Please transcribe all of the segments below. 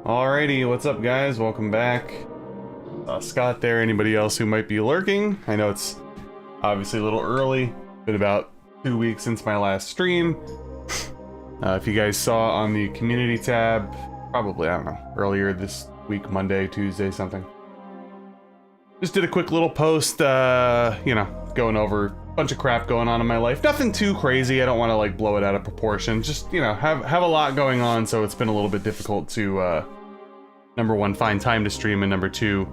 Alrighty, what's up guys? Welcome back. Scott there, anybody else who might be lurking? I know it's obviously a little early. Been about 2 weeks since my last stream. If you guys saw on the community tab, probably, I don't know, earlier this week, Monday, Tuesday, something. Just did a quick little post, you know, going over a bunch of crap going on in my life. Nothing too crazy, I don't want to like blow it out of proportion. Just, you know, have a lot going on, so it's been a little bit difficult to, number one, find time to stream, and number two,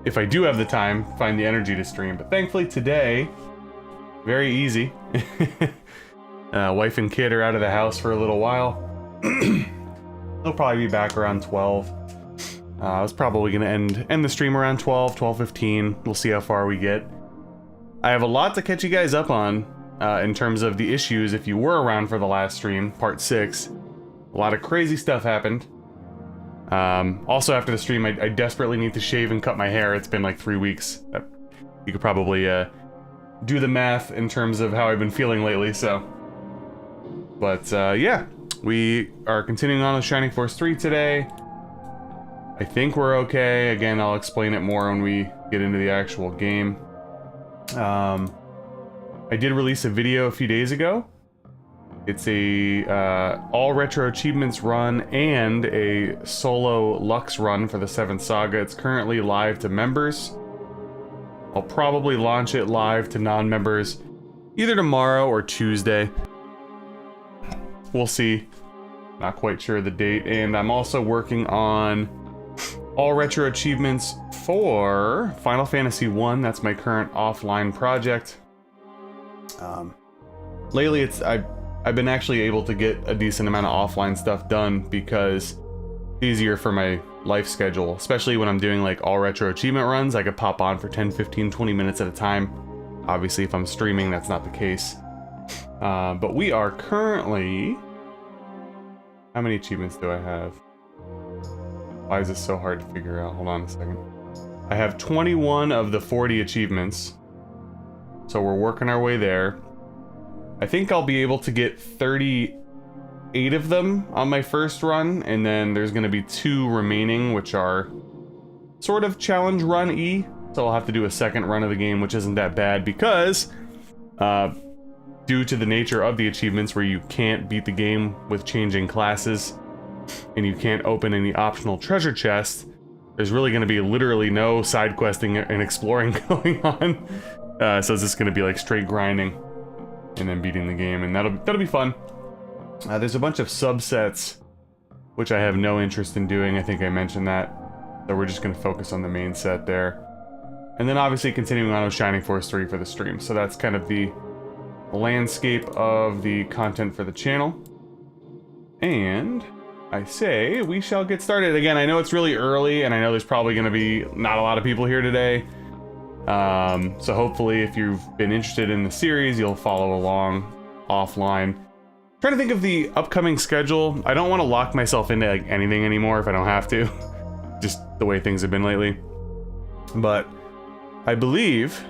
if I do have the time, find the energy to stream. But thankfully today, very easy. Wife and kid are out of the house for a little while. They'll probably be back around 12. I was probably going to end the stream around 12:15. We'll see how far we get. I have a lot to catch you guys up on in terms of the issues if you were around for the last stream, part 6. A lot of crazy stuff happened. Also after the stream, I desperately need to shave and cut my hair. It's been like 3 weeks. You could probably do the math in terms of how I've been feeling lately, so. But yeah, we are continuing on with Shining Force 3 today. I think we're okay. Again, I'll explain it more when we get into the actual game. I did release a video a few days ago. It's a all retro achievements run and a solo Lux run for the 7th Saga. It's currently live to members. I'll probably launch it live to non-members either tomorrow or Tuesday. We'll see. Not quite sure the date. And I'm also working on all retro achievements for Final Fantasy 1. That's my current offline project. Lately I've been actually able to get a decent amount of offline stuff done because it's easier for my life schedule, especially when I'm doing like all retro achievement runs. I could pop on for 10, 15, 20 minutes at a time. Obviously if I'm streaming, that's not the case. But we are currently... How many achievements do I have? Why is this so hard to figure out? Hold on a second. I have 21 of the 40 achievements. So we're working our way there. I think I'll be able to get 38 of them on my first run, and then there's going to be 2 remaining, which are sort of challenge run-y. So I'll have to do a second run of the game, which isn't that bad because due to the nature of the achievements where you can't beat the game with changing classes and you can't open any optional treasure chests, there's really going to be literally no side questing and exploring going on. So it's just going to be like straight grinding and then beating the game, and that'll be fun. There's a bunch of subsets which I have no interest in doing. I think I mentioned that. So we're just going to focus on the main set there. And then obviously continuing on with Shining Force 3 for the stream. So that's kind of the landscape of the content for the channel. And I say we shall get started. Again, I know it's really early and I know there's probably going to be not a lot of people here today. So hopefully if you've been interested in the series, you'll follow along offline. Trying to think of the upcoming schedule. I don't want to lock myself into like anything anymore if I don't have to. Just the way things have been lately. But I believe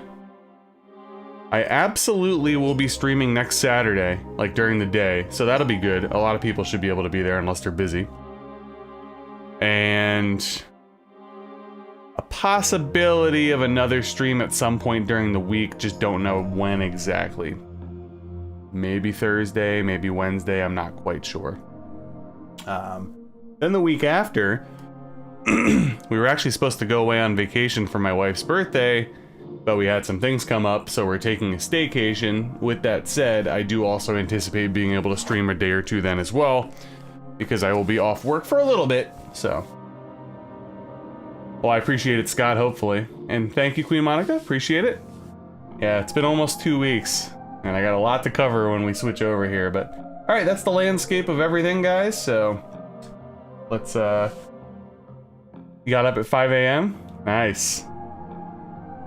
I absolutely will be streaming next Saturday, like during the day. So that'll be good. A lot of people should be able to be there unless they're busy. And a possibility of another stream at some point during the week, just don't know when exactly. Maybe Thursday, maybe Wednesday, I'm not quite sure. Then the week after, we were actually supposed to go away on vacation for my wife's birthday, but we had some things come up, so we're taking a staycation. With that said, I do also anticipate being able to stream a day or two then as well, because I will be off work for a little bit, so... Well, I appreciate it, Scott, hopefully. And thank you, Queen Monica. Appreciate it. Yeah, it's been almost 2 weeks, and I got a lot to cover when we switch over here, but... Alright, that's the landscape of everything, guys, so... Let's, You got up at 5 a.m.? Nice.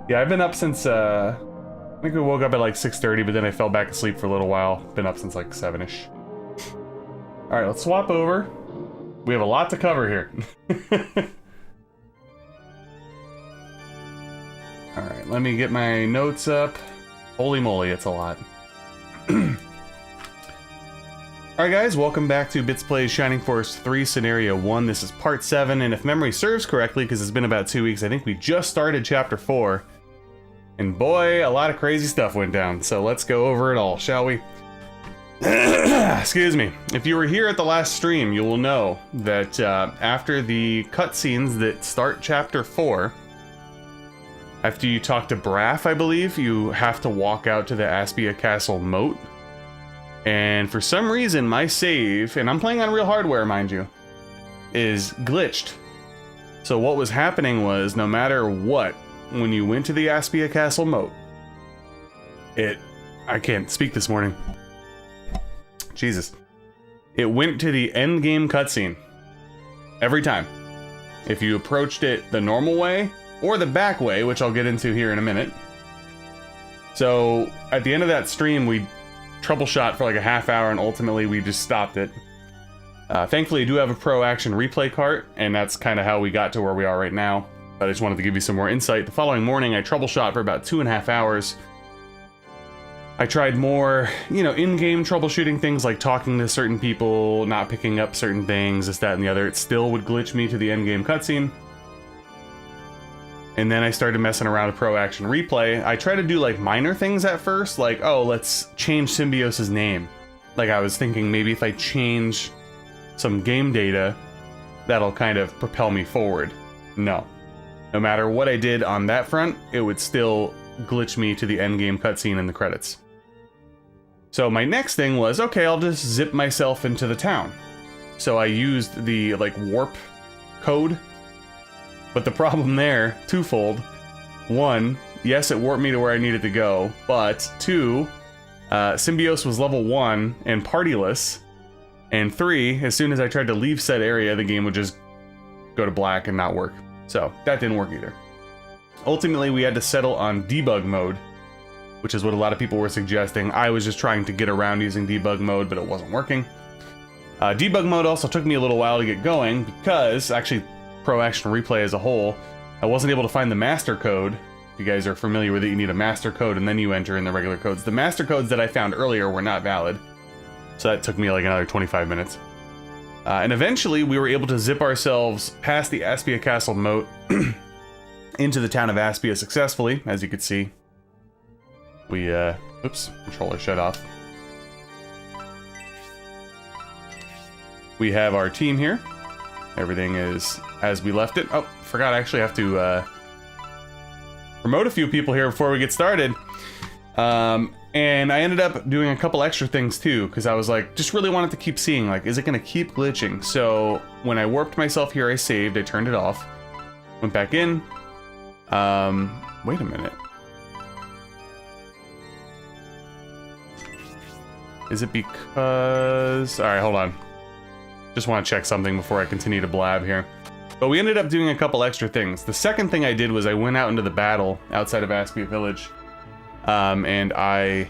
Yeah, I've been up since, I think we woke up at like 6:30, but then I fell back asleep for a little while. Been up since like 7-ish. Alright, let's swap over. We have a lot to cover here. Alright, let me get my notes up. Holy moly, it's a lot. Alright guys, welcome back to Bits Plays Shining Force 3 Scenario 1. This is part 7, and if memory serves correctly, because it's been about 2 weeks, I think we just started chapter 4. And boy, a lot of crazy stuff went down, so let's go over it all, shall we? Excuse me. If you were here at the last stream, you will know that after the cutscenes that start chapter 4, after you talk to Braff, I believe, you have to walk out to the Aspia Castle moat. And for some reason, my save, and I'm playing on real hardware, mind you, is glitched. So what was happening was, no matter what, when you went to the Aspia Castle moat, I can't speak this morning. Jesus. It went to the end game cutscene. Every time. If you approached it the normal way, or the back way, which I'll get into here in a minute. So, at the end of that stream, we troubleshot for like a half hour, and ultimately we just stopped it. Thankfully, I do have a Pro Action replay cart, and that's kind of how we got to where we are right now. But I just wanted to give you some more insight. The following morning, I troubleshot for about 2.5 hours. I tried more, in-game troubleshooting things like talking to certain people, not picking up certain things, this, that, and the other. It still would glitch me to the end-game cutscene. And then I started messing around with Pro Action Replay. I tried to do like minor things at first, like, oh, let's change Symbios's name. Like I was thinking maybe if I change some game data, that'll kind of propel me forward. No. No matter what I did on that front, it would still glitch me to the end game cutscene in the credits. So my next thing was, okay, I'll just zip myself into the town. So I used the like warp code. But the problem there, twofold. One, yes, it warped me to where I needed to go, but two, Symbios was level 1 and partyless, and 3, as soon as I tried to leave said area, the game would just go to black and not work. So, that didn't work either. Ultimately, we had to settle on debug mode, which is what a lot of people were suggesting. I was just trying to get around using debug mode, but it wasn't working. Debug mode also took me a little while to get going, because, actually, Pro Action Replay as a whole, I wasn't able to find the master code. If you guys are familiar with it, you need a master code and then you enter in the regular codes. The master codes that I found earlier were not valid, so that took me like another 25 minutes. And eventually we were able to zip ourselves past the Aspia Castle moat into the town of Aspia successfully. As you can see, we, oops, controller shut off. We have our team here. Everything is as we left it. Oh, forgot I actually have to promote a few people here before we get started. And I ended up doing a couple extra things too, because I was like, just really wanted to keep seeing, like, is it going to keep glitching? So when I warped myself here, I saved, I turned it off, went back in. Wait a minute. Is it because... Alright, hold on. Just want to check something before I continue to blab here. But we ended up doing a couple extra things. The second thing I did was I went out into the battle outside of Aspia Village. And I...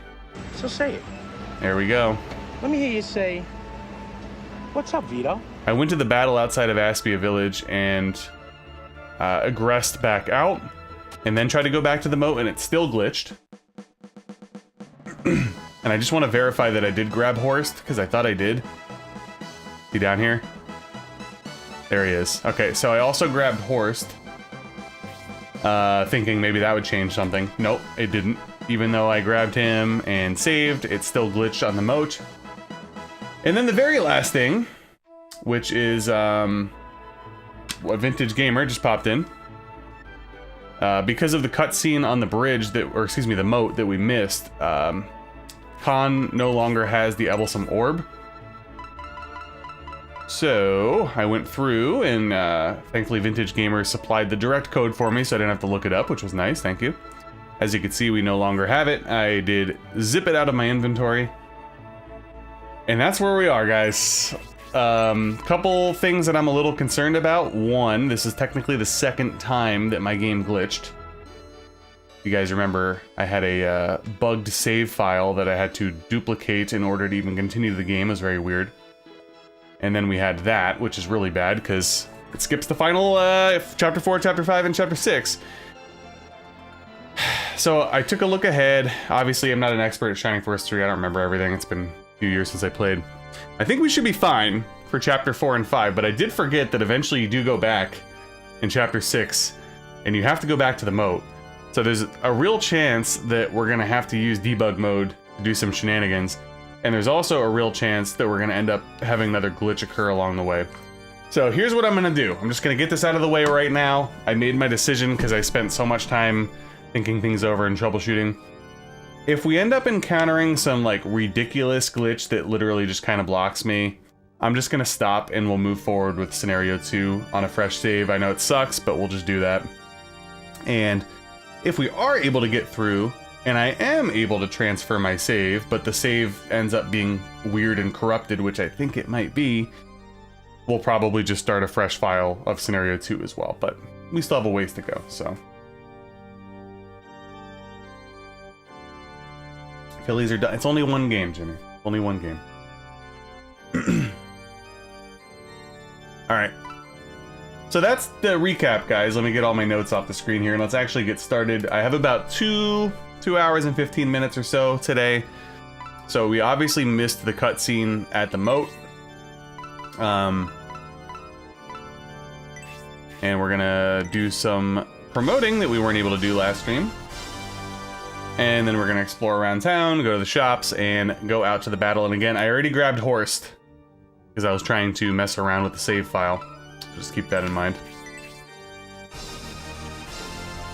So say it. There we go. Let me hear you say, what's up, Vito? I went to the battle outside of Aspia Village and aggressed back out. And then tried to go back to the moat and it still glitched. And I just want to verify that I did grab Horst, because I thought I did. See down here? There he is. Okay, so I also grabbed Horst, thinking maybe that would change something. Nope, it didn't. Even though I grabbed him and saved, it still glitched on the moat. And then the very last thing, which is a Vintage Gamer just popped in. Because of the cutscene on the bridge that, or excuse me, the moat that we missed, Khan no longer has the Ebelsome Orb. So I went through and thankfully Vintage Gamer supplied the direct code for me so I didn't have to look it up, which was nice, thank you. As you can see, we no longer have it. I did zip it out of my inventory. And that's where we are, guys. Couple things that I'm a little concerned about. One, this is technically the second time that my game glitched. You guys remember, I had a bugged save file that I had to duplicate in order to even continue the game. It was very weird. And then we had that, which is really bad because it skips the final chapter 4, chapter 5, and chapter 6. So I took a look ahead. Obviously, I'm not an expert at Shining Force 3. I don't remember everything. It's been a few years since I played. I think we should be fine for chapter 4 and 5, but I did forget that eventually you do go back in chapter 6, and you have to go back to the moat. So there's a real chance that we're gonna have to use debug mode to do some shenanigans, and there's also a real chance that we're gonna end up having another glitch occur along the way. So here's what I'm gonna do. I'm just gonna get this out of the way right now. I made my decision because I spent so much time thinking things over and troubleshooting. If we end up encountering some like ridiculous glitch that literally just kind of blocks me, I'm just gonna stop and we'll move forward with scenario 2 on a fresh save. I know it sucks, but we'll just do that. And if we are able to get through, and I am able to transfer my save, but the save ends up being weird and corrupted, which I think it might be, we'll probably just start a fresh file of scenario 2 as well, but we still have a ways to go, so. Phillies are done. It's only one game, Jimmy. Only one game. Alright. So that's the recap, guys. Let me get all my notes off the screen here, and let's actually get started. I have about 2 hours and 15 minutes or so today. So we obviously missed the cutscene at the moat. And we're gonna do some promoting that we weren't able to do last stream. And then we're gonna explore around town, go to the shops, and go out to the battle. And again, I already grabbed Horst because I was trying to mess around with the save file. Just keep that in mind.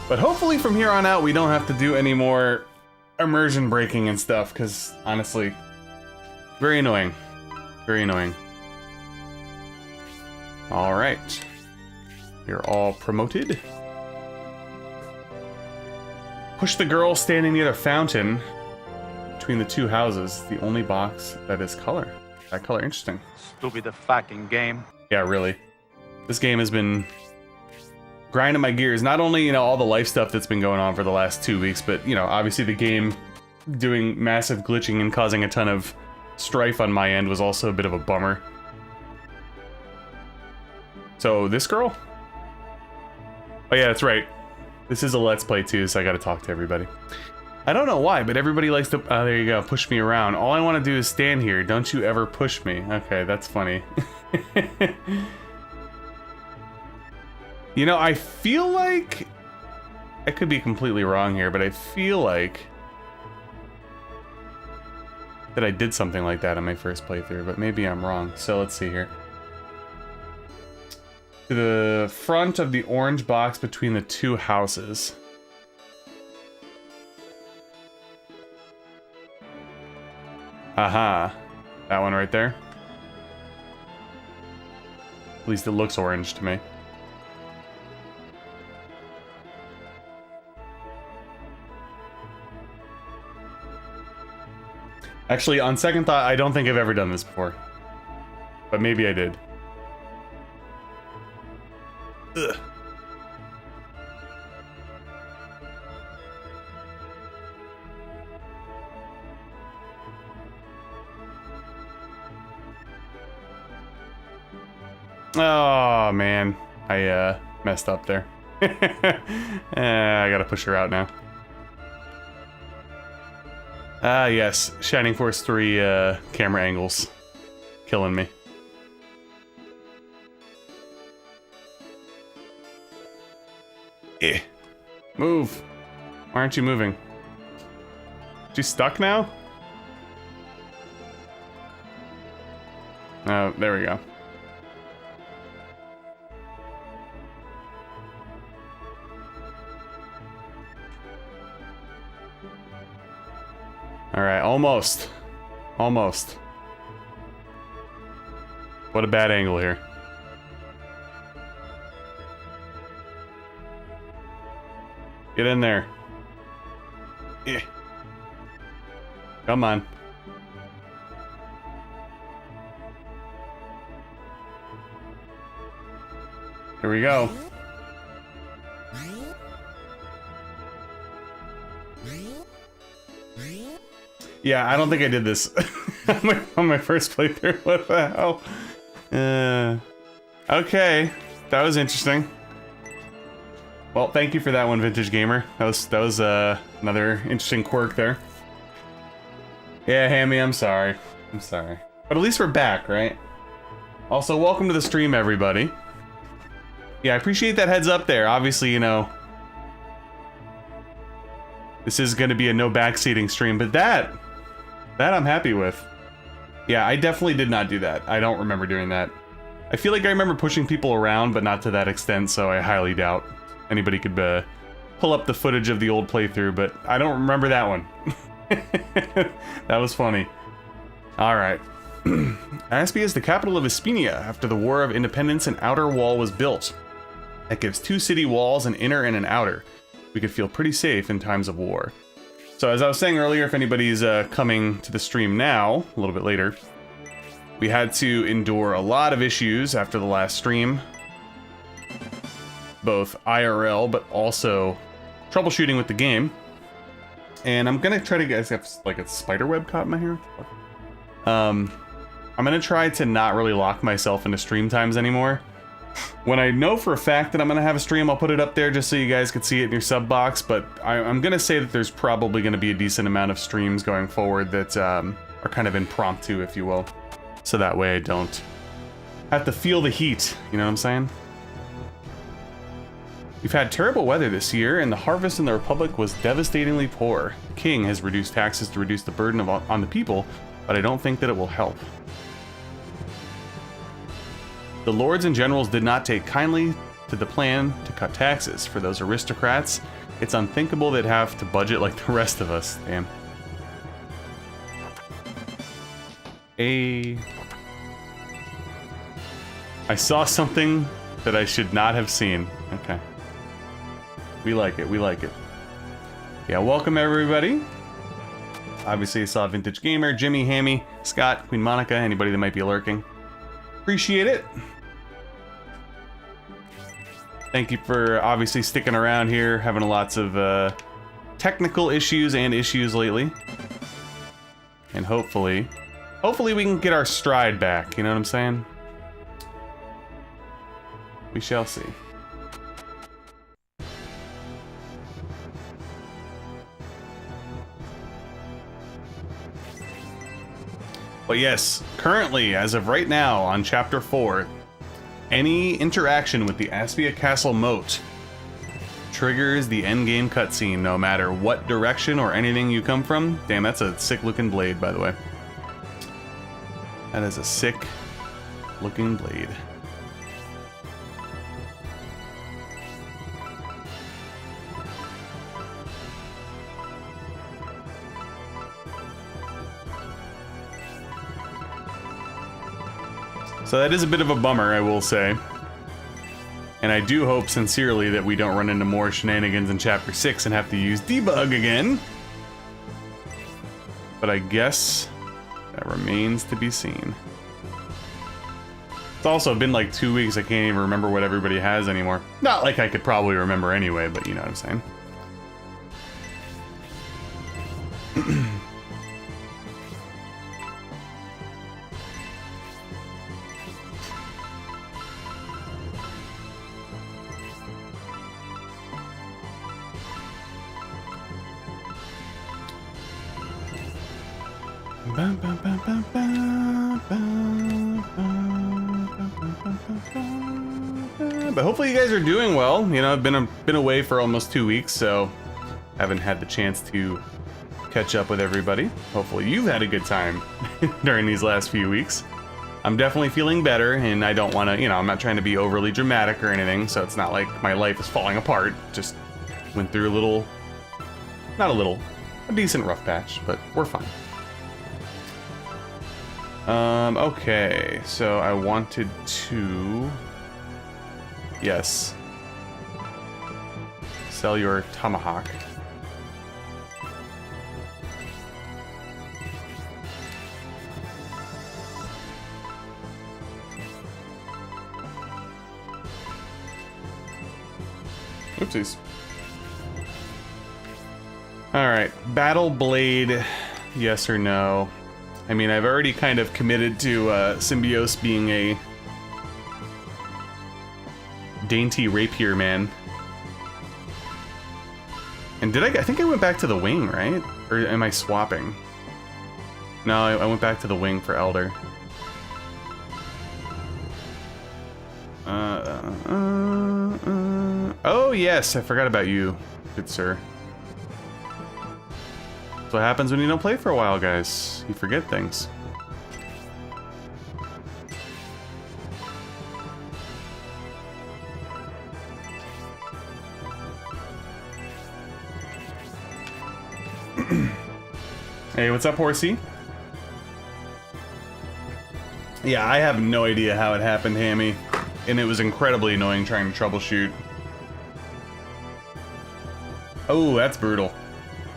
But hopefully from here on out, we don't have to do any more immersion breaking and stuff, because honestly, very annoying. Very annoying. All right. You're all promoted. Push the girl standing near the fountain between the 2 houses. The only box that is color. That color, interesting. Stupid fucking game. Yeah, really. This game has been grinding my gears. Not only, you know, all the life stuff that's been going on for the last 2 weeks, but, you know, obviously the game doing massive glitching and causing a ton of strife on my end was also a bit of a bummer. So, this girl? Oh yeah, that's right. This is a Let's Play too, so I gotta talk to everybody. I don't know why, but everybody likes to... Oh, there you go. Push me around. All I want to do is stand here. Don't you ever push me. Okay, that's funny. You know, I feel like... I could be completely wrong here, but I feel like... that I did something like that on my first playthrough, but maybe I'm wrong. So let's see here. To the front of the orange box between the 2 houses. Aha. That one right there. At least it looks orange to me. Actually, on second thought, I don't think I've ever done this before. But maybe I did. Ugh. Oh man, I messed up there. I gotta push her out now. Ah yes, Shining Force 3 camera angles. Killing me. Eh. Move. Why aren't you moving? You stuck now? Oh, there we go. Alright, almost. Almost. What a bad angle here. Get in there. Yeah. Come on. Here we go. Yeah, I don't think I did this on my first playthrough. What the hell? Okay, that was interesting. Well, thank you for that one, Vintage Gamer. That was another interesting quirk there. Yeah, Hammy, I'm sorry. I'm sorry. But at least we're back, right? Also, welcome to the stream, everybody. Yeah, I appreciate that heads up there. Obviously, you know, this is going to be a no backseating stream, but that I'm happy with. Yeah, I definitely did not do that. I don't remember doing that. I feel like I remember pushing people around, but not to that extent, so I highly doubt anybody could pull up the footage of the old playthrough, but I don't remember that one. That was funny. Alright. Aspia is the capital of Hispania. After the War of Independence, an outer wall was built. That gives 2 city walls, an inner and an outer. We could feel pretty safe in times of war. So as I was saying earlier, if anybody's coming to the stream now, a little bit later, we had to endure a lot of issues after the last stream. Both IRL, but also troubleshooting with the game. And I'm gonna try to get, I have like a spider web caught in my hair. I'm gonna try to not really lock myself into stream times anymore. When I know for a fact that I'm gonna have a stream, I'll put it up there just so you guys can see it in your sub box, but I'm gonna say that there's probably gonna be a decent amount of streams going forward that are kind of impromptu, if you will. So that way I don't have to feel the heat, you know what I'm saying? We've had terrible weather this year, and the harvest in the Republic was devastatingly poor. The king has reduced taxes to reduce the burden on the people, but I don't think that it will help. The lords and generals did not take kindly to the plan to cut taxes. For those aristocrats, it's unthinkable they'd have to budget like the rest of us. Damn. I saw something that I should not have seen. Okay. We like it, we like it. Yeah, welcome everybody. Obviously I saw Vintage Gamer, Jimmy, Hammy, Scott, Queen Monica, anybody that might be lurking. Appreciate it. Thank you for obviously sticking around here, having lots of technical issues and issues lately. And hopefully we can get our stride back, you know what I'm saying? We shall see. But yes, currently, as of right now, on Chapter 4, any interaction with the Aspia Castle moat triggers the endgame cutscene, no matter what direction or anything you come from. Damn, that's a sick-looking blade, by the way. That is a sick-looking blade. So that is a bit of a bummer, I will say. And I do hope sincerely that we don't run into more shenanigans in Chapter 6 and have to use debug again. But I guess that remains to be seen. It's also been like 2 weeks, I can't even remember what everybody has anymore. Not like I could probably remember anyway, but you know what I'm saying. But hopefully you guys are doing well. You know, I've been away for almost 2 weeks, so haven't had the chance to catch up with everybody. Hopefully you've had a good time during these last few weeks. I'm definitely feeling better, and I don't want to, you know, I'm not trying to be overly dramatic or anything, so it's not like my life is falling apart. Just went through a decent rough patch, but we're fine. Okay, so I wanted to... Yes. Sell your tomahawk. Oopsies. Alright, Battle Blade, yes or no? I mean, I've already kind of committed to Symbios being a dainty rapier man. And I think I went back to the wing, right? Or am I swapping? No, I went back to the wing for Elder. Oh yes, I forgot about you, good sir. That's what happens when you don't play for a while, guys. You forget things. Hey, what's up, horsey? Yeah, I have no idea how it happened, Hammy. And it was incredibly annoying trying to troubleshoot. Oh, that's brutal.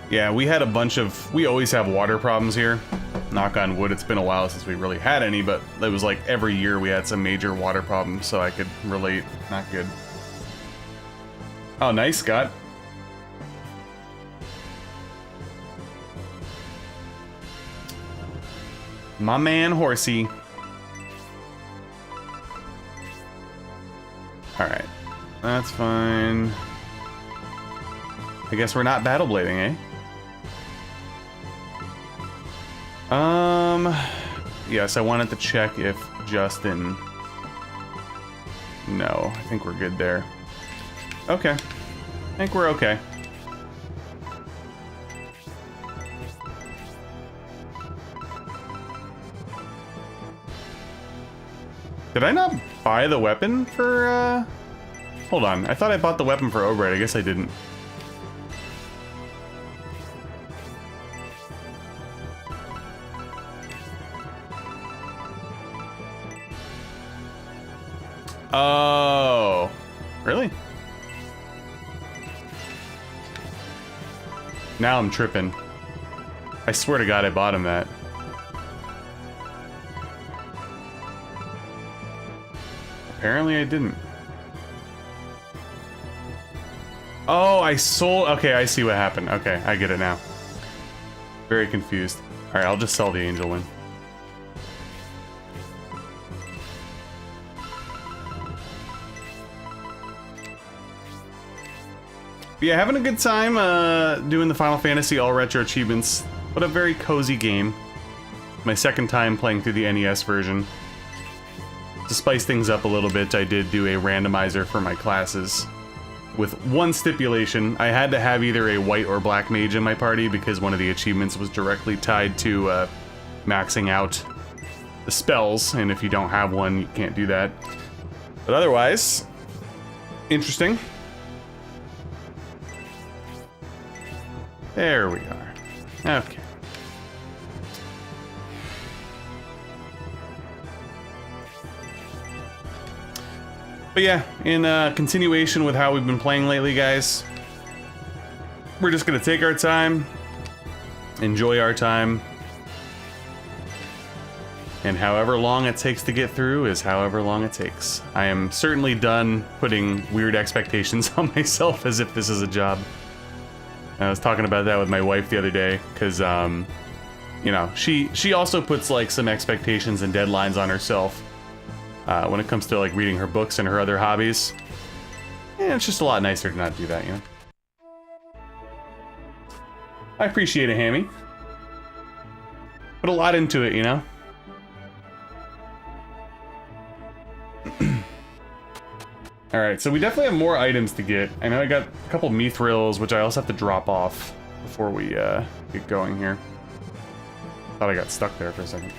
Yeah, we had a bunch of... We always have water problems here. Knock on wood, it's been a while since we really had any, but it was like every year we had some major water problems, so I could relate. Not good. Oh, nice, Scott. My man, horsey. Alright. That's fine. I guess we're not battle blading, eh? Yes, I wanted to check if Justin... No, I think we're good there. Okay. I think we're okay. Did I not buy the weapon for, Hold on, I thought I bought the weapon for Obright. I guess I didn't. Oh, really? Now I'm tripping. I swear to God I bought him that. Apparently I didn't. Oh, I sold... Okay, I see what happened. Okay, I get it now. Very confused. Alright, I'll just sell the angel win. But yeah, having a good time doing the Final Fantasy All Retro Achievements. What a very cozy game. My second time playing through the NES version. To spice things up a little bit, I did do a randomizer for my classes. With one stipulation, I had to have either a white or black mage in my party because one of the achievements was directly tied to maxing out the spells, and if you don't have one, you can't do that. But otherwise, interesting. There we are. Okay. But yeah, in continuation with how we've been playing lately, guys, we're just gonna take our time, enjoy our time, and however long it takes to get through is however long it takes. I am certainly done putting weird expectations on myself as if this is a job. I was talking about that with my wife the other day, because, you know, she also puts, like, some expectations and deadlines on herself. When it comes to like reading her books and her other hobbies. And it's just a lot nicer to not do that, you know? I appreciate it, Hammy. Put a lot into it, you know? Alright, so we definitely have more items to get. I know I got a couple Mithrills, which I also have to drop off before we get going here. Thought I got stuck there for a second.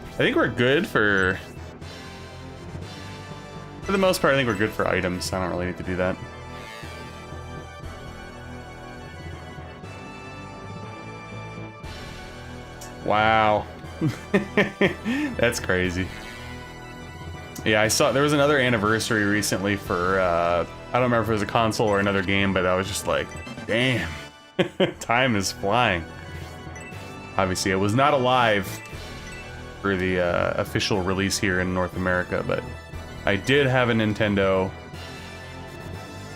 I think we're good for the most part. I think we're good for items. I don't really need to do that. Wow. That's crazy. Yeah, I saw there was another anniversary recently for, I don't remember if it was a console or another game, but I was just like, damn, time is flying. Obviously, it was not alive for the official release here in North America, but I did have a Nintendo.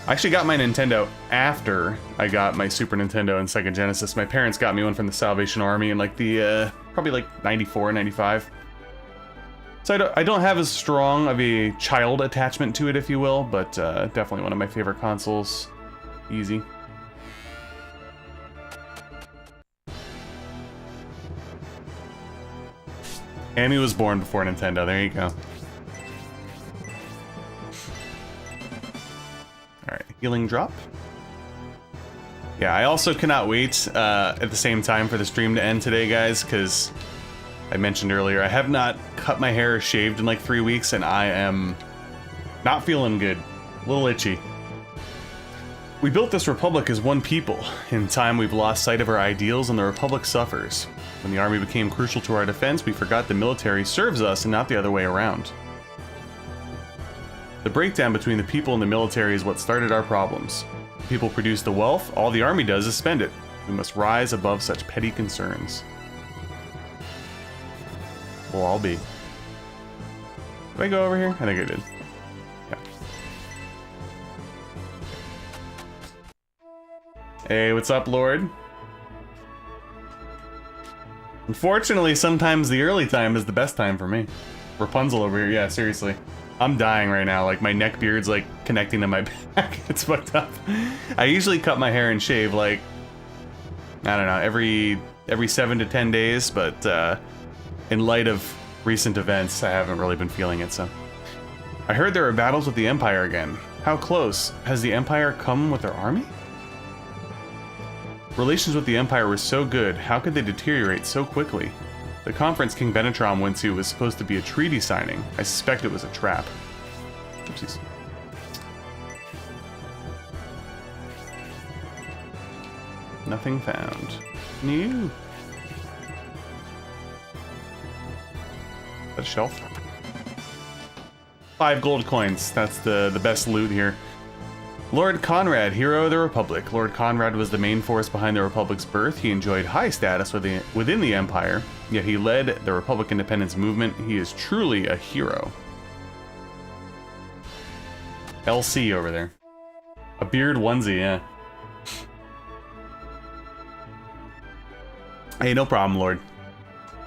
I actually got my Nintendo after I got my Super Nintendo and Sega Genesis. My parents got me one from the Salvation Army in like the, probably like 94, 95. So I don't have as strong of a child attachment to it, if you will, but definitely one of my favorite consoles. Easy. Hammy was born before Nintendo. There you go. Alright, healing drop. Yeah, I also cannot wait at the same time for the stream to end today, guys, because I mentioned earlier, I have not cut my hair or shaved in like 3 weeks, and I am not feeling good. A little itchy. We built this republic as one people. In time, we've lost sight of our ideals, and the republic suffers. When the army became crucial to our defense, we forgot the military serves us and not the other way around. The breakdown between the people and the military is what started our problems. The people produce the wealth, all the army does is spend it. We must rise above such petty concerns. We'll all be. Did I go over here? I think I did. Yeah. Hey, what's up, Lord? Unfortunately, sometimes the early time is the best time for me. Rapunzel over here, yeah, seriously. I'm dying right now, like my neck beard's like connecting to my back. It's fucked up. I usually cut my hair and shave like, I don't know, every 7 to 10 days, but in light of recent events, I haven't really been feeling it, so. I heard there are battles with the Empire again. How close? Has the Empire come with their army? Relations with the Empire were so good, how could they deteriorate so quickly? The conference King Benetron went to was supposed to be a treaty signing. I suspect it was a trap. Oopsies. Nothing found. New. Is that a shelf? 5 gold coins. That's the best loot here. Lord Conrad, hero of the Republic. Lord Conrad was the main force behind the Republic's birth. He enjoyed high status within the Empire, yet he led the Republic independence movement. He is truly a hero. LC over there. A beard onesie, yeah. Hey, no problem, Lord.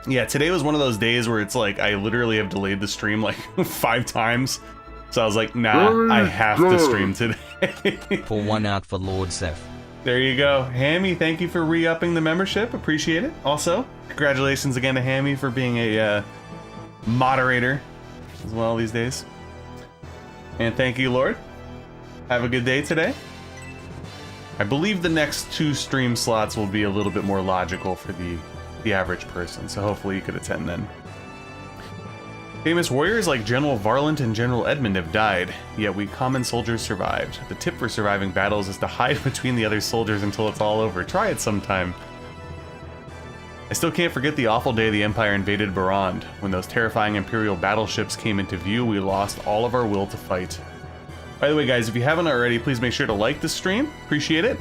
Yeah, today was one of those days where it's like I literally have delayed the stream like 5 times. So I was like, nah, I have to stream today. Pour one out for Lord Seth. There you go. Hammy, thank you for re-upping the membership. Appreciate it. Also, congratulations again to Hammy for being a moderator as well these days. And thank you, Lord. Have a good day today. I believe the next 2 stream slots will be a little bit more logical for the average person, so hopefully you could attend then. Famous warriors like General Varlant and General Edmund have died, yet we common soldiers survived. The tip for surviving battles is to hide between the other soldiers until it's all over. Try it sometime. I still can't forget the awful day the Empire invaded Barrand. When those terrifying Imperial battleships came into view, we lost all of our will to fight. By the way, guys, if you haven't already, please make sure to like this stream. Appreciate it.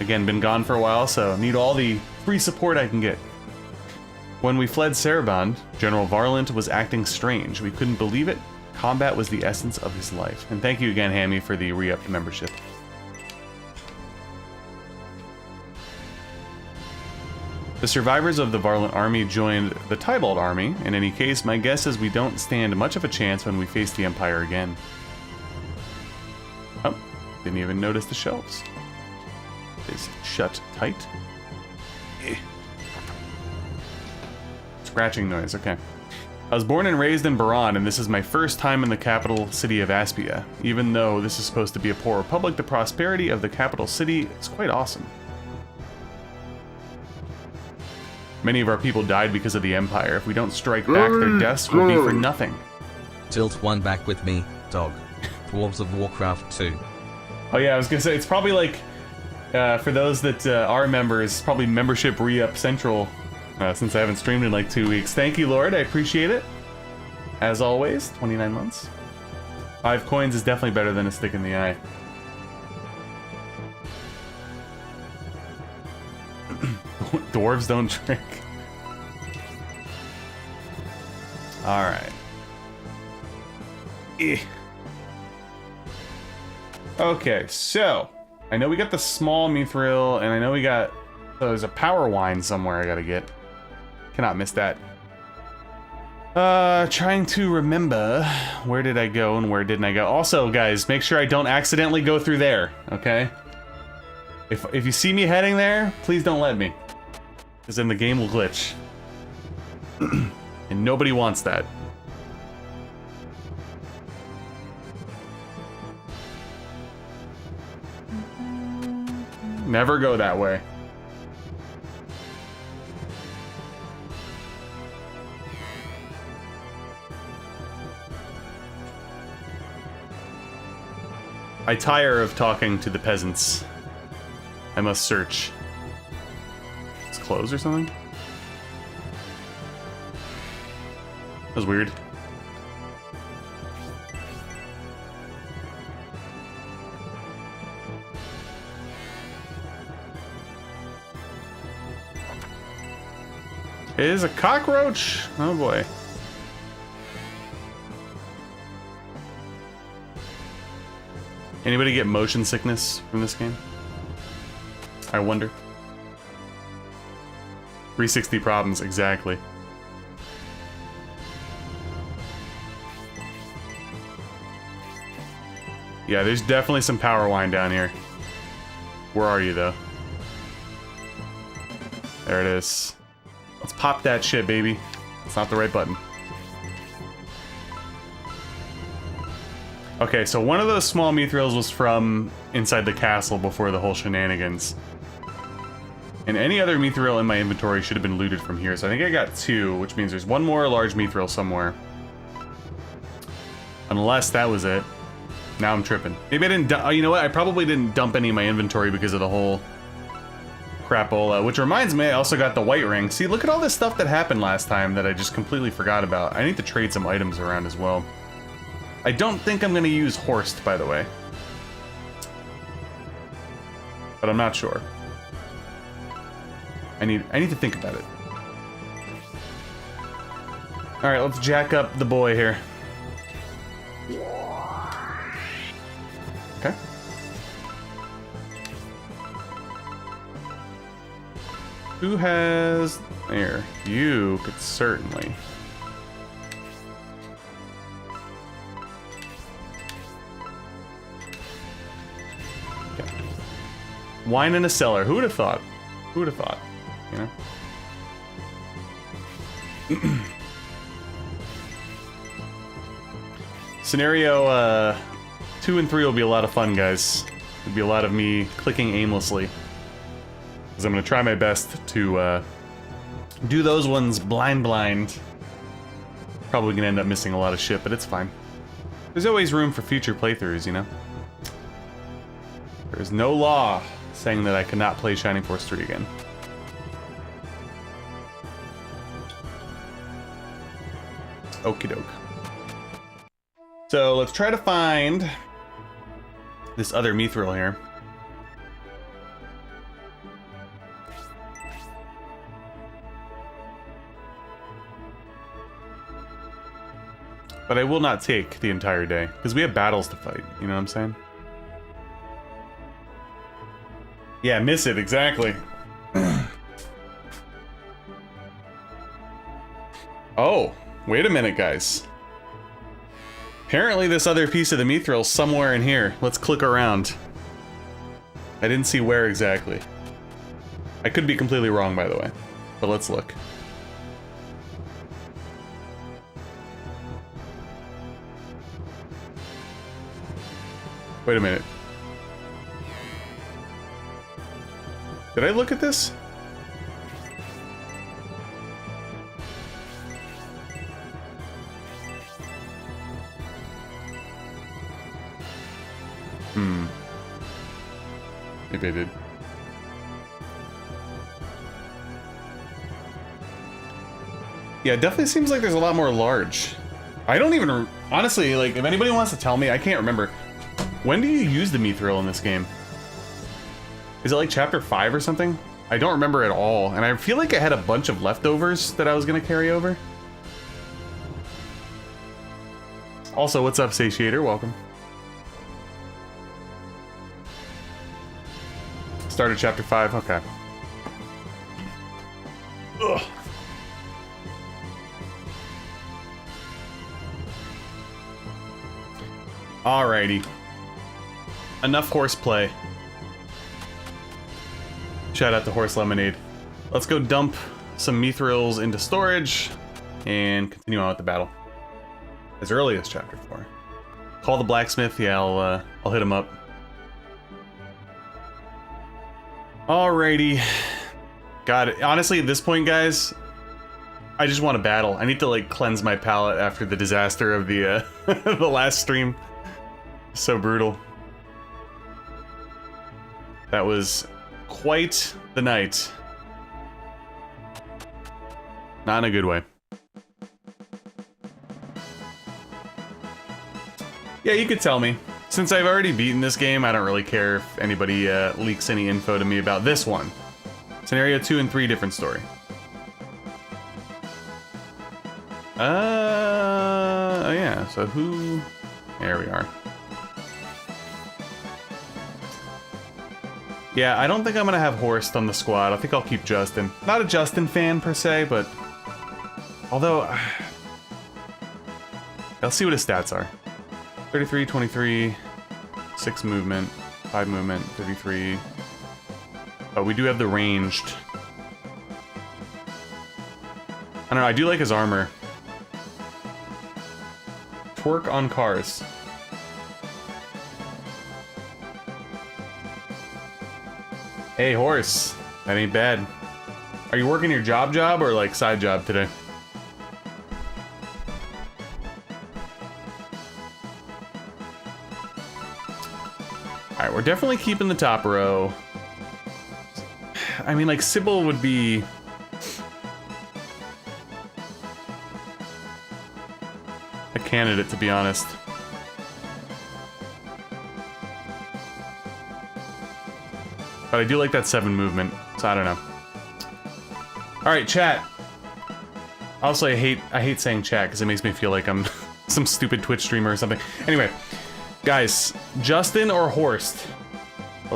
Again, been gone for a while, so need all the free support I can get. When we fled Saraband, General Varlant was acting strange. We couldn't believe it. Combat was the essence of his life. And thank you again, Hammy, for the re-upped membership. The survivors of the Varlant army joined the Tybalt army. In any case, my guess is we don't stand much of a chance when we face the Empire again. Oh, didn't even notice the shelves. Is shut tight. Scratching noise, okay. I was born and raised in Baran, and this is my first time in the capital city of Aspia. Even though this is supposed to be a poor republic, the prosperity of the capital city is quite awesome. Many of our people died because of the Empire. If we don't strike back, their deaths will be for nothing. Tilt one back with me, dog. Dwarves of Warcraft 2. Oh yeah, I was gonna say, it's probably like, for those that are members, probably membership re-up central. Since I haven't streamed in like 2 weeks. Thank you, Lord. I appreciate it. As always, 29 months. 5 coins is definitely better than a stick in the eye. Dwarves don't drink. Alright. Okay, so I know we got the small mithril, and I know we got... So there's a power wine somewhere I gotta get. Cannot miss that. Trying to remember where did I go and where didn't I go. Also, guys, make sure I don't accidentally go through there, okay? If you see me heading there, please don't let me. Because then the game will glitch. And nobody wants that. Never go that way. I tire of talking to the peasants. I must search. It's closed or something? That was weird. It is a cockroach? Oh boy. Anybody get motion sickness from this game? I wonder. 360 problems, exactly. Yeah, there's definitely some power line down here. Where are you, though? There it is. Let's pop that shit, baby. It's not the right button. Okay, so one of those small mithrils was from inside the castle before the whole shenanigans. And any other mithril in my inventory should have been looted from here. So I think I got 2, which means there's one more large mithril somewhere. Unless that was it. Now I'm tripping. Maybe I didn't oh, you know what? I probably didn't dump any of my inventory because of the whole crapola. Which reminds me, I also got the white ring. See, look at all this stuff that happened last time that I just completely forgot about. I need to trade some items around as well. I don't think I'm going to use Horst, by the way. But I'm not sure. I need to think about it. Alright, let's jack up the boy here. Okay. Who has... There. You could certainly... Okay. Wine in a cellar. Who would have thought? Who would have thought? You know? Scenario 2 and 3 will be a lot of fun, guys. It'll be a lot of me clicking aimlessly. Because I'm going to try my best to do those ones blind. Probably going to end up missing a lot of shit, but it's fine. There's always room for future playthroughs, you know? There's no law saying that I cannot play Shining Force 3 again. Okie doke. So let's try to find this other mithril here. But I will not take the entire day, because we have battles to fight, you know what I'm saying? Yeah, miss it, exactly. Oh, wait a minute, guys. Apparently this other piece of the mithril is somewhere in here. Let's click around. I didn't see where exactly. I could be completely wrong, by the way. But let's look. Wait a minute. Did I look at this? Maybe I did. Yeah, it definitely seems like there's a lot more large. I don't even... Honestly, like, if anybody wants to tell me, I can't remember. When do you use the mithril in this game? Is it like chapter 5 or something? I don't remember at all, and I feel like I had a bunch of leftovers that I was gonna carry over. Also, what's up, Satiator? Welcome. Started chapter 5, okay. Ugh. Alrighty. Enough horseplay. Shout out to Horse Lemonade. Let's go dump some mithrils into storage. and continue on with the battle. As early as chapter 4. Call the blacksmith. Yeah, I'll hit him up. Alrighty. Got it. Honestly, at this point, guys, I just want to battle. I need to like cleanse my palate after the disaster of the the last stream. So brutal. That was quite the night. Not in a good way. Yeah, you could tell me. Since I've already beaten this game, I don't really care if anybody leaks any info to me about this one. Scenario 2 and 3, different story. Oh yeah, so who... There we are. Yeah, I don't think I'm gonna have Horst on the squad. I think I'll keep Justin. Not a Justin fan per se, but... Although... I'll see what his stats are. 33, 23, 6 movement, 5 movement, 33. But we do have the ranged. I don't know, I do like his armor. Twerk on cars. Hey, horse. That ain't bad. Are you working your job or like side job today? Alright, we're definitely keeping the top row. I mean, like, Sybil would be... a candidate, to be honest. But I do like that 7 movement, so I don't know. Alright, chat. Also, I hate saying chat, because it makes me feel like I'm some stupid Twitch streamer or something. Anyway, guys, Justin or Horst?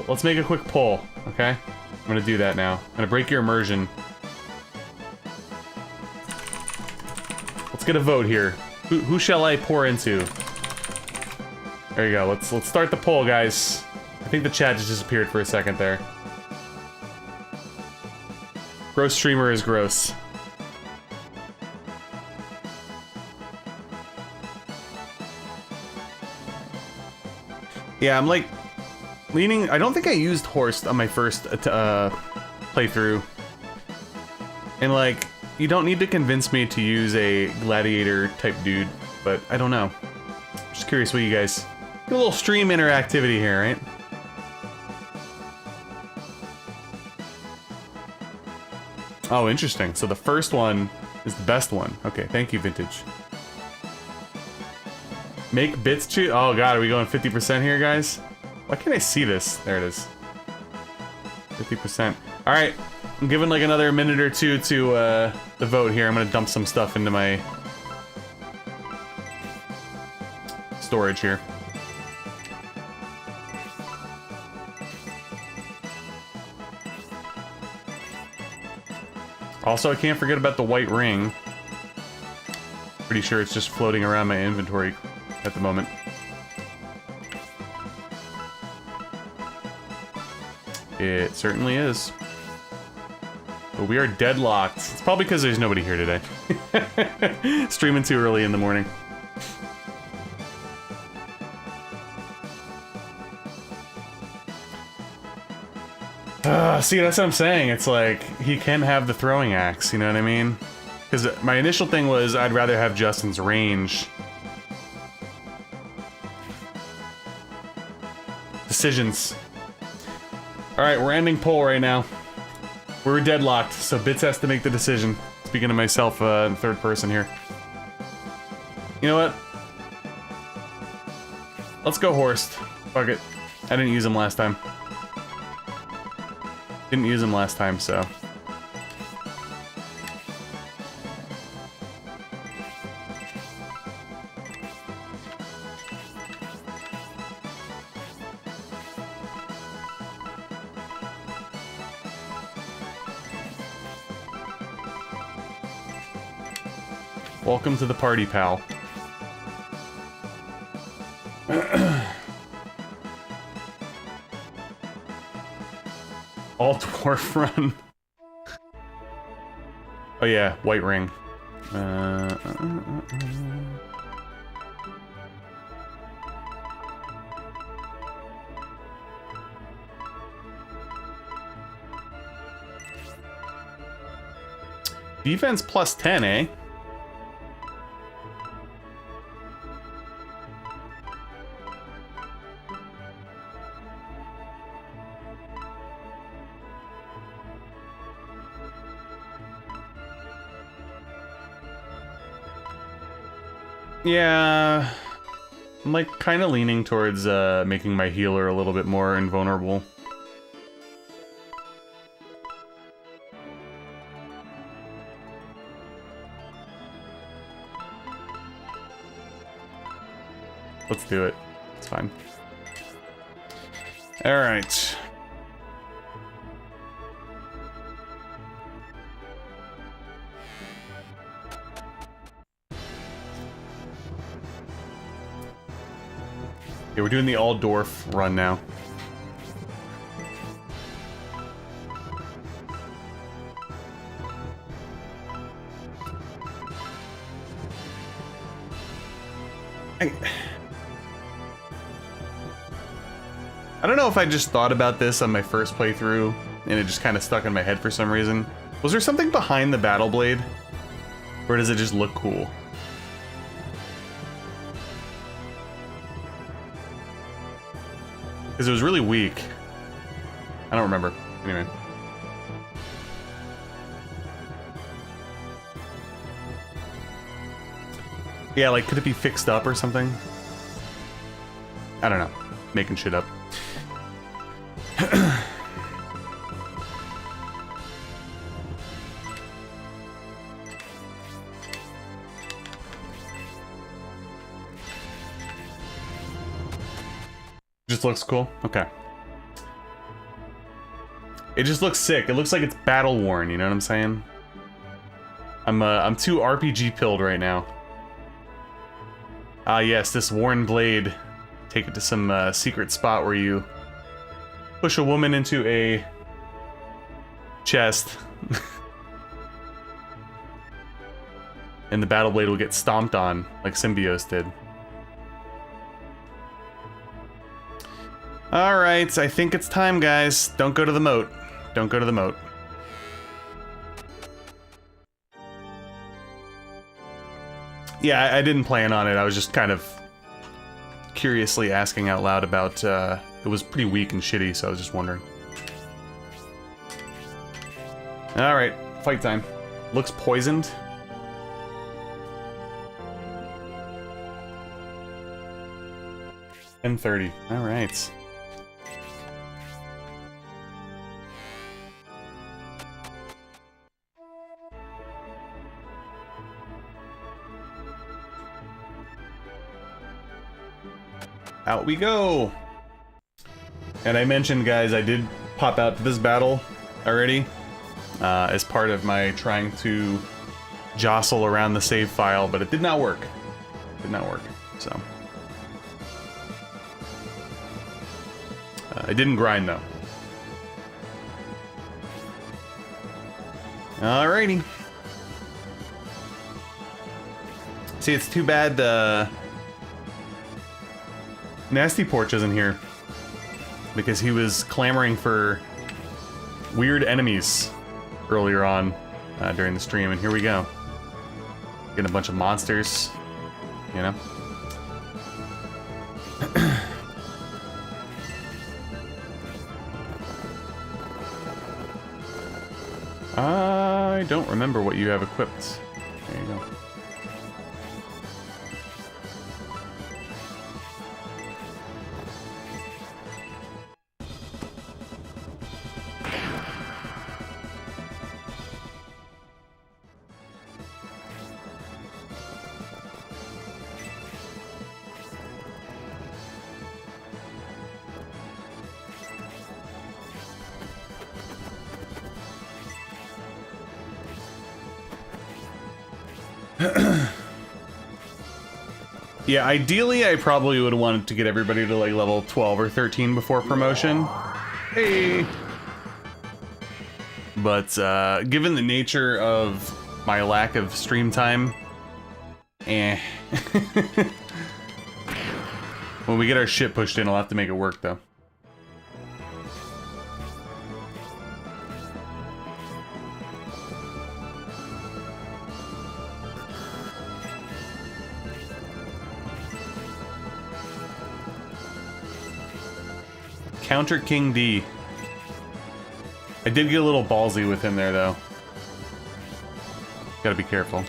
Let's make a quick poll, okay? I'm gonna do that now. I'm gonna break your immersion. Let's get a vote here. Who shall I pour into? There you go. Let's start the poll, guys. I think the chat just disappeared for a second there. Gross streamer is gross. Yeah, I'm like leaning. I don't think I used Horst on my first playthrough. And like, you don't need to convince me to use a gladiator type dude, but I don't know. Just curious what you guys... Get a little stream interactivity here, right? Oh, interesting. So the first one is the best one. Okay, thank you, Vintage. Make bits choose. Oh god, are we going 50% here, guys? Why can't I see this? There it is. 50%. Alright, I'm giving like another minute or two to the vote here. I'm gonna dump some stuff into my storage here. Also, I can't forget about the white ring. Pretty sure it's just floating around my inventory at the moment. It certainly is. But we are deadlocked. It's probably because there's nobody here today. Streaming too early in the morning. See, that's what I'm saying. It's like, he can have the throwing axe, you know what I mean? Because my initial thing was, I'd rather have Justin's range. Decisions. Alright, we're ending poll right now. We're deadlocked, so Bits has to make the decision. Speaking to myself in third person here. You know what? Let's go Horst. Fuck it. I didn't use him last time. Didn't use him last time, so... Welcome to the party, pal. All dwarf run. Oh yeah, white ring. uh. Defense plus 10, eh? Yeah, I'm like kind of leaning towards making my healer a little bit more invulnerable. Let's do it. It's fine. All right. Yeah, we're doing the all dwarf run now. I don't know if I just thought about this on my first playthrough and it just kind of stuck in my head for some reason. Was there something behind the battle blade? Or does it just look cool? Because it was really weak. I don't remember. Anyway. Yeah, like, could it be fixed up or something? I don't know. Making shit up. Just looks cool? Okay. It just looks sick. It looks like it's battle worn, you know what I'm saying? I'm too RPG pilled right now. Ah yes, this worn blade. Take it to some secret spot where you push a woman into a chest. And the battle blade will get stomped on, like Symbios did. Alright, I think it's time, guys. Don't go to the moat. Don't go to the moat. Yeah, I didn't plan on it. I was just kind of curiously asking out loud about, it was pretty weak and shitty, so I was just wondering. Alright, fight time. Looks poisoned. $10:30. Alright. Out we go! And I mentioned, guys, I did pop out to this battle already as part of my trying to jostle around the save file, but it did not work. It did not work, so. I didn't grind, though. Alrighty. See, it's too bad, Nasty Porch isn't here. Because he was clamoring for weird enemies earlier on during the stream, and here we go. Getting a bunch of monsters, you know? I don't remember what you have equipped. There you go. Yeah, ideally I probably would have wanted to get everybody to like level 12 or 13 before promotion. Hey! But given the nature of my lack of stream time. Eh. When we get our shit pushed in, I'll have to make it work, though. Counter King D. I did get a little ballsy with him there, though. Gotta be careful.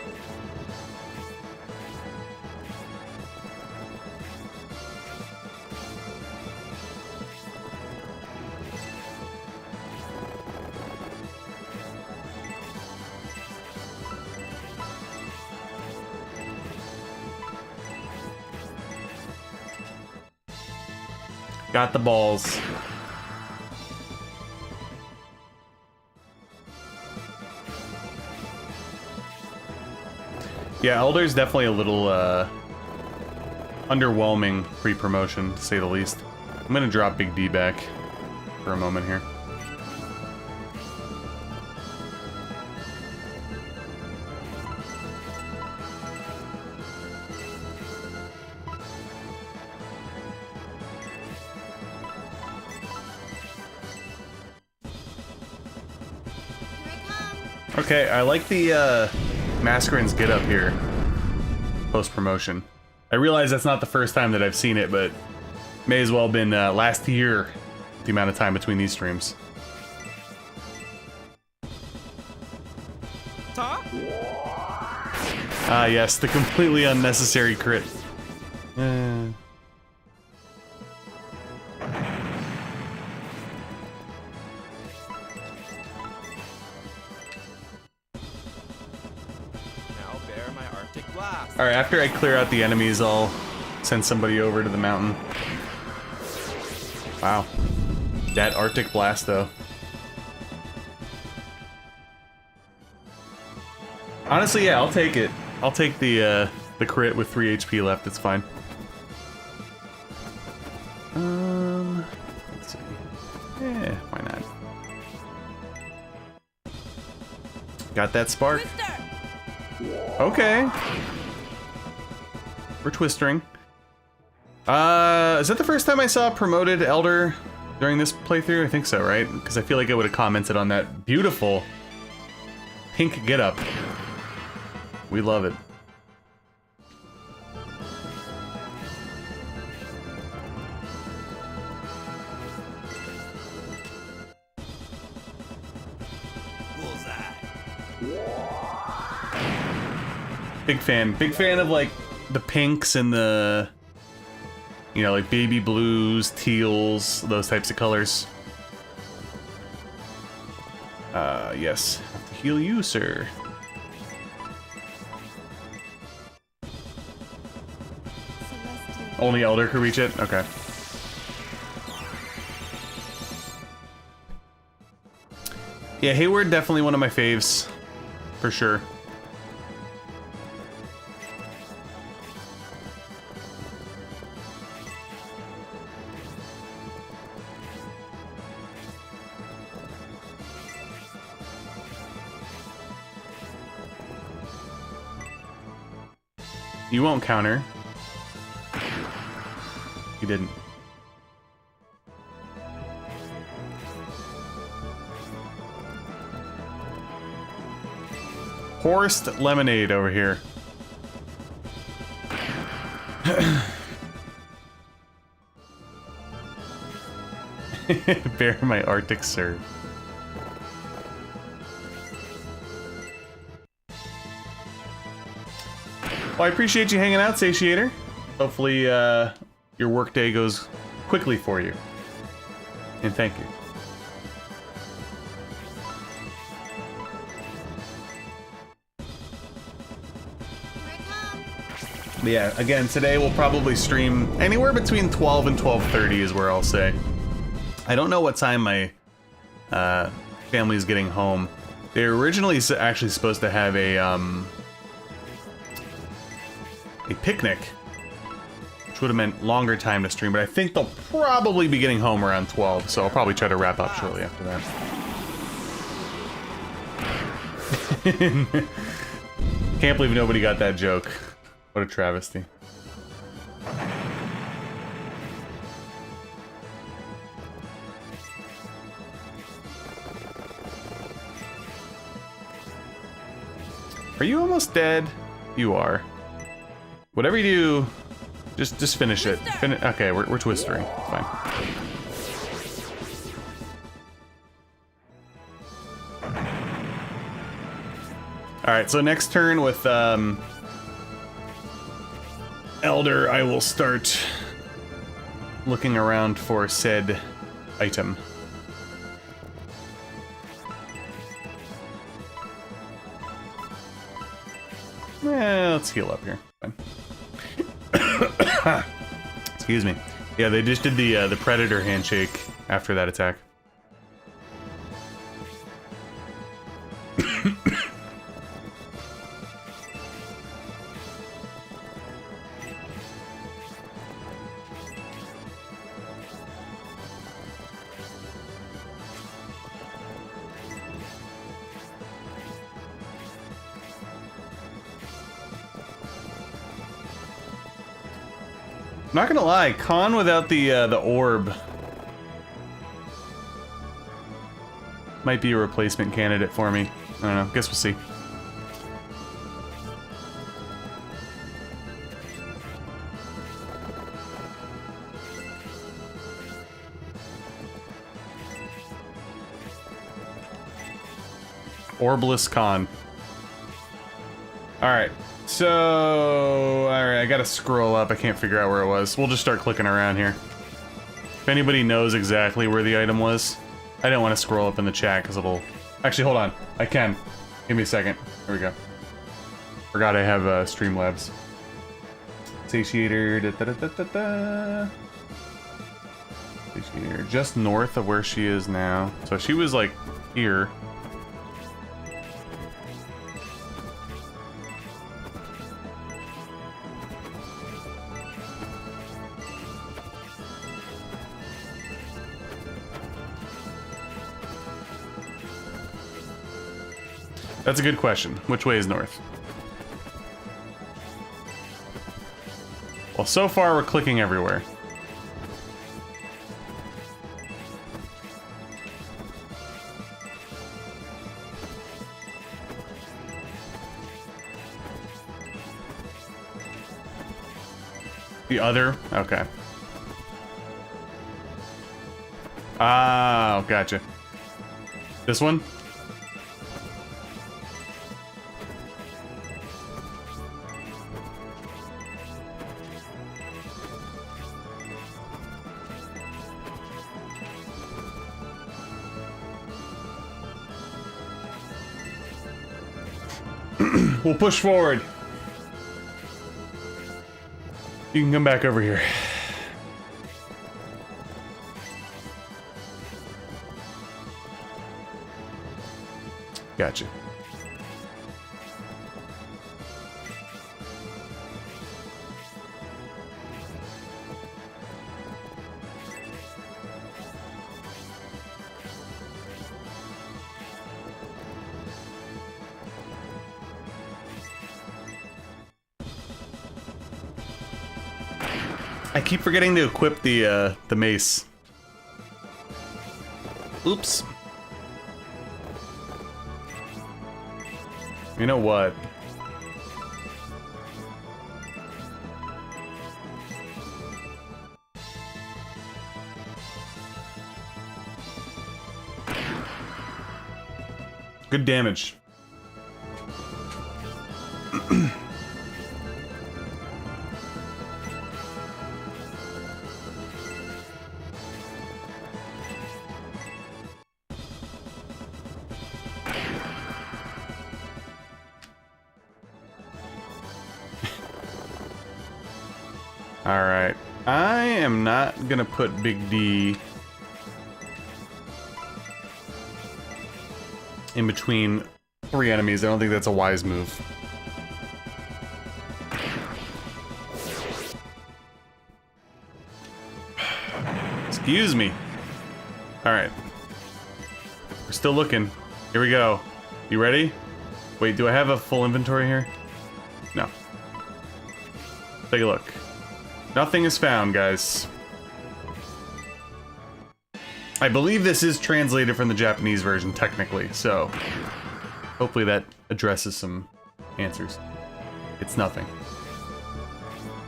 Got the balls. Yeah, Elder's definitely a little underwhelming pre-promotion, to say the least. I'm gonna drop Big D back for a moment here. Okay, I like the Mascarin's get up here post-promotion. I realize that's not the first time that I've seen it, but may as well have been last year, the amount of time between these streams. Ah, yes, the completely unnecessary crit. Alright, after I clear out the enemies, I'll send somebody over to the mountain. Wow. That Arctic Blast, though. Honestly, yeah, I'll take it. I'll take the crit with 3 HP left, it's fine. Let's see. Yeah, why not? Got that spark. Okay. We're twistering. Is that the first time I saw promoted Elder during this playthrough? I think so, right? Because I feel like I would have commented on that beautiful pink getup. We love it. Big fan of like the pinks and the, you know, like baby blues, teals, those types of colors. Yes. Have to heal you, sir. Only Elder could reach it? Okay. Yeah, Hayward definitely one of my faves, for sure. You won't counter. You didn't. Forced lemonade over here. Bear my Arctic serve. Well, I appreciate you hanging out, Satiator. Hopefully, your workday goes quickly for you. And thank you. But yeah, again, today we'll probably stream anywhere between 12 and 12:30 is where I'll say. I don't know what time my family is getting home. They were originally actually supposed to have a picnic, which would have meant longer time to stream, but I think they'll probably be getting home around 12, so I'll probably try to wrap up shortly after that. Can't believe nobody got that joke. What a travesty. Are you almost dead? You are. Whatever you do, just finish it. Okay, we're twistering. Fine. Alright, so next turn with Elder, I will start looking around for said item. Let's heal up here. Fine. Excuse me. Yeah, they just did the Predator handshake after that attack. Not gonna lie, Khan without the orb might be a replacement candidate for me. I don't know. Guess we'll see. Orbless Khan. All right. So, alright, I gotta scroll up. I can't figure out where it was. We'll just start clicking around here. If anybody knows exactly where the item was, I didn't want to scroll up in the chat because it'll... Actually, hold on. I can. Give me a second. There we go. Forgot I have Streamlabs. Satiator. Satiator. Just north of where she is now. So she was like here. That's a good question. Which way is north? Well, so far we're clicking everywhere. The other? Okay. Ah, gotcha. This one? We'll push forward. You can come back over here. Gotcha. I keep forgetting to equip the mace. Oops. You know what? Good damage. Alright, I am not gonna put Big D in between three enemies. I don't think that's a wise move. Excuse me. Alright. We're still looking. Here we go. You ready? Wait, do I have a full inventory here? No. Take a look. Nothing is found, guys. I believe this is translated from the Japanese version, technically, so hopefully that addresses some answers. It's nothing.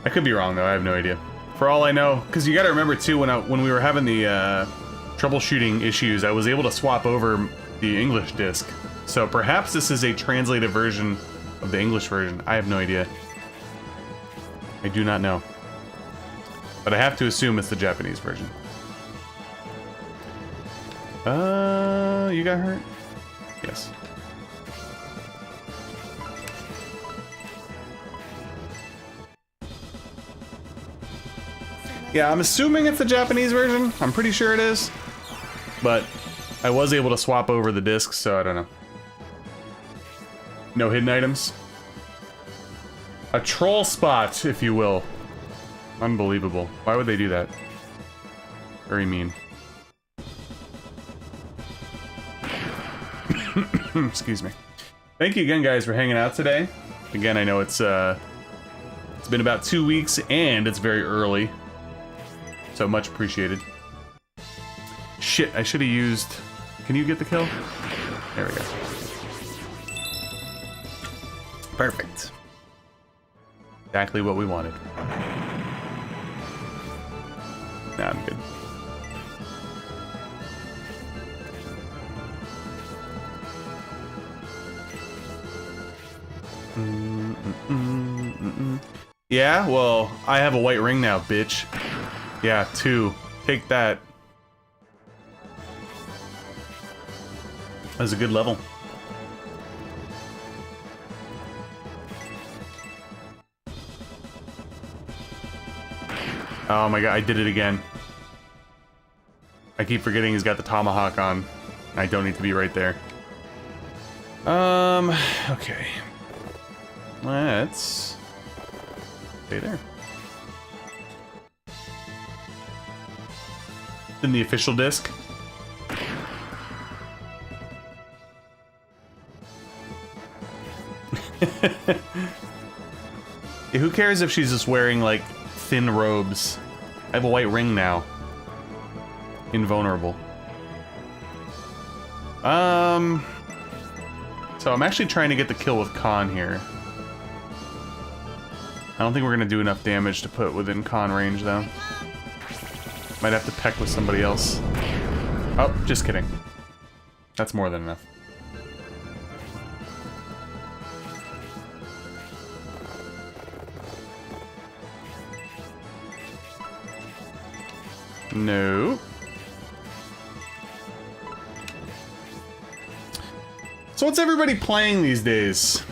I could be wrong, though. I have no idea. For all I know, because you got to remember, too, when we were having the troubleshooting issues, I was able to swap over the English disc. So perhaps this is a translated version of the English version. I have no idea. I do not know. But I have to assume it's the Japanese version. You got hurt? Yes. Yeah, I'm assuming it's the Japanese version. I'm pretty sure it is. But I was able to swap over the discs, so I don't know. No hidden items. A troll spot, if you will. Unbelievable. Why would they do that? Very mean. Excuse me. Thank you again, guys, for hanging out today. Again, I know it's been about 2 weeks and it's very early, so much appreciated. Shit, I should have used. Can you get the kill? There we go. Perfect. Exactly what we wanted. Nah, I'm good. Yeah, well, I have a white ring now, bitch. Yeah, 2. Take that. That was a good level. Oh my god, I did it again. I keep forgetting he's got the tomahawk on. I don't need to be right there. Okay. Let's stay there. In the official disc. Yeah, who cares if she's just wearing like thin robes? I have a white ring now. Invulnerable. So I'm actually trying to get the kill with Khan here. I don't think we're gonna do enough damage to put within Khan range, though. Might have to peck with somebody else. Oh, just kidding. That's more than enough. No. So what's everybody playing these days?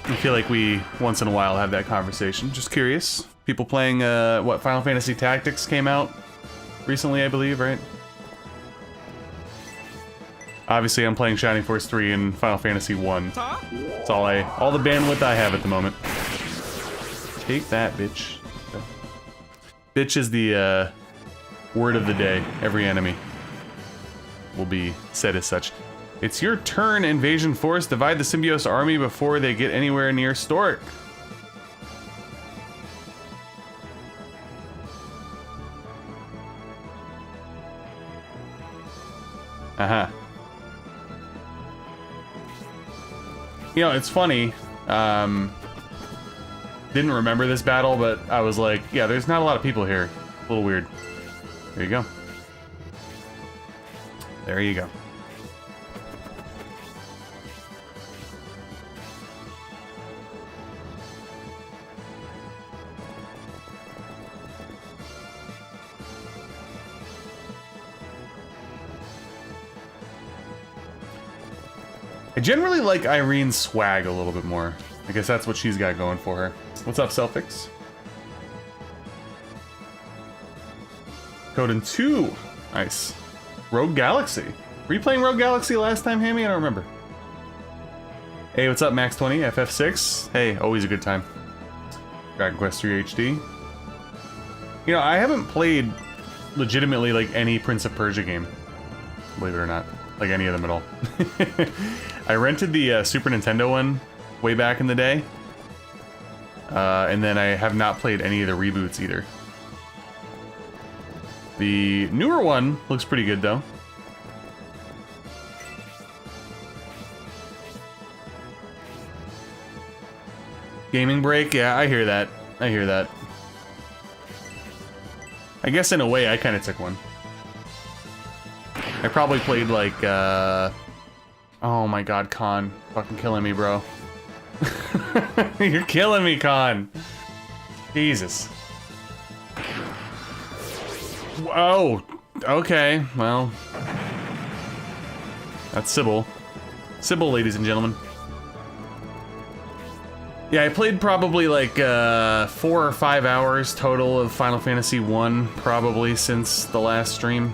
I feel like we, once in a while, have that conversation. Just curious. People playing, what, Final Fantasy Tactics came out recently, I believe, right? Obviously, I'm playing Shining Force 3 and Final Fantasy 1. That's all the bandwidth I have at the moment. Take that, bitch. Bitch is the, word of the day. Every enemy will be said as such. It's your turn, Invasion Force. Divide the Symbiote army before they get anywhere near Stork. Uh-huh. You know, it's funny. Didn't remember this battle, but I was like, yeah, there's not a lot of people here. A little weird. There you go. There you go. I generally like Irene's swag a little bit more. I guess that's what she's got going for her. What's up, Celtics? Coden 2. Nice. Rogue Galaxy. Were you playing Rogue Galaxy last time, Hammy? I don't remember. Hey, what's up, Max20? FF6? Hey, always a good time. Dragon Quest 3 HD. You know, I haven't played legitimately like any Prince of Persia game. Believe it or not. Like any of them at all. I rented the Super Nintendo one way back in the day. And then I have not played any of the reboots either. The newer one looks pretty good though. Gaming break? Yeah, I hear that. I hear that. I guess in a way I kind of took one. I probably played like, oh my god, Con. Fucking killing me, bro. You're killing me, Con. Jesus. Oh, okay, well. That's Sybil. Sybil, ladies and gentlemen. Yeah, I played probably like 4 or 5 hours total of Final Fantasy 1 probably since the last stream.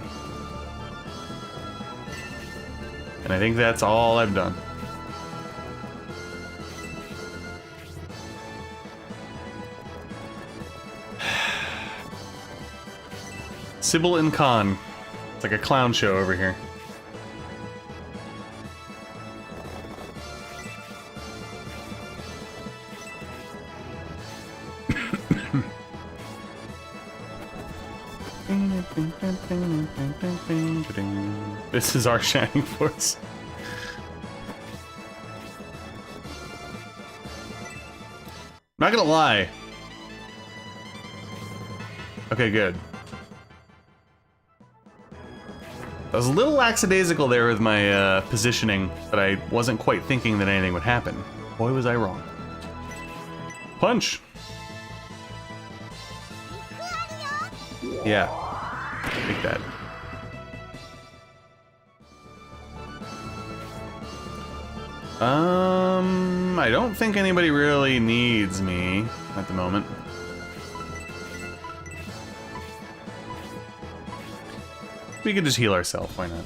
And I think that's all I've done. Sybil and Khan. It's like a clown show over here. This is our shining force. Not gonna lie. Okay, good. I was a little lackadaisical there with my positioning, but I wasn't quite thinking that anything would happen. Boy, was I wrong. Punch! Yeah. Take that. I don't think anybody really needs me at the moment. We could just heal ourselves, why not?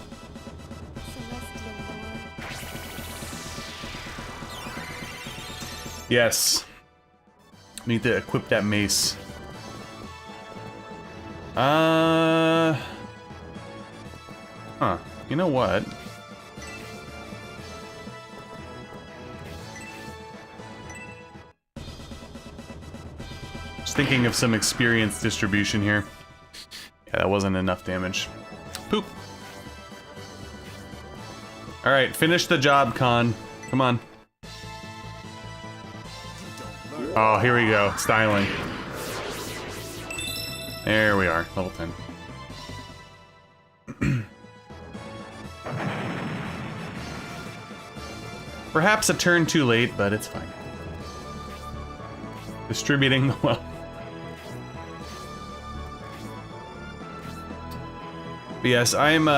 Yes. We need to equip that mace. Huh. You know what? Just thinking of some experience distribution here. Yeah, that wasn't enough damage. Poop. Alright, finish the job, Khan. Come on. Oh, here we go. Styling. There we are. Level 10. Perhaps a turn too late, but it's fine. Distributing the wealth. But yes, I'm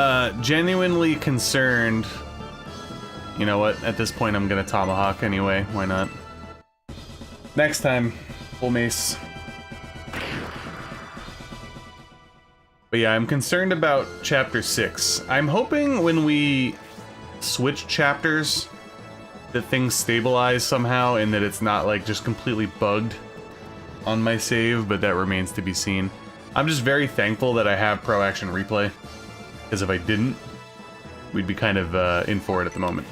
genuinely concerned. You know what? At this point, I'm gonna tomahawk anyway. Why not? Next time, full mace. But yeah, I'm concerned about Chapter 6. I'm hoping when we switch chapters that things stabilize somehow and that it's not like just completely bugged on my save, but that remains to be seen. I'm just very thankful that I have Pro Action Replay, because if I didn't, we'd be kind of in for it at the moment.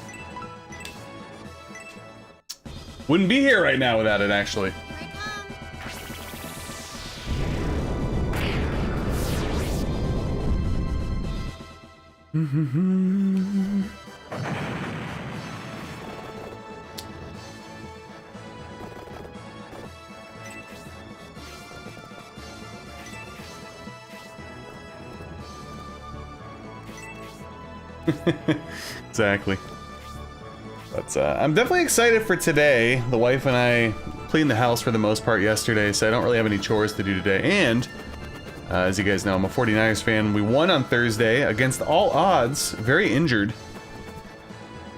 Wouldn't be here right now without it, actually. Exactly. But I'm definitely excited for today. The wife and I cleaned the house for the most part yesterday, so I don't really have any chores to do today. And as you guys know, I'm a 49ers fan. We won on Thursday against all odds, very injured.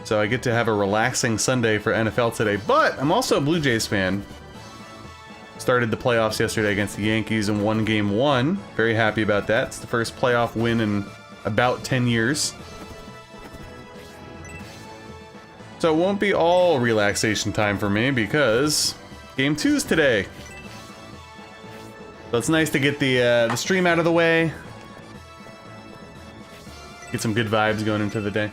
So I get to have a relaxing Sunday for NFL today. But I'm also a Blue Jays fan. Started the playoffs yesterday against the Yankees and won Game 1. Very happy about that. It's the first playoff win in about 10 years. So it won't be all relaxation time for me because Game 2's today. So it's nice to get the stream out of the way. Get some good vibes going into the day.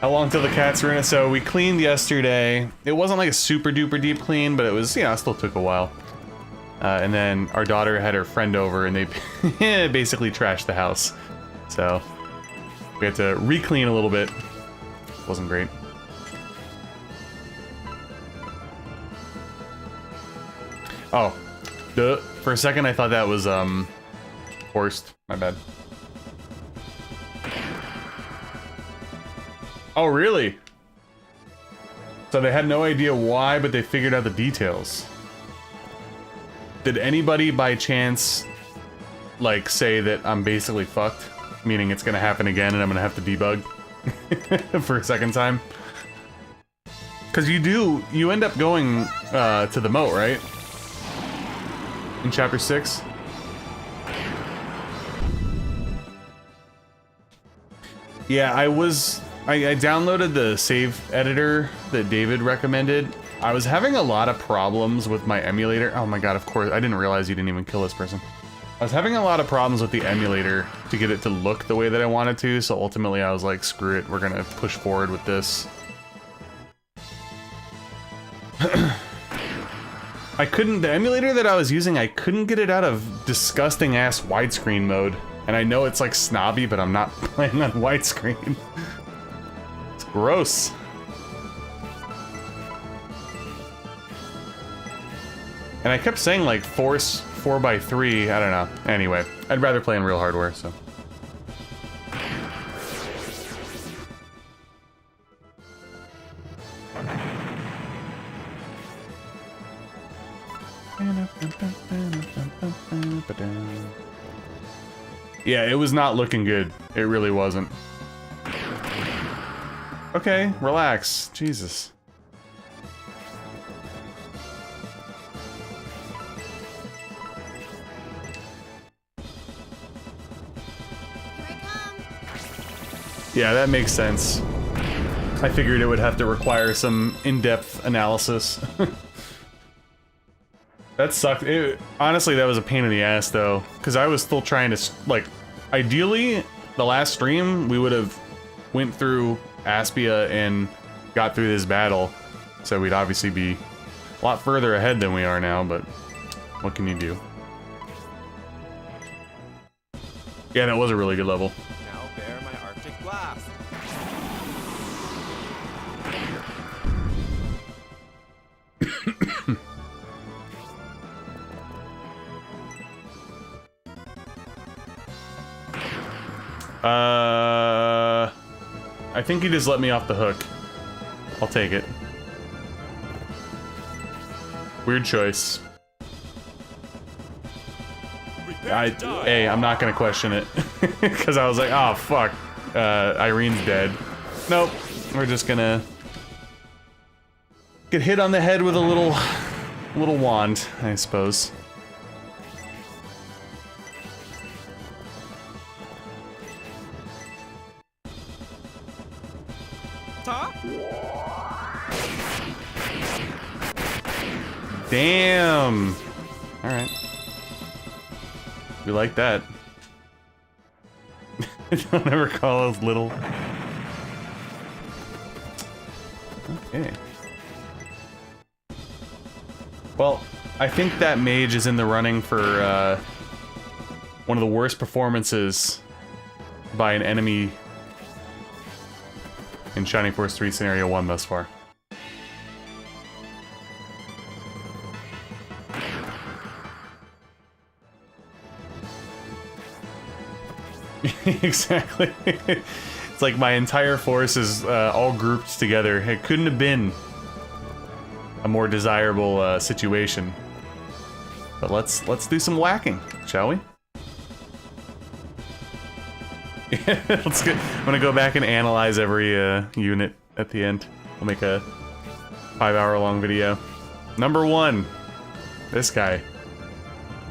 How long till the cats were in it? So we cleaned yesterday. It wasn't like a super duper deep clean, but it was, you know, it still took a while. And then our daughter had her friend over and they basically trashed the house. So we had to re-clean a little bit. Wasn't great. Oh, duh. For a second I thought that was, forced. My bad. Oh, really? So they had no idea why, but they figured out the details. Did anybody by chance, like, say that I'm basically fucked? Meaning it's gonna happen again and I'm gonna have to debug for a second time? Because you end up going to the moat, right? In chapter 6? Yeah, I downloaded the save editor that David recommended. I was having a lot of problems with my emulator. Oh my god, of course, I didn't realize you didn't even kill this person. I was having a lot of problems with the emulator to get it to look the way that I wanted to, so ultimately I was like, screw it, we're gonna push forward with this. The emulator that I was using, I couldn't get it out of disgusting ass widescreen mode. And I know it's like snobby, but I'm not playing on widescreen. It's gross. And I kept saying like force 4x3, I don't know. Anyway, I'd rather play in real hardware, so. Yeah, it was not looking good. It really wasn't. Okay, relax. Jesus. Yeah, that makes sense. I figured it would have to require some in-depth analysis. That sucked. Honestly, that was a pain in the ass, though, because I was still trying to, like, ideally, the last stream, we would have went through Aspia and got through this battle, so we'd obviously be a lot further ahead than we are now, but what can you do? Yeah, that was a really good level. Now bear my Arctic blast. I think he just let me off the hook. I'll take it. Weird choice. Hey, I'm not gonna question it. Because I was like, oh, fuck. Irene's dead. Nope. We're just gonna get hit on the head with a little wand, I suppose. Damn! Alright. We like that. Don't ever call us little. Okay. Well, I think that mage is in the running for one of the worst performances by an enemy in Shining Force 3 Scenario 1 thus far. Exactly. It's like my entire force is all grouped together. It couldn't have been a more desirable situation. But let's do some whacking, shall we? Let's get. I'm gonna go back and analyze every unit at the end. We'll make a 5-hour-long video. Number 1, this guy.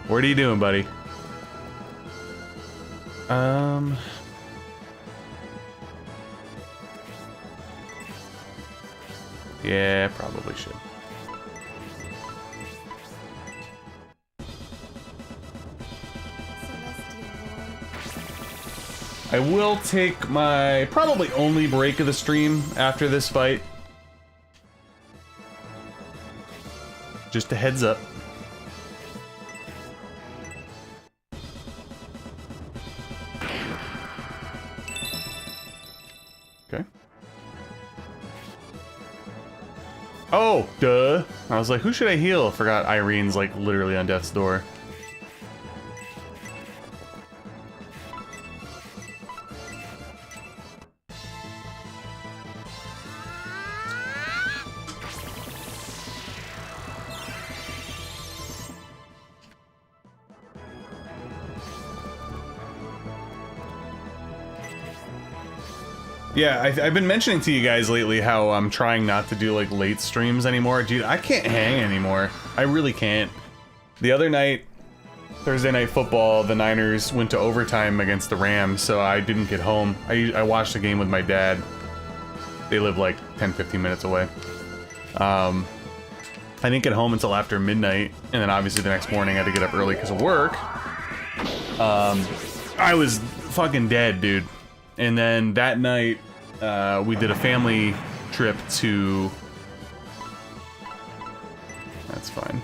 What are you doing, buddy? Yeah, probably should. I will take my probably only break of the stream after this fight. Just a heads up. Okay. Oh, duh. I was like, who should I heal? Forgot Irene's like literally on death's door. Yeah, I've been mentioning to you guys lately how I'm trying not to do like late streams anymore. Dude, I can't hang anymore. I really can't. The other night, Thursday Night Football, the Niners went to overtime against the Rams, so I didn't get home. I watched the game with my dad. They live like 10-15 minutes away. I didn't get home until after midnight, and then obviously the next morning I had to get up early because of work. I was fucking dead, dude. And then that night, we did a family trip to... That's fine.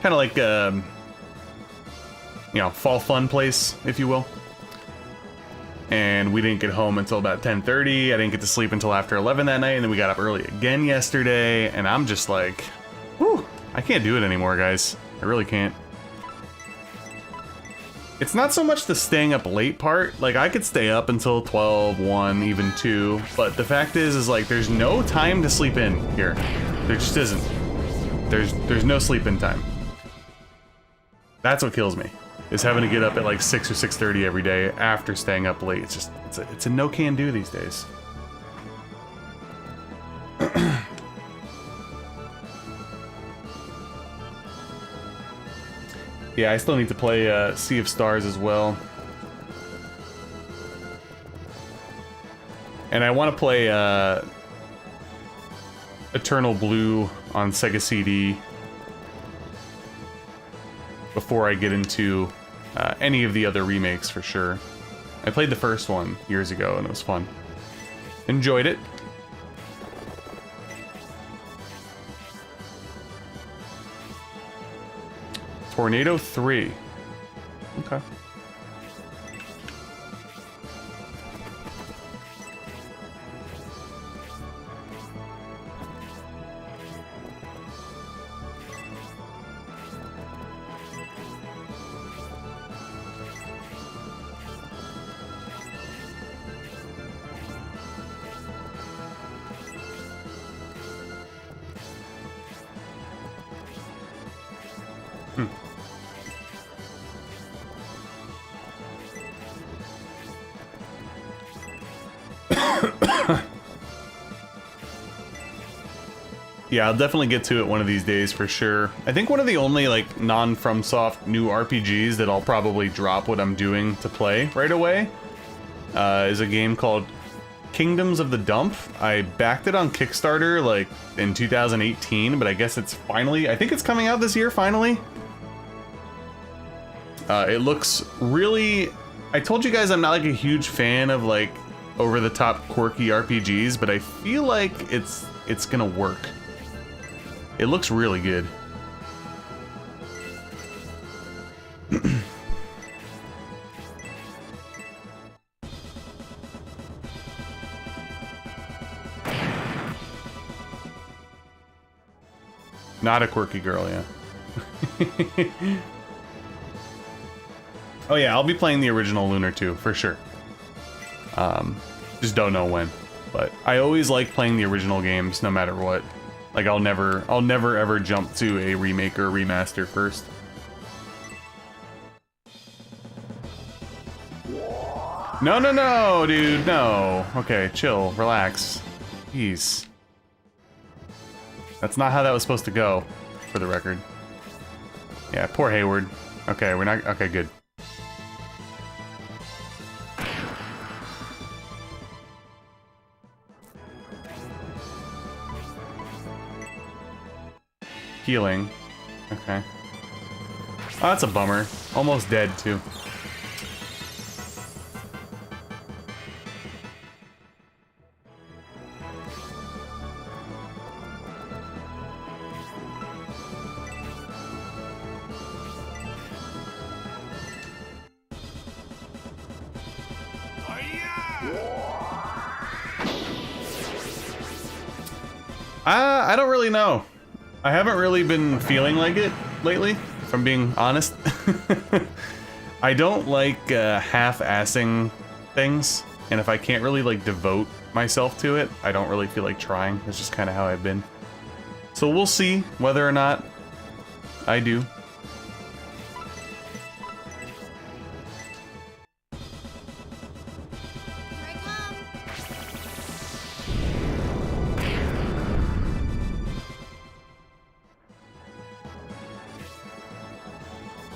Kind of like, you know, fall fun place, if you will. And we didn't get home until about 10:30. I didn't get to sleep until after 11 that night, and then we got up early again yesterday. And I'm just like, whew, I can't do it anymore, guys. I really can't. It's not so much the staying up late part. Like, I could stay up until 12, 1, even 2. But the fact is like, there's no time to sleep in here. There just isn't. There's no sleep in time. That's what kills me, is having to get up at like 6 or 6:30 every day after staying up late. It's just, it's a no can do these days. Yeah, I still need to play Sea of Stars as well. And I want to play Eternal Blue on Sega CD before I get into any of the other remakes for sure. I played the first one years ago and it was fun. Enjoyed it. Tornado 3. Okay. Yeah, I'll definitely get to it one of these days for sure. I think one of the only like non-FromSoft new RPGs that I'll probably drop what I'm doing to play right away is a game called Kingdoms of the Dump. I backed it on Kickstarter like in 2018, but I guess it's finally, I think it's coming out this year finally. It looks really, I told you guys I'm not like a huge fan of like over-the-top quirky RPGs, but I feel like it's gonna work. It looks really good. Not a quirky girl, yeah. Oh yeah, I'll be playing the original Lunar 2, for sure. Just don't know when. But I always like playing the original games, no matter what. Like, I'll never ever jump to a remake or remaster first. No, no, no, dude, no. Okay, chill, relax. Jeez. That's not how that was supposed to go, for the record. Yeah, poor Hayward. Okay, we're not, okay, good. Healing. Okay. Oh, that's a bummer. Almost dead, too. I don't really know. I haven't really been feeling like it lately, if I'm being honest. I don't like half-assing things, and if I can't really like devote myself to it, I don't really feel like trying. That's just kind of how I've been. So we'll see whether or not I do.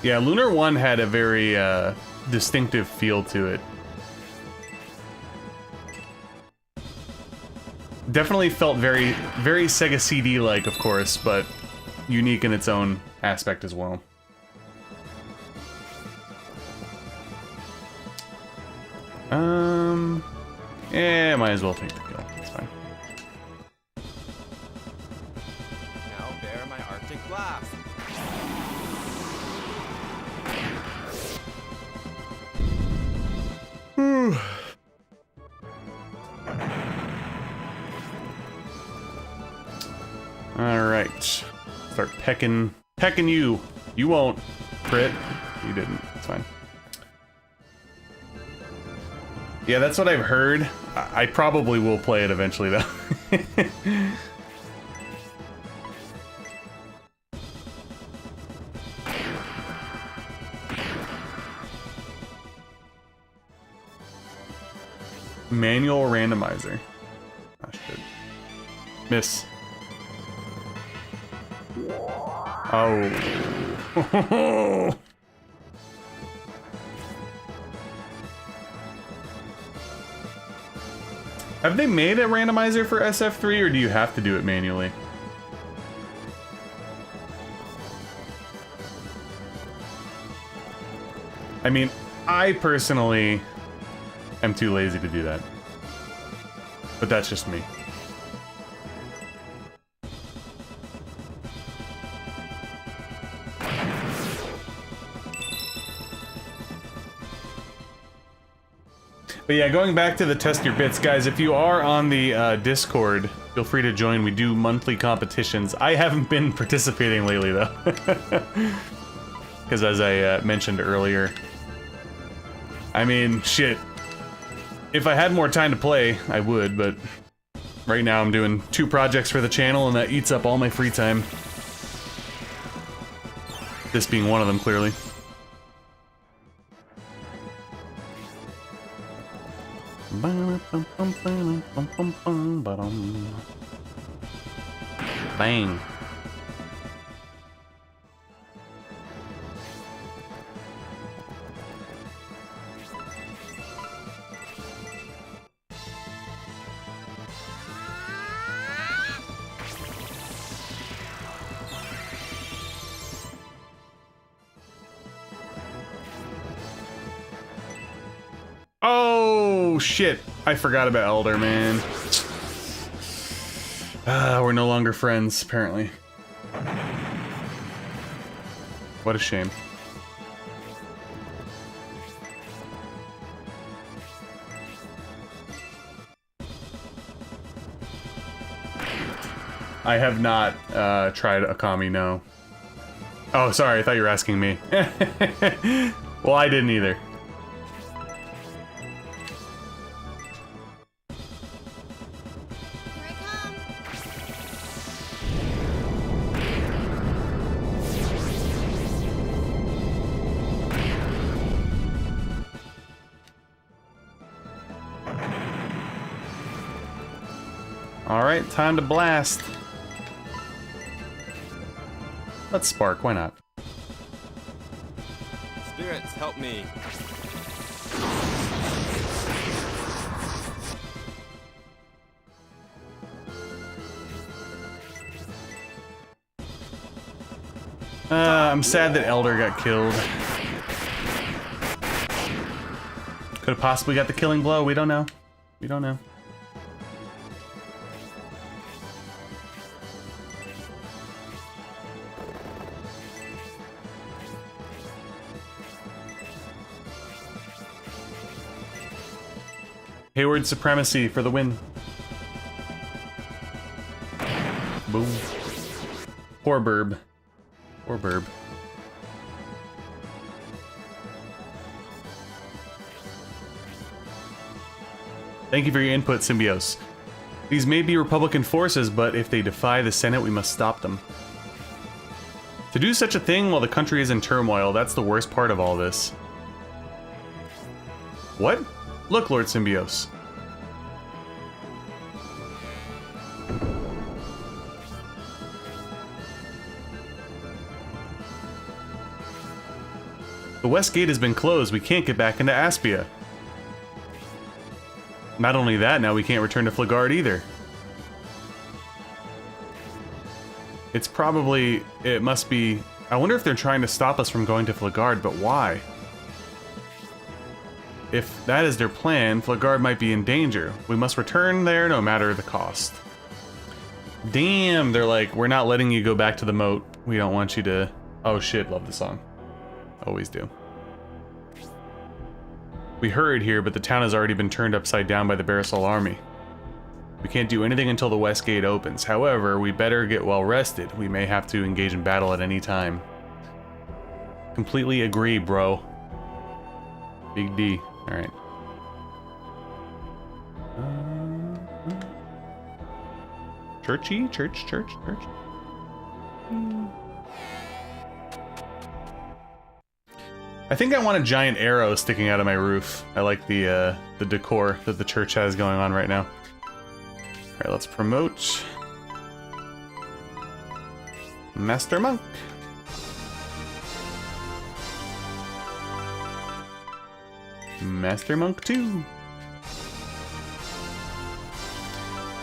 Yeah, Lunar 1 had a very distinctive feel to it. Definitely felt very, very Sega CD-like, of course, but unique in its own aspect as well. Yeah, might as well take the kill. It's fine. Now bear my Arctic blast. Alright. Start pecking you. You won't. Crit. You didn't. It's fine. Yeah, that's what I've heard. I probably will play it eventually, though. Manual randomizer. Oh, shit. Miss. Oh. Have they made a randomizer for SF3, or do you have to do it manually? I mean, I personally am too lazy to do that. But that's just me. But yeah, going back to the test your bits, guys, if you are on the Discord, feel free to join. We do monthly competitions. I haven't been participating lately, though. Because as I mentioned earlier, I mean, shit. If I had more time to play, I would, but right now I'm doing 2 projects for the channel, and that eats up all my free time. This being one of them, clearly. Bang. Oh, shit. I forgot about Elder, man. We're no longer friends, apparently. What a shame. I have not tried Akami, no. Oh, sorry, I thought you were asking me. Well, I didn't either. Alright, time to blast. Let's spark, why not? Spirits, help me. I'm sad that Elder got killed. Could have possibly got the killing blow, we don't know. We don't know. Hayward supremacy for the win. Boom. Poor burb. Poor burb. Thank you for your input, Symbios. These may be Republican forces, but if they defy the Senate, we must stop them. To do such a thing while the country is in turmoil, that's the worst part of all this. What? Look, Lord Symbios. The West Gate has been closed. We can't get back into Aspia. Not only that, now we can't return to Flagard either. It's probably... It must be... I wonder if they're trying to stop us from going to Flagard, but why? If that is their plan, Flagard might be in danger. We must return there no matter the cost. Damn, they're like, we're not letting you go back to the moat. We don't want you to... Oh shit, love the song. Always do. We hurried here, but the town has already been turned upside down by the Barisal army. We can't do anything until the West Gate opens. However, we better get well rested. We may have to engage in battle at any time. Completely agree, bro. Big D. Alright. Churchy? Church? I think I want a giant arrow sticking out of my roof. I like the decor that the church has going on right now. Alright, let's promote Master Monk. Master Monk 2.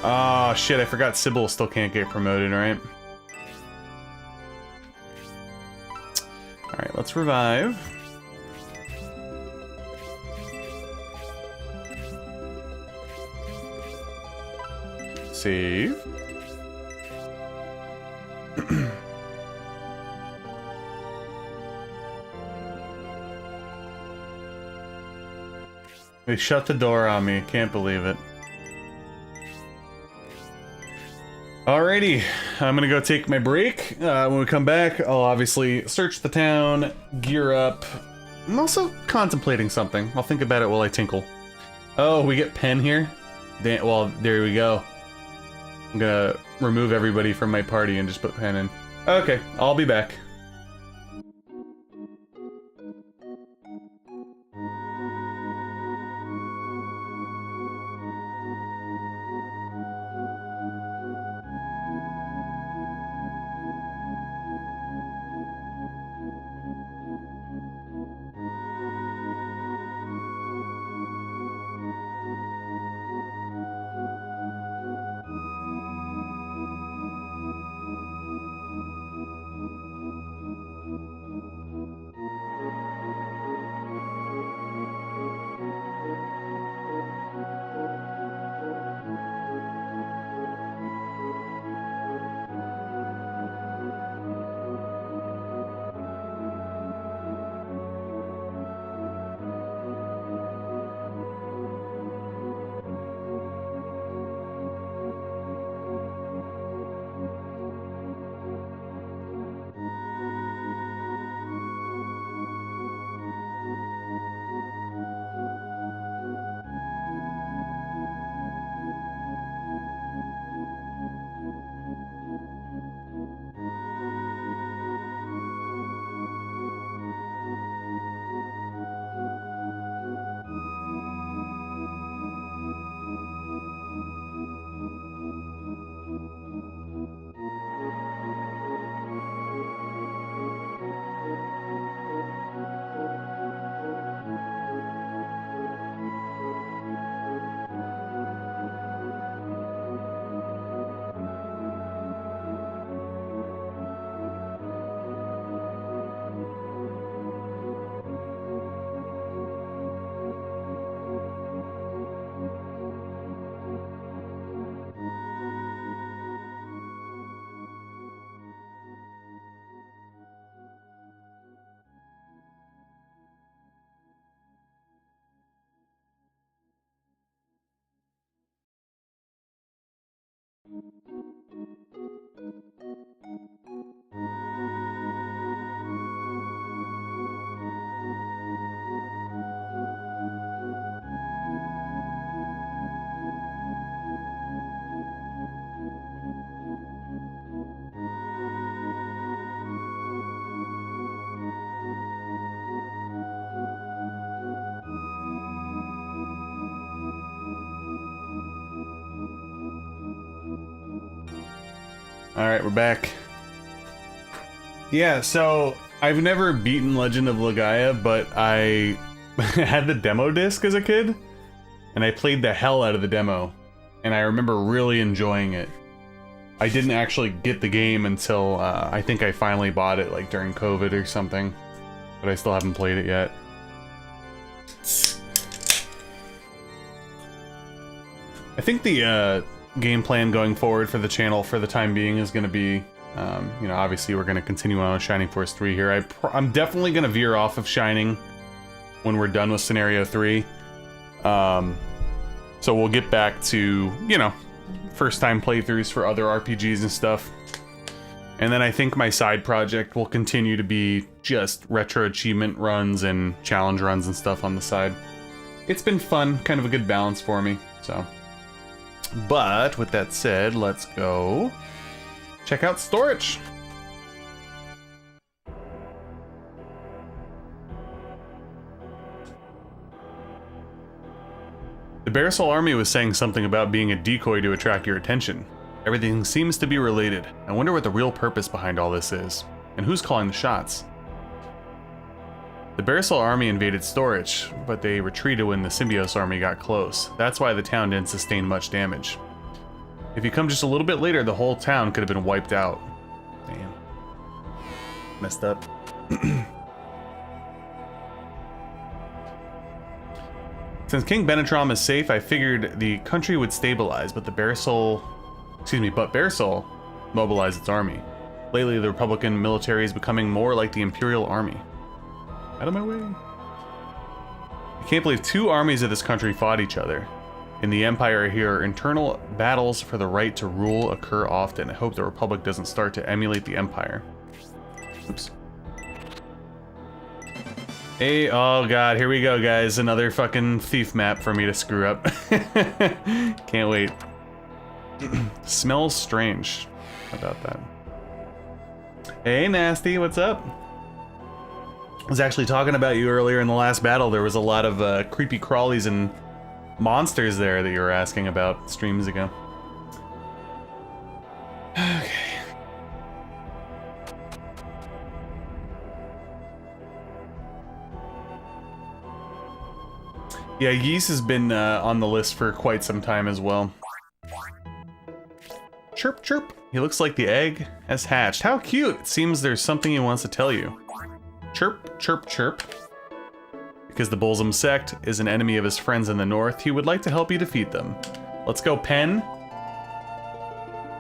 Oh shit, I forgot Sybil still can't get promoted, right? Alright, let's revive. Save. They shut the door on me. Can't believe it. Alrighty, I'm gonna go take my break. When we come back, I'll obviously search the town, gear up. I'm also contemplating something. I'll think about it while I tinkle. Oh, we get Pen here? Well, there we go. I'm gonna remove everybody from my party and just put Pen in. Okay, I'll be back. Alright, we're back. Yeah, so I've never beaten Legend of Legaia, but I had the demo disc as a kid, and I played the hell out of the demo, and I remember really enjoying it. I didn't actually get the game until I think I finally bought it like during COVID or something, but I still haven't played it yet. I think the game plan going forward for the channel for the time being is going to be, you know, obviously we're going to continue on with Shining Force 3 here. I'm definitely going to veer off of Shining when we're done with Scenario 3. So we'll get back to, you know, first time playthroughs for other RPGs and stuff. And then I think my side project will continue to be just retro achievement runs and challenge runs and stuff on the side. It's been fun, kind of a good balance for me, so. But with that said, let's go check out storage. The Bearsol army was saying something about being a decoy to attract your attention. Everything seems to be related. I wonder what the real purpose behind all this is. And who's calling the shots? The Bearsol army invaded storage, but they retreated when the Symbios army got close. That's why the town didn't sustain much damage. If you come just a little bit later, the whole town could have been wiped out. Damn. Messed up. Since King Benetrom is safe, I figured the country would stabilize, but Bearsol mobilized its army. Lately, the Republican military is becoming more like the Imperial Army. Out of my way. I can't believe two armies of this country fought each other. In the Empire here, internal battles for the right to rule occur often. I hope the Republic doesn't start to emulate the Empire. Oops. Hey, oh god, here we go, guys. Another fucking thief map for me to screw up. Can't wait. Smells strange. How about that? Hey, Nasty, what's up? I was actually talking about you earlier in the last battle. There was a lot of creepy crawlies and monsters there that you were asking about streams ago. Okay. Yeah, Yeast has been on the list for quite some time as well. Chirp, chirp. He looks like the egg has hatched. How cute! It seems there's something he wants to tell you. Chirp, chirp, chirp. Because the Bolzum sect is an enemy of his friends in the north, he would like to help you defeat them. Let's go, Pen.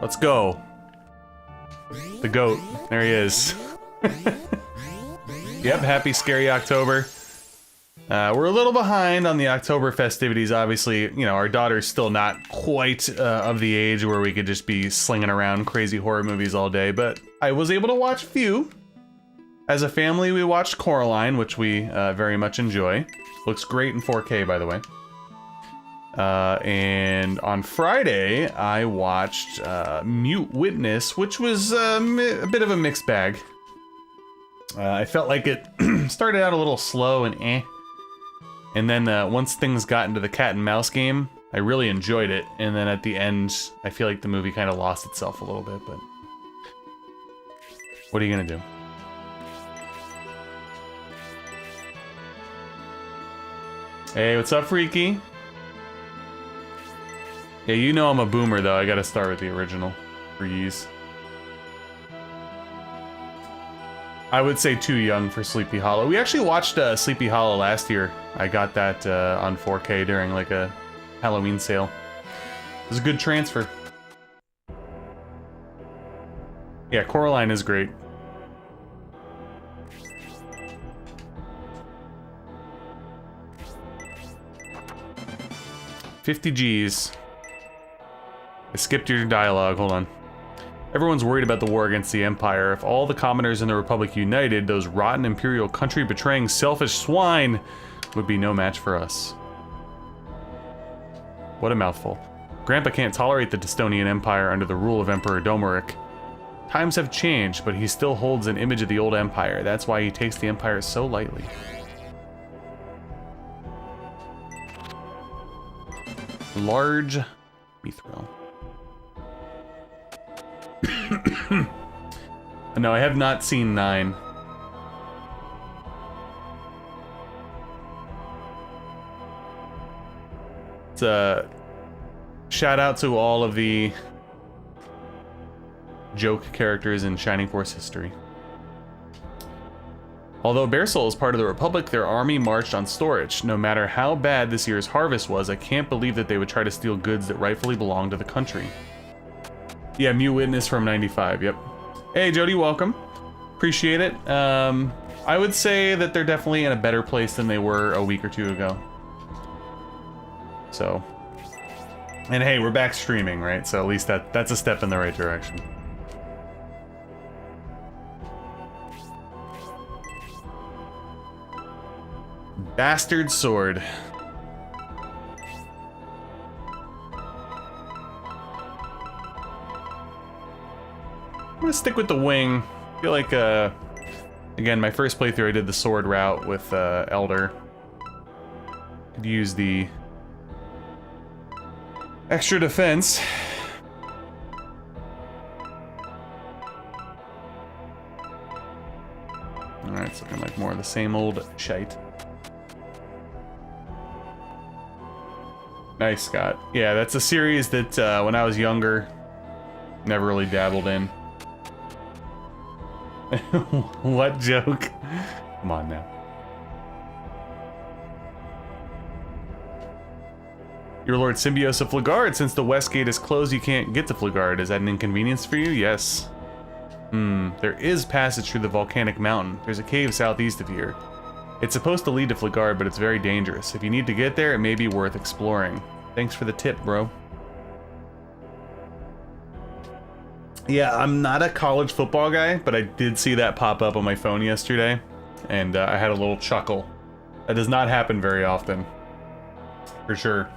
Let's go. The goat. There he is. Yep, happy scary October. We're a little behind on the October festivities, obviously. You know, our daughter's still not quite of the age where we could just be slinging around crazy horror movies all day, but I was able to watch a few. As a family, we watched Coraline, which we very much enjoy. Looks great in 4K, by the way. And on Friday, I watched Mute Witness, which was a bit of a mixed bag. I felt like it started out a little slow and eh. And then once things got into the cat and mouse game, I really enjoyed it. And then at the end, I feel like the movie kind of lost itself a little bit, but... What are you gonna do? Hey, what's up, Freaky? Yeah, you know I'm a boomer, though. I gotta start with the original for Yeez. I would say too young for Sleepy Hollow. We actually watched Sleepy Hollow last year. I got that on 4K during like a Halloween sale. It was a good transfer. Yeah, Coraline is great. $50 Gs. I skipped your dialogue, hold on. Everyone's worried about the war against the Empire. If all the commoners in the Republic united, those rotten Imperial country betraying selfish swine would be no match for us. What a mouthful. Grandpa can't tolerate the Destonian Empire under the rule of Emperor Domeric. Times have changed, but he still holds an image of the old Empire. That's why he takes the Empire so lightly. Large mithril. No, I have not seen 9. It's a shout out to all of the joke characters in Shining Force history. Although Bear Soul is part of the Republic, their army marched on storage. No matter how bad this year's harvest was, I can't believe that they would try to steal goods that rightfully belong to the country. Yeah, Mute Witness from 95, yep. Hey, Jody, welcome. Appreciate it. I would say that they're definitely in a better place than they were a week or 2 ago. So, and hey, we're back streaming, right? So at least that's a step in the right direction. Bastard sword. I'm gonna stick with the wing. I feel like, again, my first playthrough I did the sword route with Elder. Could use the extra defense. Alright, it's looking like more of the same old shite. Nice, Scott. Yeah, that's a series that when I was younger, never really dabbled in. What joke? Come on now. Your Lord Symbios of Fligard, since the west gate is closed, you can't get to Fligard. Is that an inconvenience for you? Yes. There is passage through the volcanic mountain. There's a cave southeast of here. It's supposed to lead to Fligard, but it's very dangerous. If you need to get there, it may be worth exploring. Thanks for the tip, bro. Yeah, I'm not a college football guy, but I did see that pop up on my phone yesterday, and I had a little chuckle. That does not happen very often. For sure.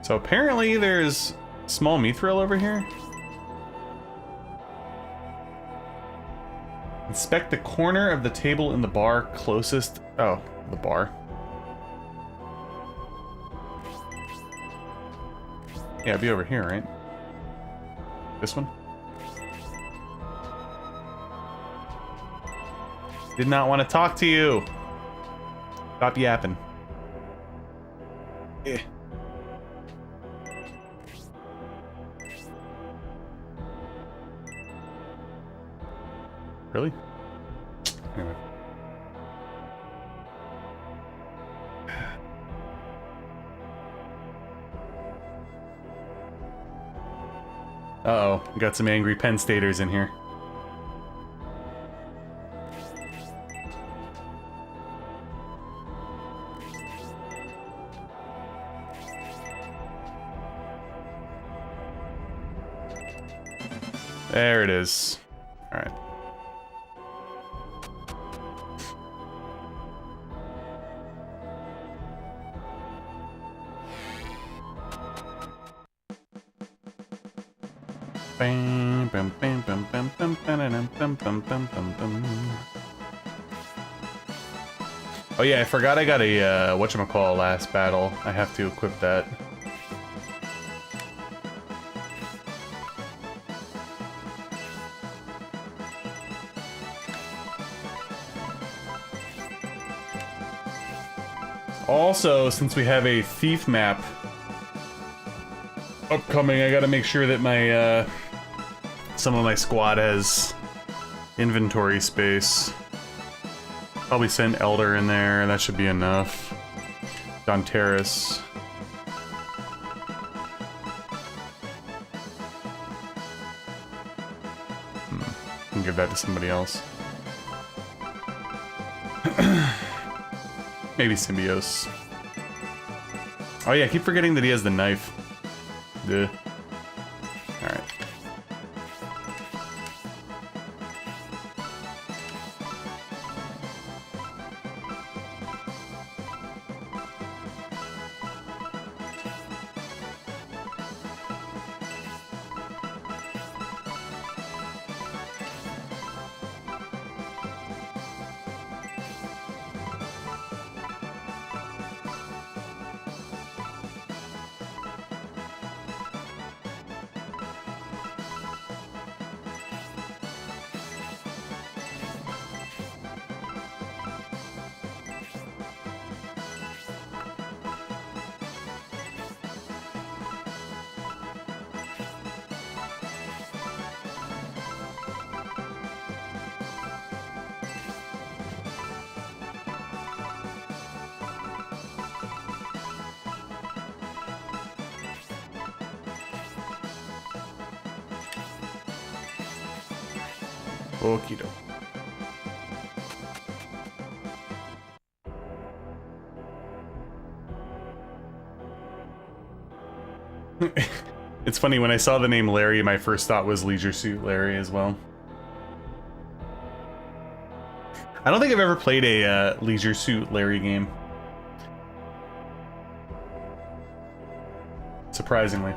So apparently there's small mithril over here. Inspect the corner of the table in the bar closest... Oh, the bar. Yeah, it'd be over here, right? This one? Did not want to talk to you. Stop yapping. Eh. Really? Anyway. Uh-oh, got some angry Penn Staters in here. There it is. All right. Oh yeah, I forgot I got a whatchamacall last battle. I have to equip that. Also, since we have a thief map upcoming, I gotta make sure that my some of my squad has inventory space. Probably send Elder in there, that should be enough. Don Terrace. Can give that to somebody else. Maybe Symbios. Oh yeah, I keep forgetting that he has the knife. Duh. Alright. Okie doke. It's funny, when I saw the name Larry, my first thought was Leisure Suit Larry as well. I don't think I've ever played a Leisure Suit Larry game. Surprisingly.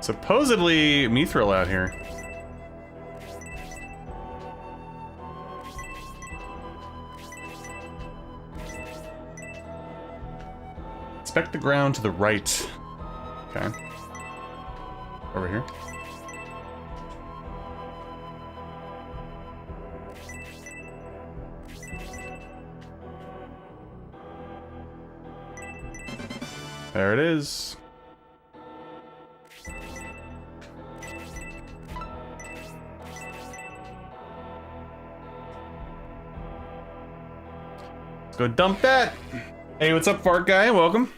Supposedly Mithril out here. Inspect the ground to the right. Okay. Over here. There it is. Let's go dump that. Hey, what's up, Fart Guy? Welcome.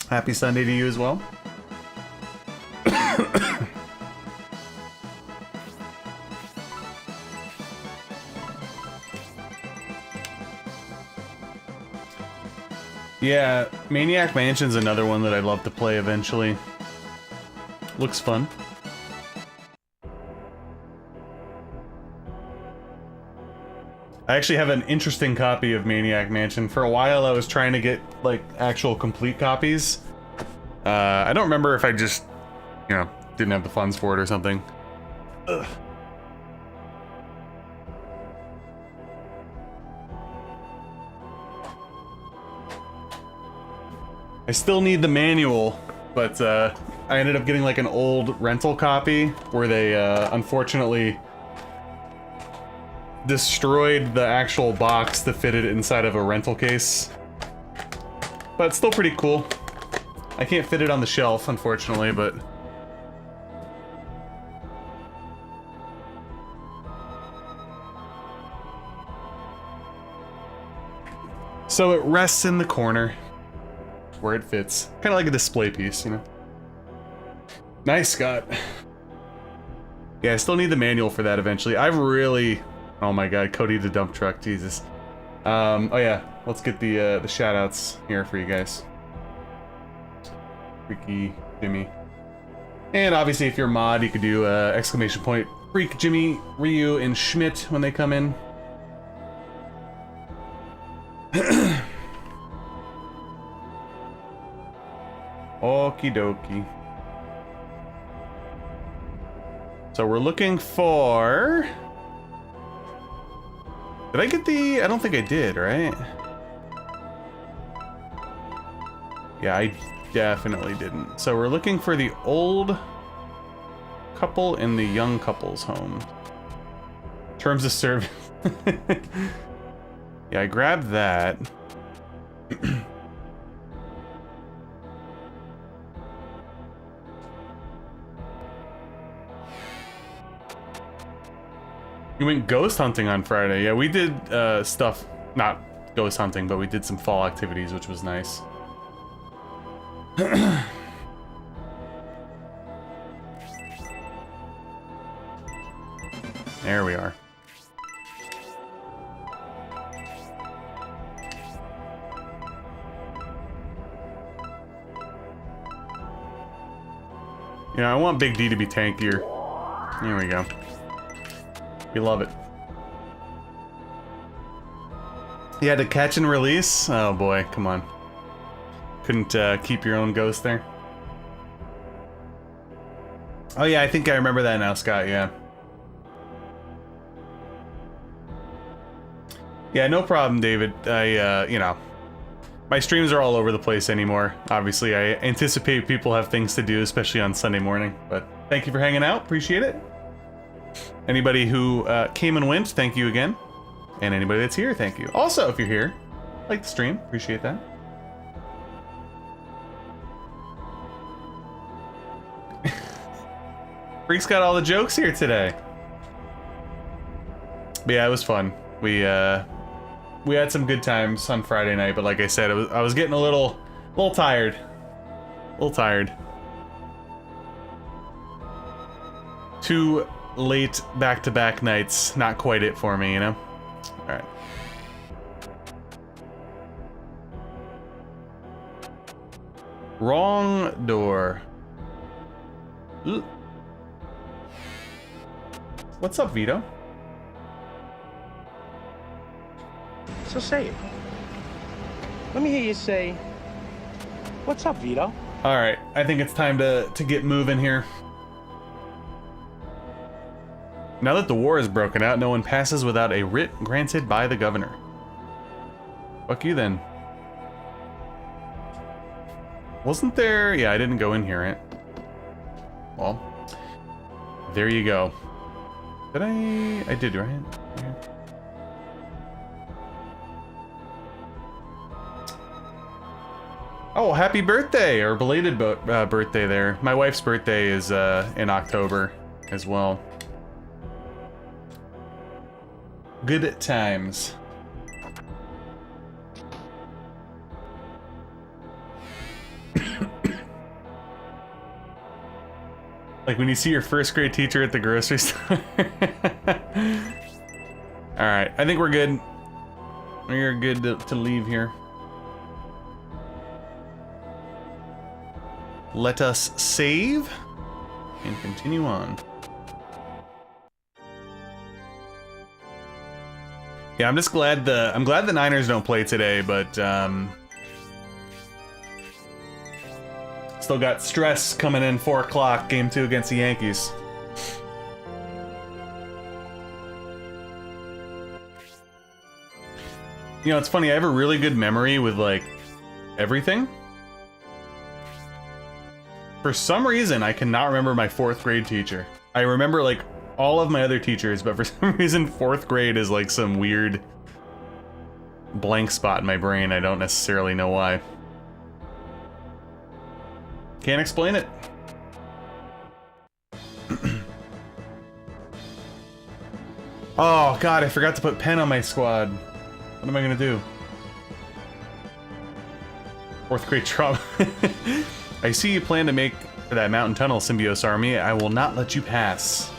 Happy Sunday to you as well. Yeah, Maniac Mansion's another one that I'd love to play eventually. Looks fun. I actually have an interesting copy of Maniac Mansion. For a while I was trying to get, like, actual complete copies. I don't remember if I just, you know, didn't have the funds for it or something. Ugh. I still need the manual, but I ended up getting like an old rental copy where they unfortunately destroyed the actual box to fit it inside of a rental case. But it's still pretty cool. I can't fit it on the shelf, unfortunately, but... So it rests in the corner where it fits. Kind of like a display piece, you know? Nice, Scott. Yeah, I still need the manual for that eventually. I've really... Oh my god, Cody the dump truck, Jesus. Oh yeah, let's get the shout-outs here for you guys. Freaky Jimmy. And obviously if you're a mod, you could do exclamation point Freak Jimmy, Ryu, and Schmidt when they come in. Okie dokie. So we're looking for... Did I get the... I don't think I did, right? Yeah, I definitely didn't. So we're looking for the old couple in the young couple's home. Terms of service. Yeah, I grabbed that. You went ghost hunting on Friday. Yeah, we did stuff, not ghost hunting, but we did some fall activities, which was nice. There we are. Yeah, I want Big D to be tankier. There we go. We love it. You had to catch and release? Oh boy, come on. Couldn't keep your own ghost there? Oh yeah, I think I remember that now, Scott, yeah. Yeah, no problem, David. I, you know, my streams are all over the place anymore. Obviously, I anticipate people have things to do, especially on Sunday morning. But thank you for hanging out. Appreciate it. Anybody who came and went, thank you again. And anybody that's here, thank you. Also, if you're here, like the stream, appreciate that. Freak's got all the jokes here today. But yeah, it was fun. We had some good times on Friday night, but like I said, I was getting a little tired. A little tired. Two late back-to-back nights, not quite it for me, you know? Alright. Wrong door. Ooh. What's up, Vito? So say it. Let me hear you say, what's up, Vito? Alright, I think it's time to get moving here. Now that the war has broken out, no one passes without a writ granted by the governor. Fuck you then. Wasn't there... Yeah, I didn't go in here, right? Well, there you go. Did I did, right? Yeah. Oh, happy birthday! Or belated birthday there. My wife's birthday is in October as well. Good times. Like when you see your first grade teacher at the grocery store. Alright, I think we're good. We're good to leave here. Let us save and continue on. Yeah, I'm just glad I'm glad the Niners don't play today, but still got stress coming in 4 o'clock, game 2 against the Yankees. You know, it's funny, I have a really good memory with like everything. For some reason, I cannot remember my 4th grade teacher. I remember like all of my other teachers, but for some reason 4th grade is like some weird blank spot in my brain. I don't necessarily know why. Can't explain it. Oh god, I forgot to put Pen on my squad. What am I gonna do? 4th grade trauma. I see you plan to make for that mountain tunnel, Symbiosis Army. I will not let you pass.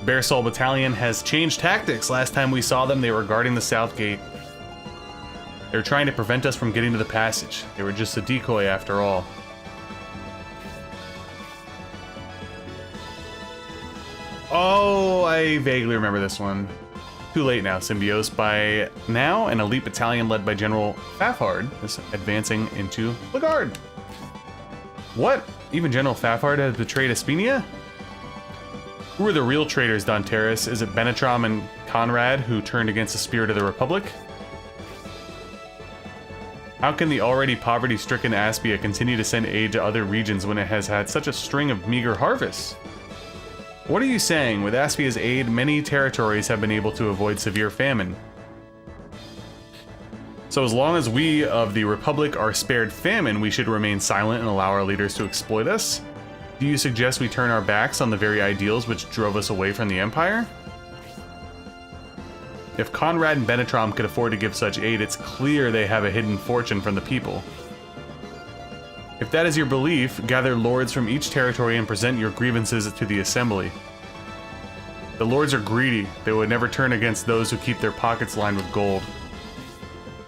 Bear Soul Battalion has changed tactics. Last time we saw them, they were guarding the south gate. They were trying to prevent us from getting to the passage. They were just a decoy after all. Oh, I vaguely remember this one. Too late now, Symbiosis. By now, an elite battalion led by General Fafard is advancing into Lagard. What? Even General Fafard has betrayed Espinia? Who are the real traitors, Don Terrace? Is it Benetram and Conrad who turned against the spirit of the Republic? How can the already poverty-stricken Aspia continue to send aid to other regions when it has had such a string of meager harvests? What are you saying? With Aspia's aid, many territories have been able to avoid severe famine. So as long as we of the Republic are spared famine, we should remain silent and allow our leaders to exploit us? Do you suggest we turn our backs on the very ideals which drove us away from the Empire? If Conrad and Benetram could afford to give such aid, it's clear they have a hidden fortune from the people. If that is your belief, gather lords from each territory and present your grievances to the assembly. The lords are greedy. They would never turn against those who keep their pockets lined with gold.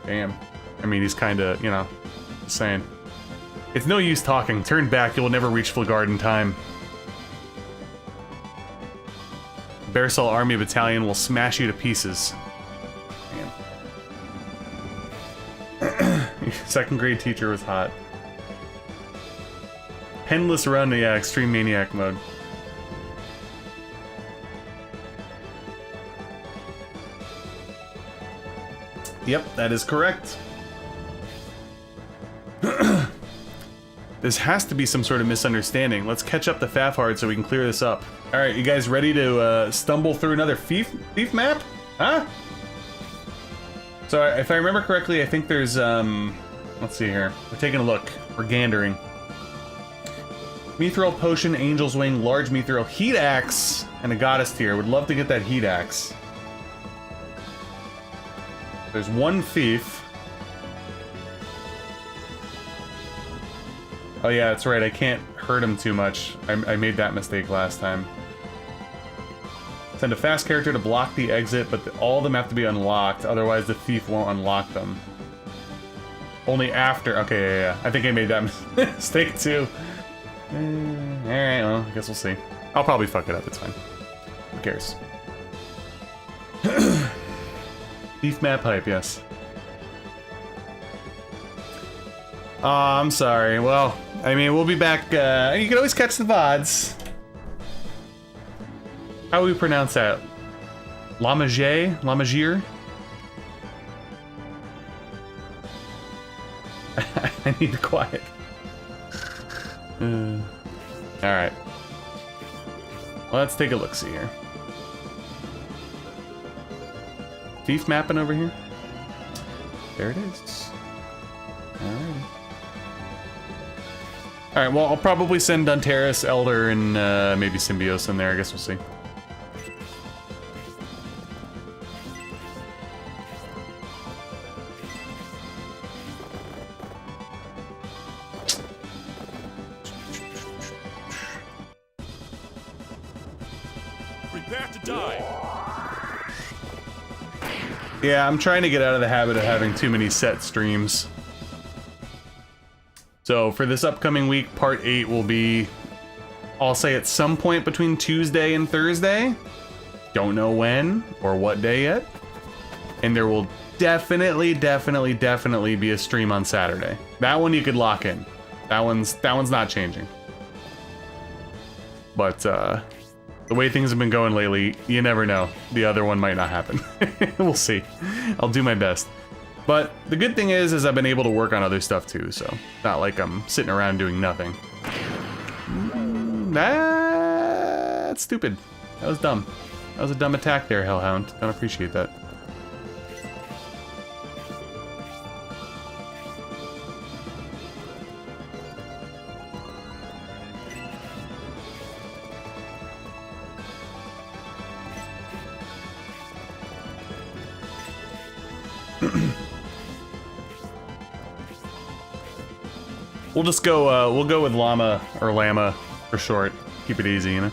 Damn. I mean, he's kinda, you know, saying. It's no use talking. Turn back, you will never reach Flagard in time. Bearsall Army Battalion will smash you to pieces. Damn. Second grade teacher was hot. Penless run, yeah, extreme maniac mode. Yep, that is correct. This has to be some sort of misunderstanding. Let's catch up to Fafard so we can clear this up. Alright, you guys ready to stumble through another thief map? Huh? So if I remember correctly, I think there's, let's see here. We're taking a look. We're gandering. Mithril Potion, Angel's Wing, Large Mithril, Heat Axe, and a Goddess Tier. Would love to get that Heat Axe. There's one thief. Oh yeah, that's right. I can't hurt him too much. I made that mistake last time. Send a fast character to block the exit, but all of them have to be unlocked. Otherwise, the thief won't unlock them. Only after. Okay, yeah. I think I made that mistake too. Alright, well, I guess we'll see. I'll probably fuck it up. It's fine. Who cares? Thief map hype, yes. Oh, I'm sorry. Well, I mean, we'll be back. You can always catch the VODs. How do we pronounce that? Lamagier? Lamagier? I need to quiet. Alright. Well, let's take a look-see here. Thief mapping over here? There it is. Alright. Alright, well, I'll probably send Dunteris, Elder, and maybe Symbios in there. I guess we'll see. Prepare to die. Yeah, I'm trying to get out of the habit of having too many set streams. So for this upcoming week, part 8 will be, I'll say at some point between Tuesday and Thursday. Don't know when or what day yet. And there will definitely be a stream on Saturday. That one you could lock in. That one's not changing. But the way things have been going lately, you never know. The other one might not happen. We'll see. I'll do my best. But the good thing is I've been able to work on other stuff too, so not like I'm sitting around doing nothing. That's stupid. That was dumb. That was a dumb attack there, Hellhound. Don't appreciate that. We'll just go, we'll go with Llama, or Llama for short. Keep it easy, you know?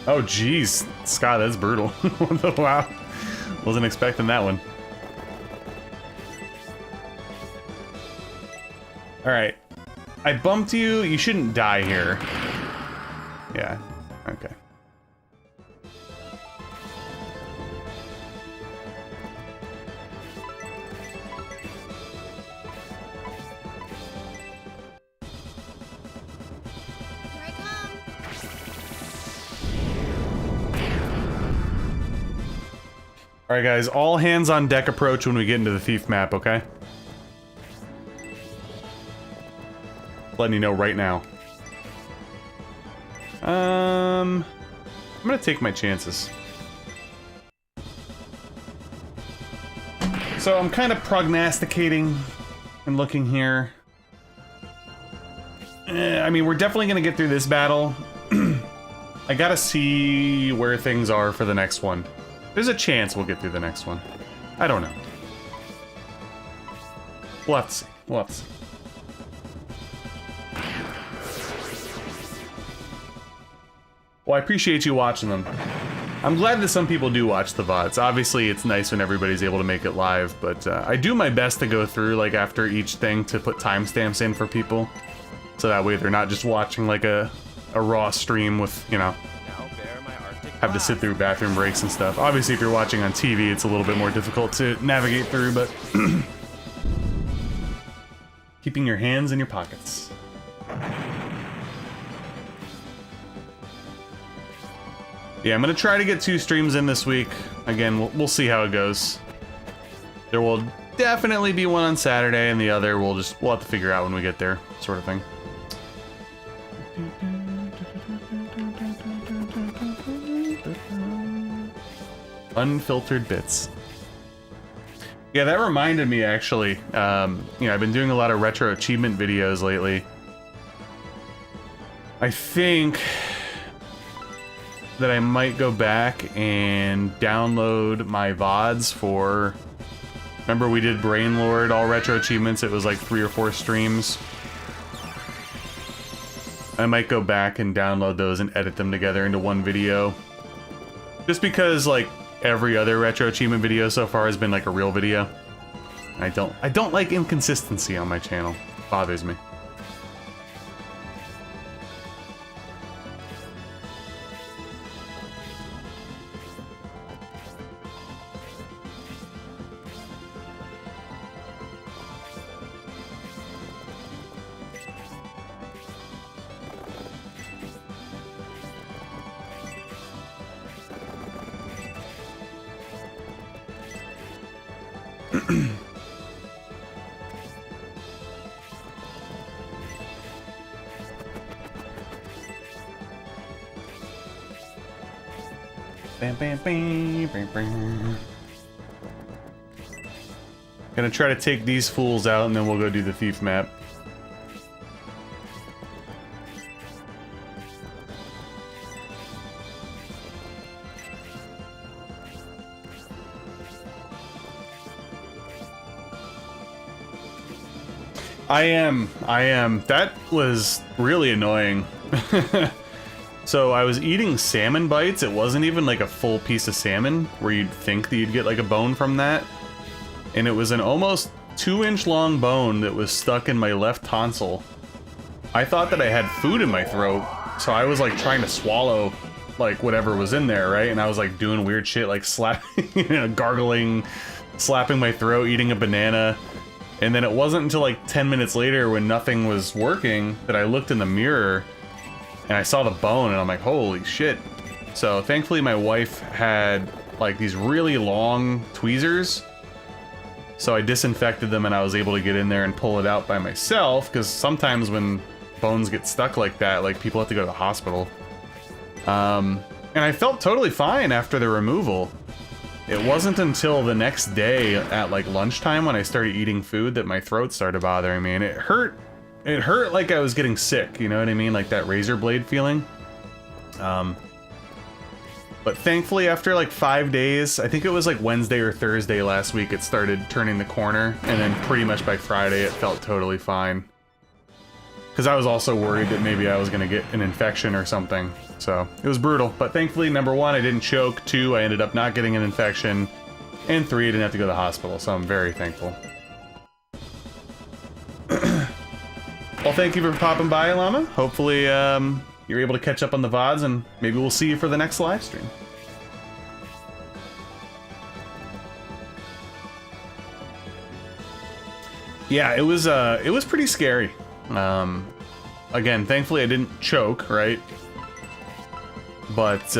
Oh, jeez. Scott, that's brutal. Wow. Wasn't expecting that one. Alright. I bumped you. You shouldn't die here. Yeah. Okay. Alright guys, all hands on deck approach when we get into the thief map, okay? Letting you know right now. I'm gonna take my chances. So I'm kind of prognosticating and looking here. I mean, we're definitely gonna get through this battle. I gotta see where things are for the next one. There's a chance we'll get through the next one. I don't know. We'll have to see. We'll have to see. Well, I appreciate you watching them. I'm glad that some people do watch the VODs. Obviously, it's nice when everybody's able to make it live, but I do my best to go through, like, after each thing to put timestamps in for people. So that way they're not just watching, like, a raw stream with, you know, have to sit through bathroom breaks and stuff. Obviously, if you're watching on TV, it's a little bit more difficult to navigate through, but keeping your hands in your pockets. Yeah, I'm gonna try to get 2 streams in this week. Again, we'll see how it goes. There will definitely be one on Saturday, and the other we'll have to figure out when we get there, sort of thing. Unfiltered bits. Yeah, that reminded me, actually. You know, I've been doing a lot of retro achievement videos lately. I think that I might go back and download my VODs for... Remember we did Brain Lord All Retro Achievements? It was like 3 or 4 streams. I might go back and download those and edit them together into one video. Just because, like, every other Retro Achievement video so far has been like a real video. I don't like inconsistency on my channel. It bothers me. Bam, bam, bam, bam, bam. Gonna try to take these fools out and then we'll go do the thief map. I am. That was really annoying. So I was eating salmon bites. It wasn't even like a full piece of salmon where you'd think that you'd get like a bone from that. And it was an almost 2-inch long bone that was stuck in my left tonsil. I thought that I had food in my throat, so I was like trying to swallow like whatever was in there, right? And I was like doing weird shit like slapping, you know, gargling, slapping my throat, eating a banana. And then it wasn't until like 10 minutes later when nothing was working that I looked in the mirror and I saw the bone and I'm like, holy shit. So thankfully my wife had like these really long tweezers. So I disinfected them and I was able to get in there and pull it out by myself, because sometimes when bones get stuck like that, like people have to go to the hospital. And I felt totally fine after the removal. It wasn't until the next day at like lunchtime when I started eating food that my throat started bothering me, and it hurt like I was getting sick, you know what I mean? Like that razor blade feeling. But thankfully after like 5 days, I think it was like Wednesday or Thursday last week, it started turning the corner, and then pretty much by Friday it felt totally fine. Because I was also worried that maybe I was going to get an infection or something. So it was brutal, but thankfully, number 1, I didn't choke, 2, I ended up not getting an infection, and 3, I didn't have to go to the hospital, so I'm very thankful. Well, thank you for popping by, Llama. Hopefully, you're able to catch up on the VODs, and maybe we'll see you for the next live stream. Yeah, it was pretty scary. Again, thankfully I didn't choke, right? But,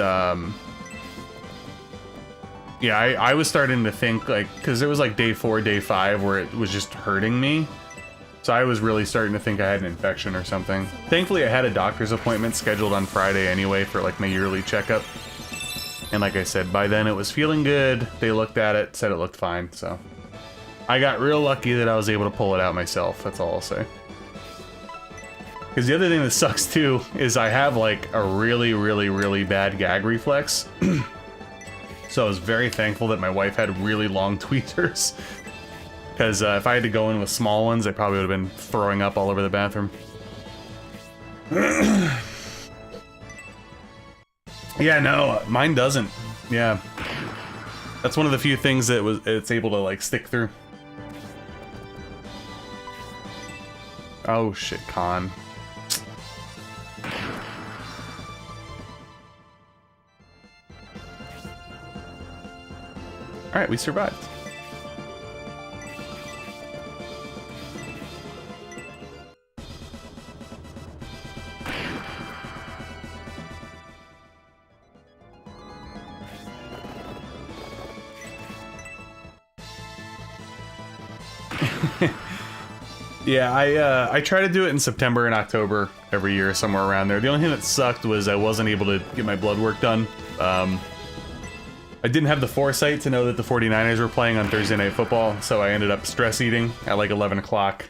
yeah, I was starting to think, like, because it was like day 4, day 5 where it was just hurting me. So I was really starting to think I had an infection or something. Thankfully, I had a doctor's appointment scheduled on Friday anyway for, like, my yearly checkup. And like I said, by then it was feeling good. They looked at it, said it looked fine, so... I got real lucky that I was able to pull it out myself, that's all I'll say. Because the other thing that sucks too is I have like a really, really, really bad gag reflex. So I was very thankful that my wife had really long tweezers. Because if I had to go in with small ones, I probably would have been throwing up all over the bathroom. Yeah, no, mine doesn't. Yeah. That's one of the few things that it's able to like stick through. Oh shit, Con. Alright, we survived. Yeah, I try to do it in September and October every year, somewhere around there. The only thing that sucked was I wasn't able to get my blood work done. I didn't have the foresight to know that the 49ers were playing on Thursday Night Football, so I ended up stress eating at like 11 o'clock.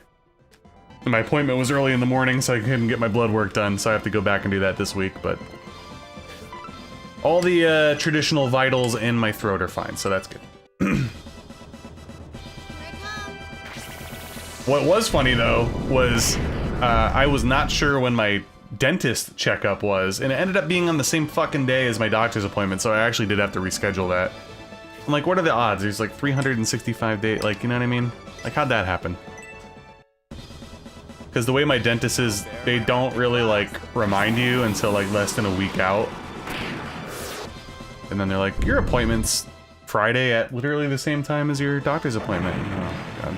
And my appointment was early in the morning, so I couldn't get my blood work done, so I have to go back and do that this week, but... All the traditional vitals in my throat are fine, so that's good. What was funny though was I was not sure when my dentist checkup was, and it ended up being on the same fucking day as my doctor's appointment, so I actually did have to reschedule that. I'm like, what are the odds? There's like 365 days, like, you know what I mean? Like, how'd that happen? Because the way my dentist is, they don't really like remind you until like less than a week out. And then they're like, your appointment's Friday at literally the same time as your doctor's appointment. Oh, God.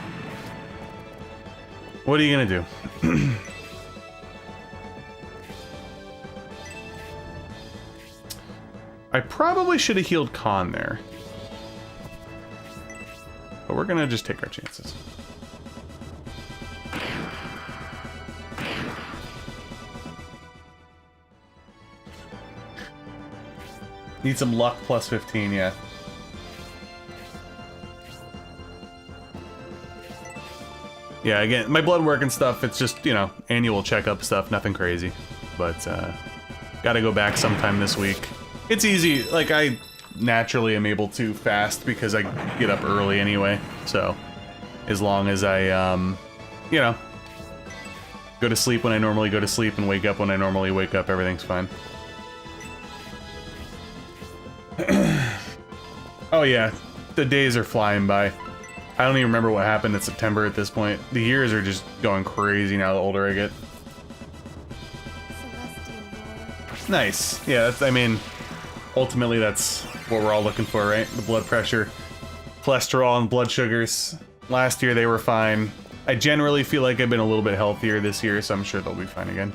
What are you gonna do? I probably should have healed Khan there. But we're gonna just take our chances. Need some luck plus 15, yeah. Yeah, again, my blood work and stuff, it's just, you know, annual checkup stuff, nothing crazy. But, gotta go back sometime this week. It's easy, like, I naturally am able to fast because I get up early anyway. So, as long as I, you know, go to sleep when I normally go to sleep and wake up when I normally wake up, everything's fine. Oh yeah, the days are flying by. I don't even remember what happened in September at this point. The years are just going crazy now the older I get. Nice. Yeah, that's, I mean, ultimately that's what we're all looking for, right? The blood pressure, cholesterol, and blood sugars. Last year they were fine. I generally feel like I've been a little bit healthier this year, so I'm sure they'll be fine again.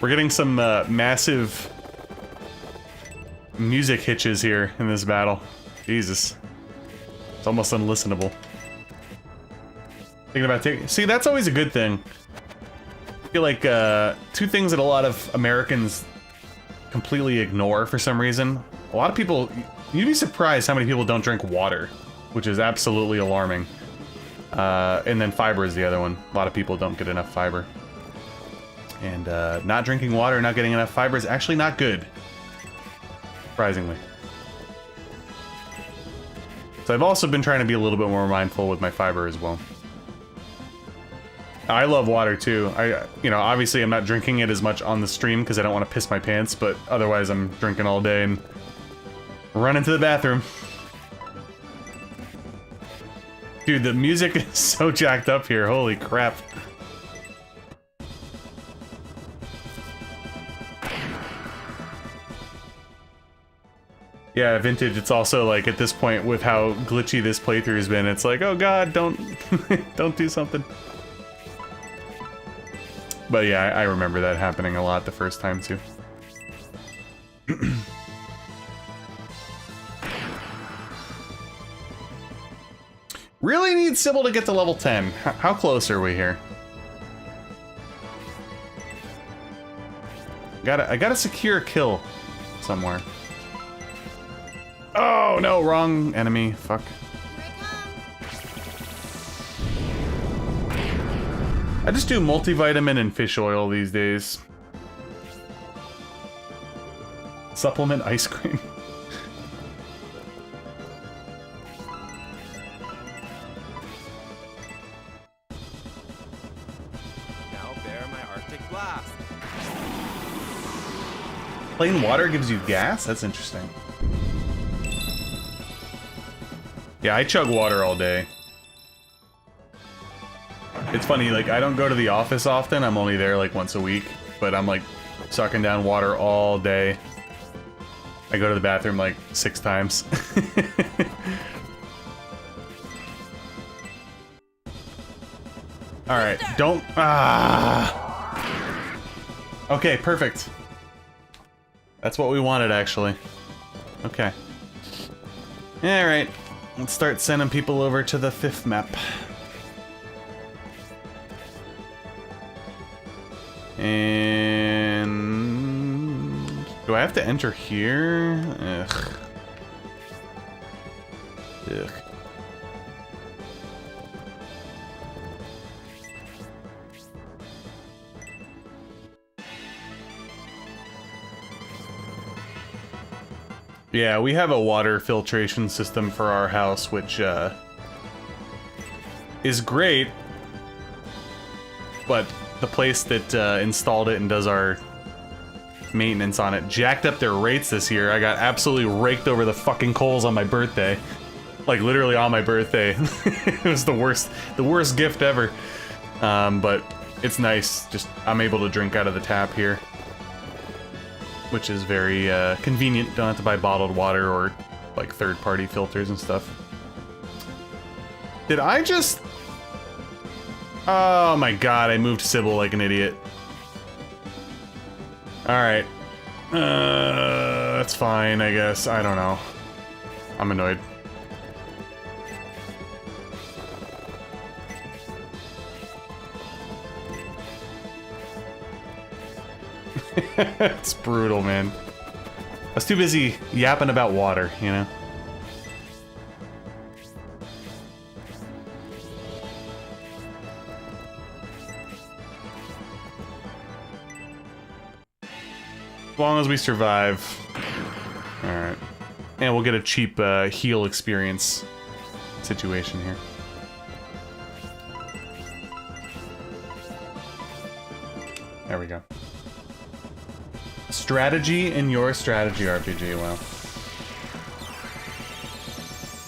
We're getting some massive music hitches here in this battle. Jesus. It's almost unlistenable. Thinking about taking... See, that's always a good thing. I feel like two things that a lot of Americans completely ignore for some reason. A lot of people... You'd be surprised how many people don't drink water, which is absolutely alarming. And then fiber is the other one. A lot of people don't get enough fiber. And not drinking water, not getting enough fiber is actually not good. Surprisingly. So I've also been trying to be a little bit more mindful with my fiber as well. I love water too. You know, obviously I'm not drinking it as much on the stream because I don't want to piss my pants, but otherwise I'm drinking all day and running to the bathroom. Dude, the music is so jacked up here. Holy crap. Yeah, Vintage, it's also like at this point with how glitchy this playthrough has been, it's like, oh god, don't don't do something. But yeah, I remember that happening a lot the first time too. Really need Sybil to get to level 10. How close are we here? I gotta secure a kill somewhere. Oh no, wrong enemy. Fuck. I just do multivitamin and fish oil these days. Supplement ice cream. Now bear my Arctic blast. Plain water gives you gas? That's interesting. Yeah, I chug water all day. It's funny, like, I don't go to the office often, I'm only there like once a week, but I'm like sucking down water all day. I go to the bathroom like 6 times. Alright, don't... Okay, perfect. That's what we wanted, actually. Okay. Alright. Let's start sending people over to the 5th map. And... do I have to enter here? Ugh. Ugh. Yeah, we have a water filtration system for our house, which is great, but the place that installed it and does our maintenance on it jacked up their rates this year. I got absolutely raked over the fucking coals on my birthday. Like, literally on my birthday. It was the worst gift ever. But it's nice. Just, I'm able to drink out of the tap here, which is very convenient. Don't have to buy bottled water or like third-party filters and stuff. Did I just... Oh my god, I moved Sybil like an idiot. Alright. That's fine, I guess. I don't know. I'm annoyed. It's brutal, man. I was too busy yapping about water, you know? As long as we survive. Alright. And we'll get a cheap heal experience situation here. There we go. Strategy in your strategy RPG, wow.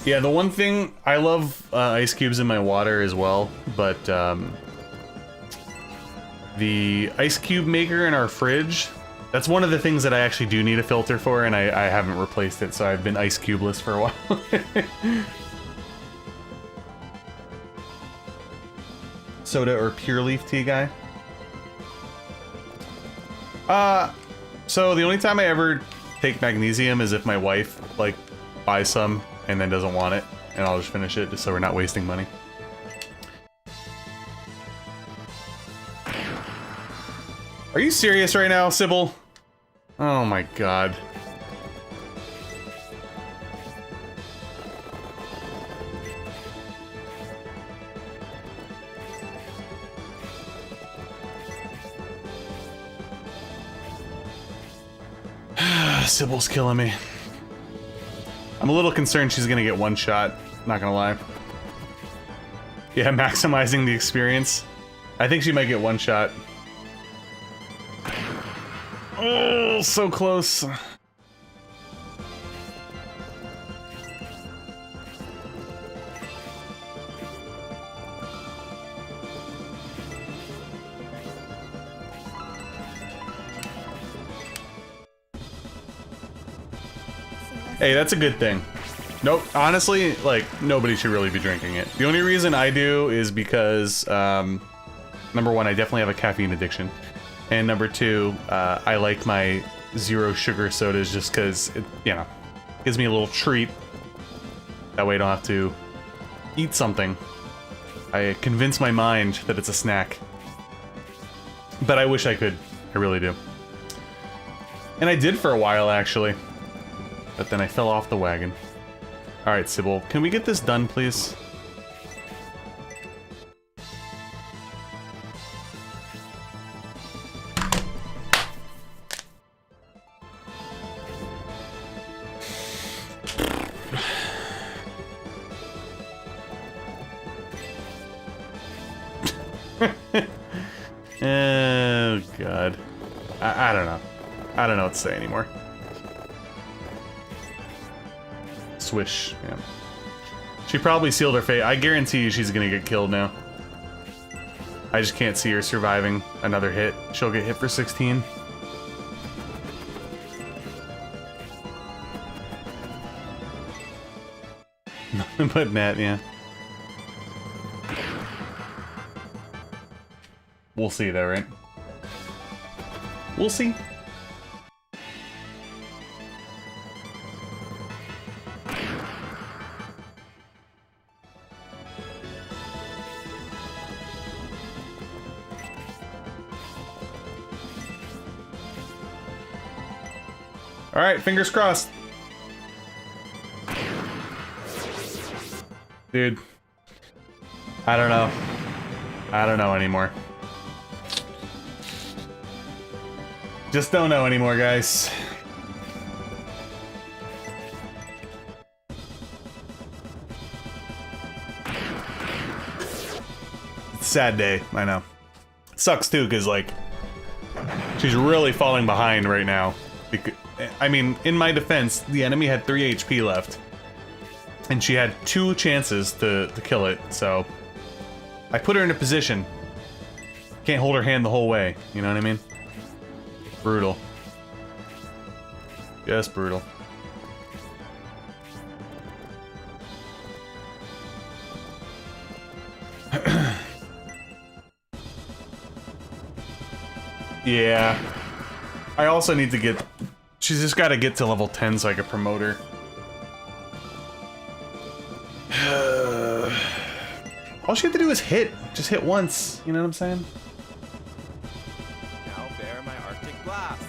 Yeah, the one thing, I love ice cubes in my water as well, but the ice cube maker in our fridge, that's one of the things that I actually do need a filter for, and I haven't replaced it, so I've been ice cubeless for a while. Soda or pure leaf tea guy? So the only time I ever take magnesium is if my wife, like, buys some and then doesn't want it, and I'll just finish it just so we're not wasting money. Are you serious right now, Sybil? Oh my god. Sybil's killing me. I'm a little concerned she's gonna get one shot, not gonna lie. Yeah, maximizing the experience. I think she might get one shot. Oh, so close. Hey, that's a good thing. Nope, honestly, like, nobody should really be drinking it. The only reason I do is because, number one, I definitely have a caffeine addiction. And number two, I like my zero sugar sodas just because it, you know, gives me a little treat. That way I don't have to eat something. I convince my mind that it's a snack. But I wish I could. I really do. And I did for a while, actually. But then I fell off the wagon. Alright, Sybil, can we get this done, please? Oh, God. I don't know. I don't know what to say anymore. Swish, yeah. She probably sealed her fate. I guarantee you she's gonna get killed now. I just can't see her surviving another hit. She'll get hit for 16. But Nat, yeah. We'll see though, right? We'll see. Alright, fingers crossed. Dude. I don't know. I don't know anymore. Just don't know anymore, guys. It's a sad day, I know. Sucks too, because, like, she's really falling behind right now. I mean, in my defense, the enemy had 3 HP left. And she had 2 chances to kill it, so... I put her in a position. Can't hold her hand the whole way, you know what I mean? Brutal. Just brutal. Yeah. I also need to get... She's just gotta get to level 10 so I can promote her. All she had to do is hit. Just hit once. You know what I'm saying? Now bear my Arctic blast.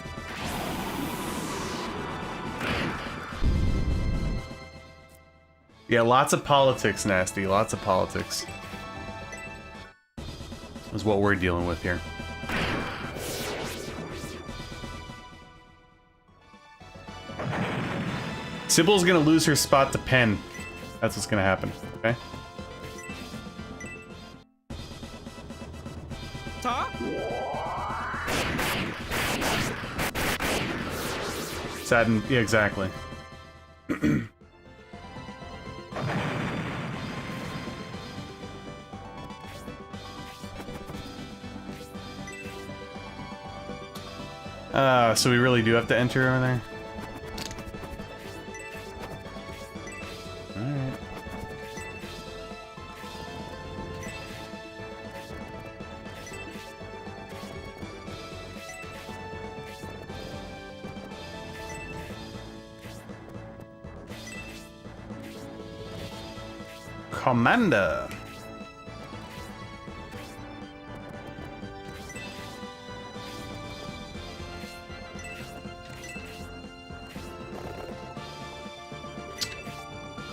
Yeah, lots of politics, Nasty. Lots of politics. Is what we're dealing with here. Sybil's gonna lose her spot to Pen. That's what's gonna happen, okay? Saturn, yeah, exactly. So we really do have to enter over there? Alright. Commander.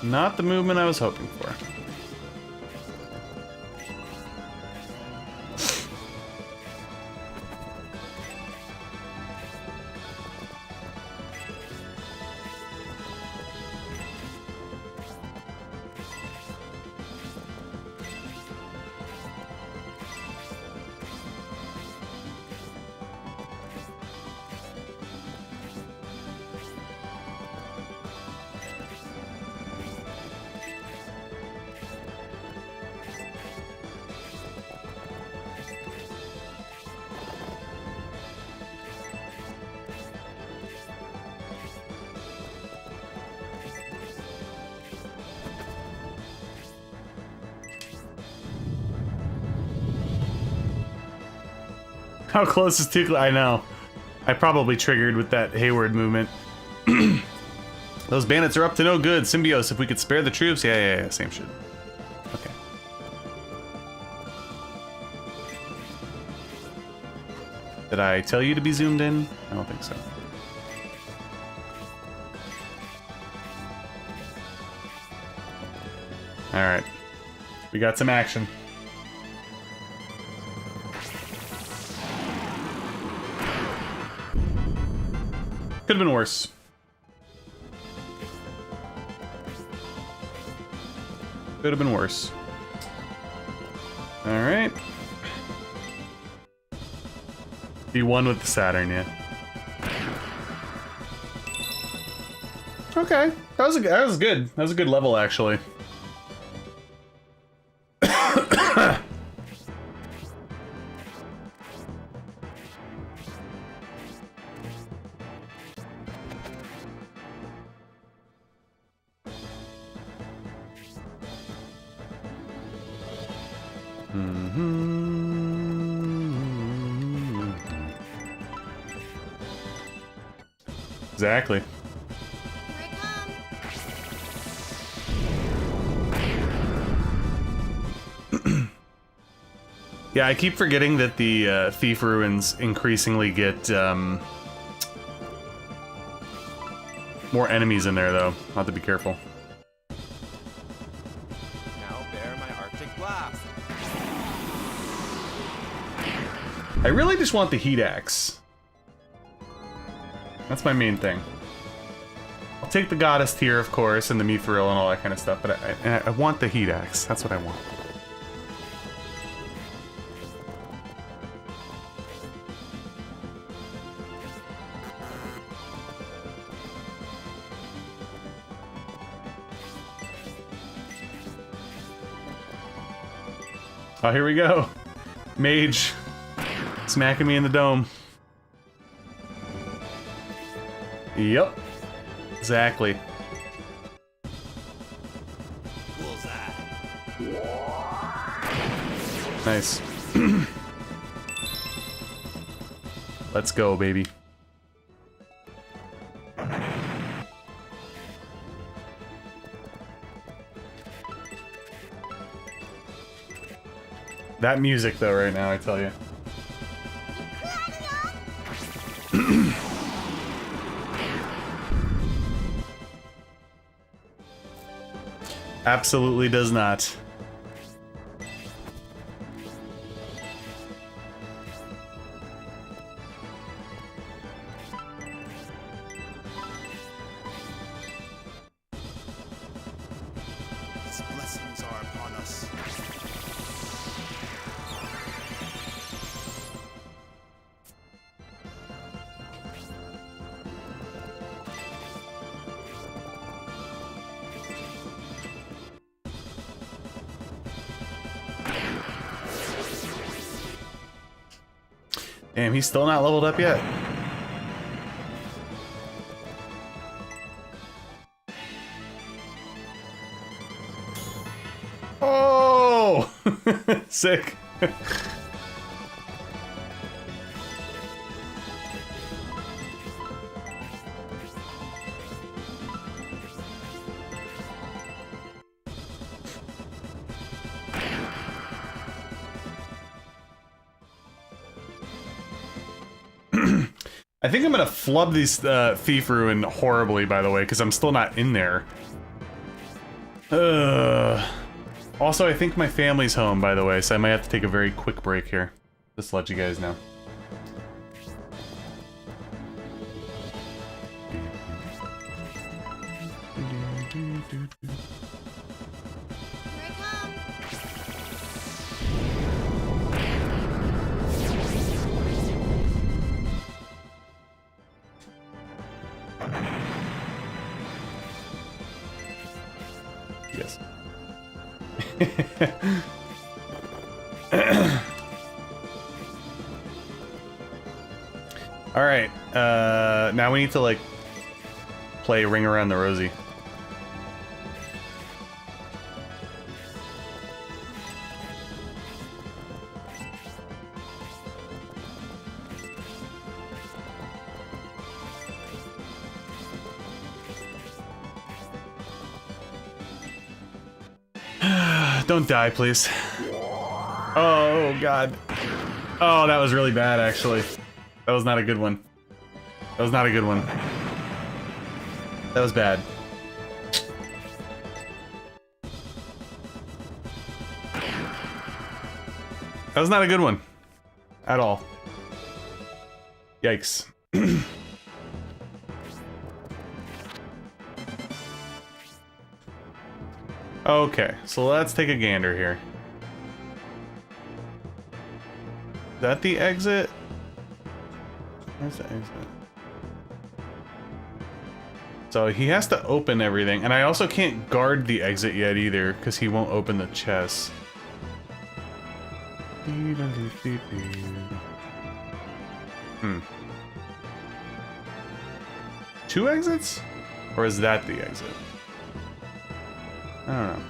Not the movement I was hoping for. How close is too close? I know. I probably triggered with that Hayward movement. Those bandits are up to no good. Symbios, if we could spare the troops. Yeah, same shit. Okay. Did I tell you to be zoomed in? I don't think so. Alright. We got some action. Could have been worse. Could have been worse. Alright. B1 with the Saturn, yeah. Okay. That was good. That was a good level, actually. Exactly. Here I come. Yeah, I keep forgetting that the Thief Ruins increasingly get more enemies in there, though. I'll have to be careful. Now blast. I really just want the heat axe. That's my main thing. I'll take the goddess tier, of course, and the mithril and all that kind of stuff, but I want the heat axe. That's what I want. Oh, here we go. Mage. Smacking me in the dome. Yep. Exactly. Nice. Let's go, baby. That music, though, right now, I tell you. Absolutely does not. His blessings are upon us. Damn, he's still not leveled up yet. Oh! Sick. I think I'm gonna flub these Thief Ruin horribly, by the way, because I'm still not in there. Also, I think my family's home, by the way, so I might have to take a very quick break here. Just to let you guys know. Here I come. Yes. All right. Now we need to like play Ring Around the Rosie. Don't die, please. Oh, God. Oh, that was really bad, actually. That was not a good one. That was not a good one. That was bad. That was not a good one. At all. Yikes. Okay, so let's take a gander here. Is that the exit? Where's the exit? So he has to open everything, and I also can't guard the exit yet either, because he won't open the chest. Two exits? Or is that the exit? I don't know.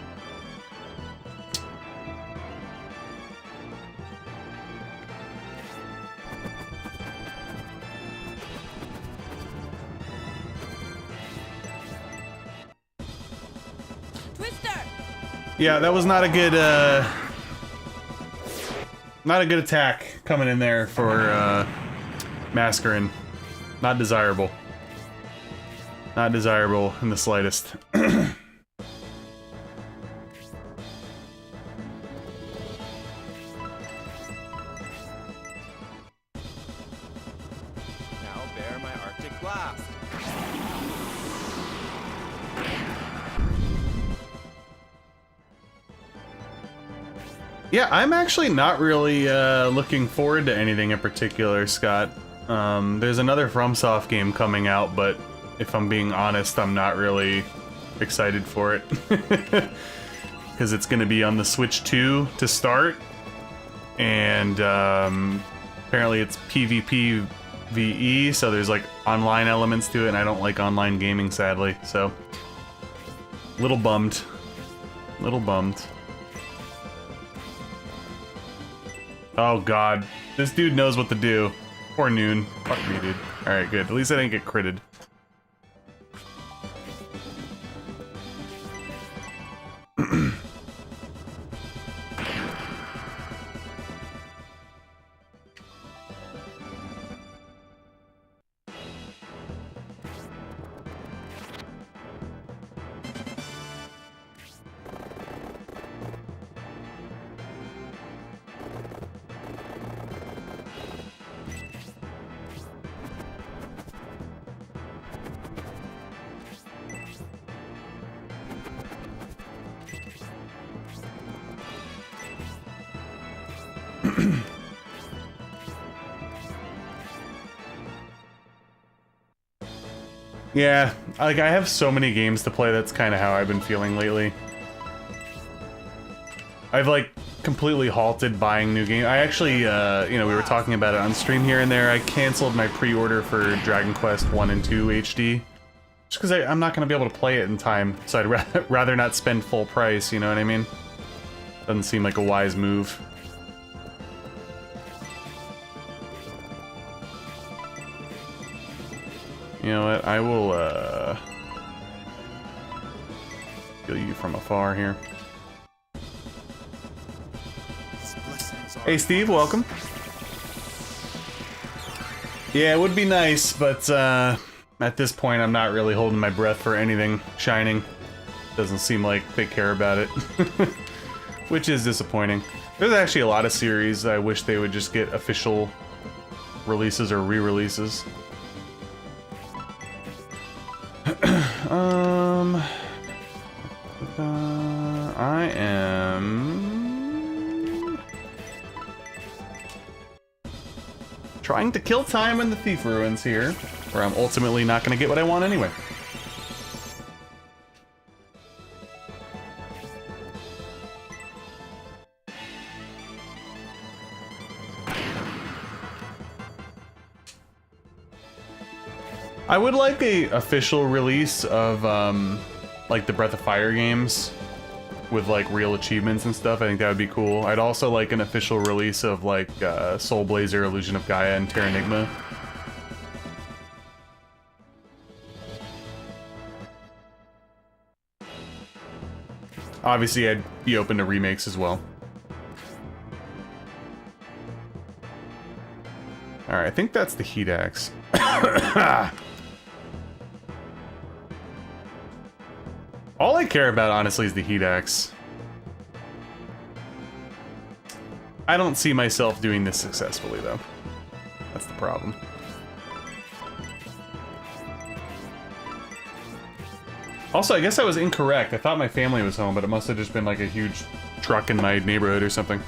Twister! Yeah, that was not a good attack coming in there for Mascarin. Not desirable. Not desirable in the slightest. blast. Yeah, I'm actually not really looking forward to anything in particular, Scott. There's another FromSoft game coming out, but if I'm being honest, I'm not really excited for it. Because it's going to be on the Switch 2 to start, and apparently it's PvP VE, so there's like online elements to it, and I don't like online gaming, sadly, so little bummed. Little bummed. Oh god, this dude knows what to do. Poor Noon. Fuck me, dude. Alright, good. At least I didn't get critted. Yeah, like I have so many games to play, that's kind of how I've been feeling lately. I've like completely halted buying new games. I actually, you know, we were talking about it on stream here and there. I canceled my pre-order for Dragon Quest 1 and 2 HD. Just because I'm not going to be able to play it in time, so I'd rather not spend full price, you know what I mean? Doesn't seem like a wise move. You know what, I will, feel you from afar here. Hey Steve, welcome. Yeah, it would be nice, but, at this point I'm not really holding my breath for anything shining. Doesn't seem like they care about it. Which is disappointing. There's actually a lot of series I wish they would just get official releases or re-releases. I am trying to kill time in the Thief Ruins here, where I'm ultimately not going to get what I want anyway. I would like a official release of like the Breath of Fire games with like real achievements and stuff. I think that would be cool. I'd also like an official release of like Soul Blazer, Illusion of Gaia, and Terranigma. Obviously, I'd be open to remakes as well. Alright, I think that's the Heat Axe. All I care about, honestly, is the Heat Axe. I don't see myself doing this successfully, though. That's the problem. Also, I guess I was incorrect. I thought my family was home, but it must have just been like a huge truck in my neighborhood or something.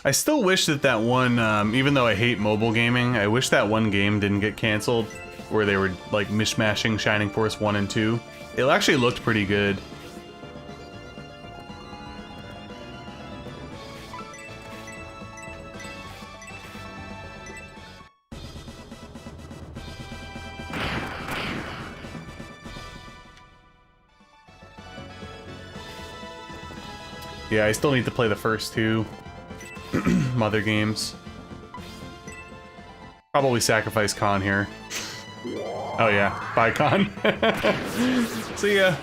I still wish that that one, even though I hate mobile gaming, I wish that one game didn't get canceled, where they were like mishmashing Shining Force 1 and 2. It actually looked pretty good. Yeah, I still need to play the first two Mother games. Probably sacrifice Khan here. Oh yeah, bye Khan. See ya.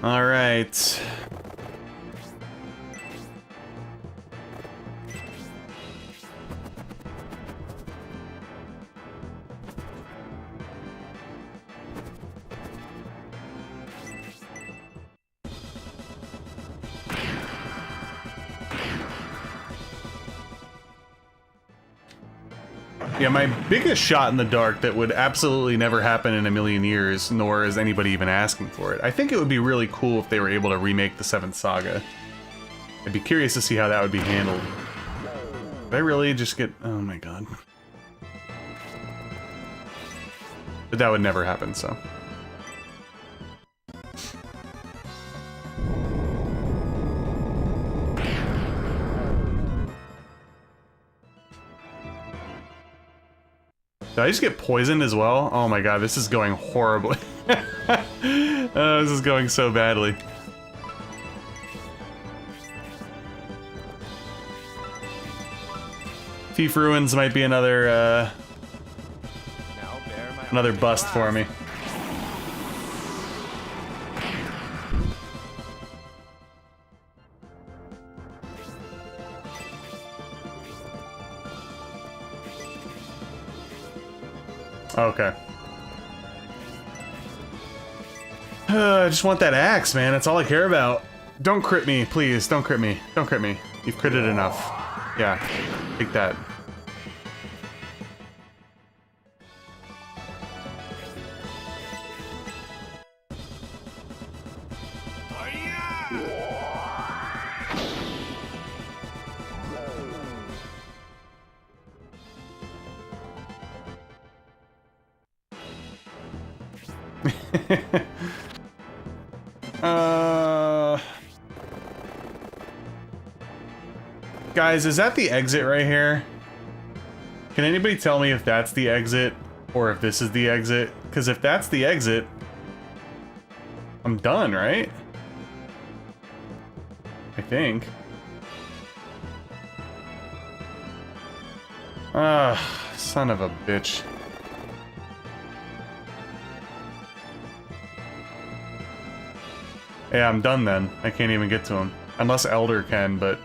All right. Yeah, my biggest shot in the dark that would absolutely never happen in a million years, nor is anybody even asking for it. I think it would be really cool if they were able to remake the 7th Saga. I'd be curious to see how that would be handled. Did I really just get... Oh my god. But that would never happen, so... Did I just get poisoned as well? Oh my god, this is going horribly. This is going so badly. Thief Ruins might be another, another bust for me. Okay. I just want that axe, man. That's all I care about. Don't crit me, please. Don't crit me. Don't crit me. You've critted enough. Yeah. Take that. Guys, is that the exit right here? Can anybody tell me if that's the exit or if this is the exit? Because if that's the exit, I'm done, right? I think. Ah, son of a bitch. Yeah, I'm done then. I can't even get to him. Unless Elder can, but...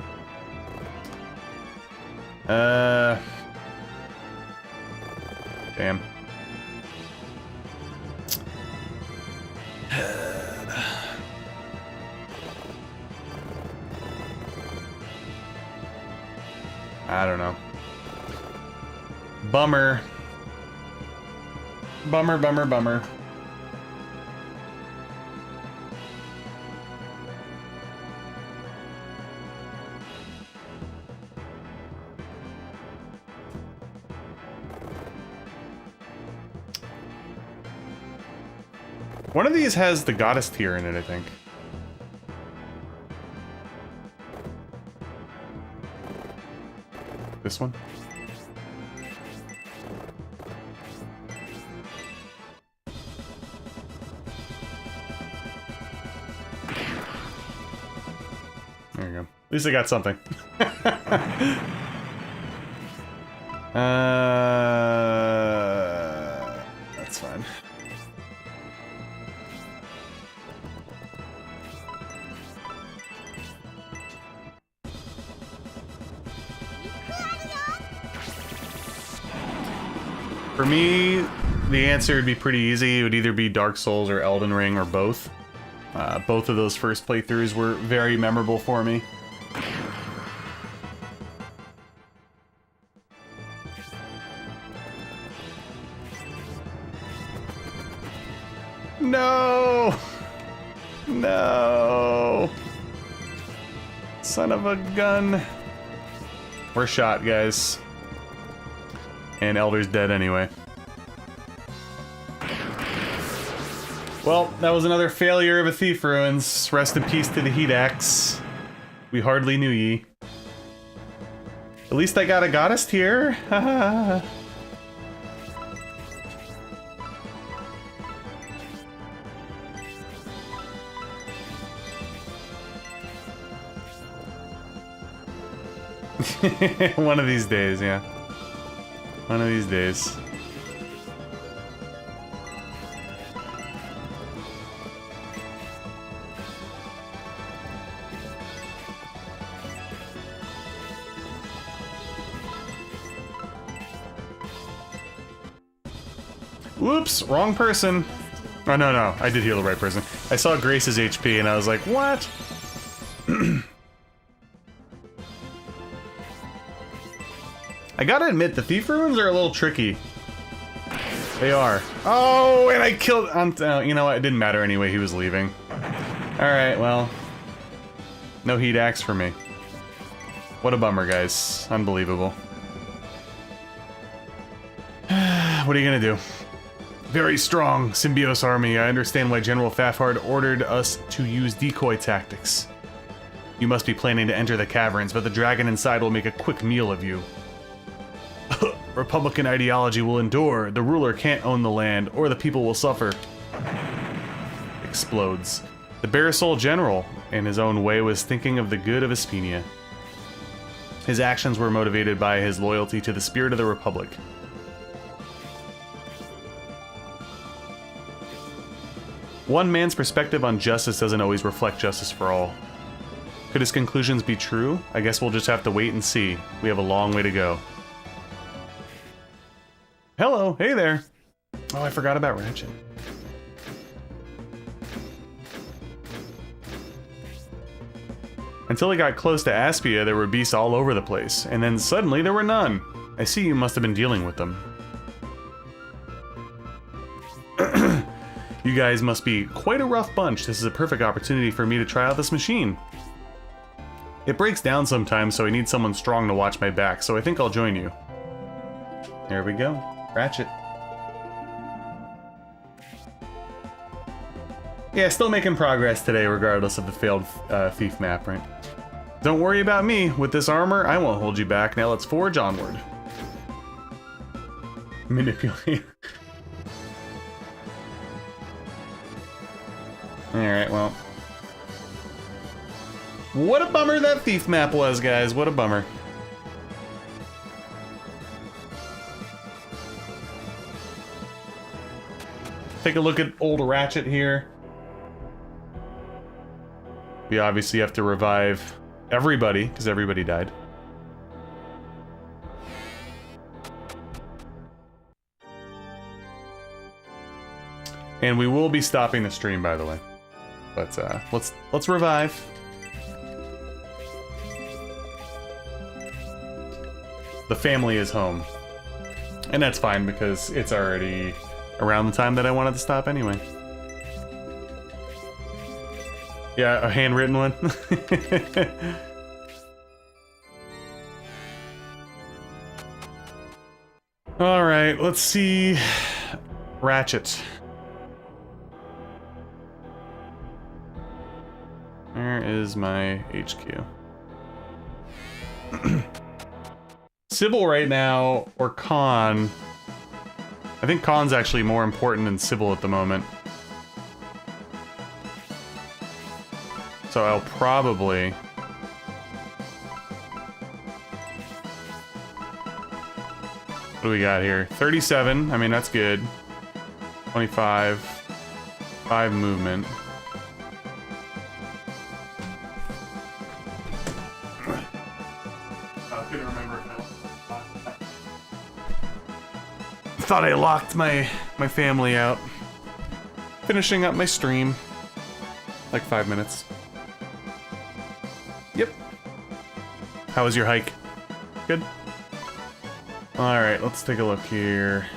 Damn. I don't know. Bummer. Bummer, bummer, bummer. One of these has the goddess tier in it, I think. This one? There you go. At least I got something. That's fine. For me, the answer would be pretty easy. It would either be Dark Souls or Elden Ring or both. Both of those first playthroughs were very memorable for me. No! No! Son of a gun. We're shot, guys. And Elder's dead anyway. Well, that was another failure of a Thief Ruins. Rest in peace to the Heat Axe. We hardly knew ye. At least I got a goddess tier. One of these days, yeah. One of these days. Whoops, wrong person. Oh, no, I did heal the right person. I saw Grace's HP and I was like, what? I gotta admit, the Thief Ruins are a little tricky. They are. Oh, and I killed... you know what? It didn't matter anyway, he was leaving. Alright, well. No Heat Axe for me. What a bummer, guys. Unbelievable. What are you gonna do? Very strong, Symbios army. I understand why General Fafard ordered us to use decoy tactics. You must be planning to enter the caverns, but the dragon inside will make a quick meal of you. Republican ideology will endure. The ruler can't own the land, or the people will suffer. Explodes. The Barisol general, in his own way, was thinking of the good of Hispania. His actions were motivated by his loyalty to the spirit of the Republic. One man's perspective on justice doesn't always reflect justice for all. Could his conclusions be true? I guess we'll just have to wait and see. We have a long way to go. Hello, hey there. Oh, I forgot about Ratchet. Until I got close to Aspia, there were beasts all over the place, and then suddenly there were none. I see you must have been dealing with them. You guys must be quite a rough bunch. This is a perfect opportunity for me to try out this machine. It breaks down sometimes, so I need someone strong to watch my back, so I think I'll join you. There we go. Ratchet. Yeah, still making progress today, regardless of the failed thief map, right? Don't worry about me. With this armor, I won't hold you back. Now let's forge onward. Manipulate. Alright, well. What a bummer that thief map was, guys. What a bummer. Take a look at old Ratchet here. We obviously have to revive everybody, because everybody died. And we will be stopping the stream, by the way. But let's revive. The family is home. And that's fine because it's already around the time that I wanted to stop anyway. Yeah, a handwritten one. Alright, let's see. Ratchet. Where is my HQ? Sybil right now, or Khan. I think Khan's actually more important than Sybil at the moment. So I'll probably... What do we got here? 37, I mean that's good. 25. 5 movement. I couldn't remember if I thought I locked my family out. Finishing up my stream. Like 5 minutes. Yep. How was your hike? Good? Alright, let's take a look here.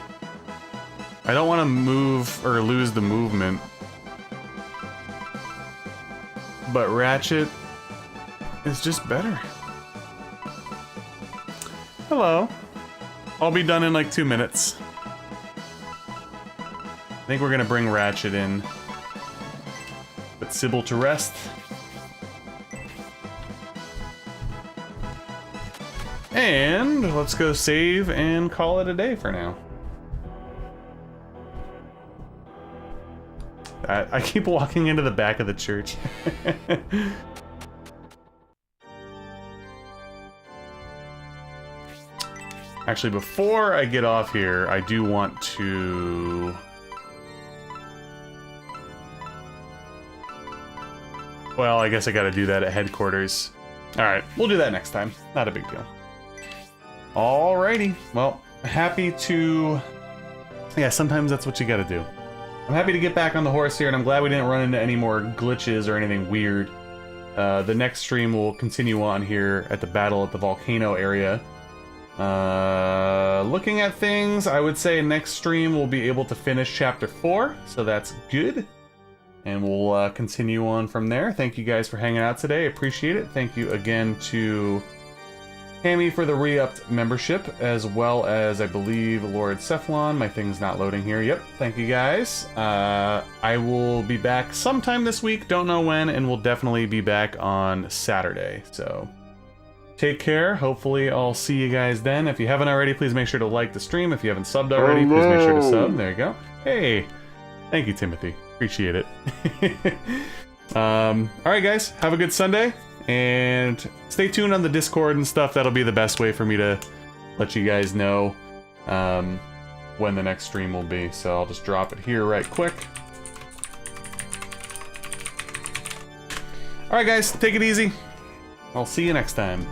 I don't want to move or lose the movement. But Ratchet is just better. Hello. I'll be done in like 2 minutes. I think we're gonna bring Ratchet in. Put Sybil to rest. And let's go save and call it a day for now. I keep walking into the back of the church. Actually, before I get off here, I do want to... Well, I guess I gotta do that at headquarters. Alright, we'll do that next time. Not a big deal. Alrighty. Well, happy to... Yeah, sometimes that's what you gotta do. I'm happy to get back on the horse here, and I'm glad we didn't run into any more glitches or anything weird. The next stream will continue on here at the battle at the volcano area. Looking at things, I would say next stream we'll be able to finish Chapter 4, so that's good. And we'll continue on from there. Thank you guys for hanging out today. Appreciate it. Thank you again to Tammy for the re-upped membership, as well as, I believe, Lord Cephalon. My thing's not loading here. Yep, thank you guys. I will be back sometime this week, don't know when, and we'll definitely be back on Saturday. So, take care. Hopefully I'll see you guys then. If you haven't already, please make sure to like the stream. If you haven't subbed already, please make sure to sub. There you go. Hey, thank you, Timothy. Appreciate it. Alright guys, have a good Sunday, and stay tuned on the Discord and stuff. That'll be the best way for me to let you guys know when the next stream will be. So I'll just drop it here right quick. Alright guys, take it easy. I'll see you next time.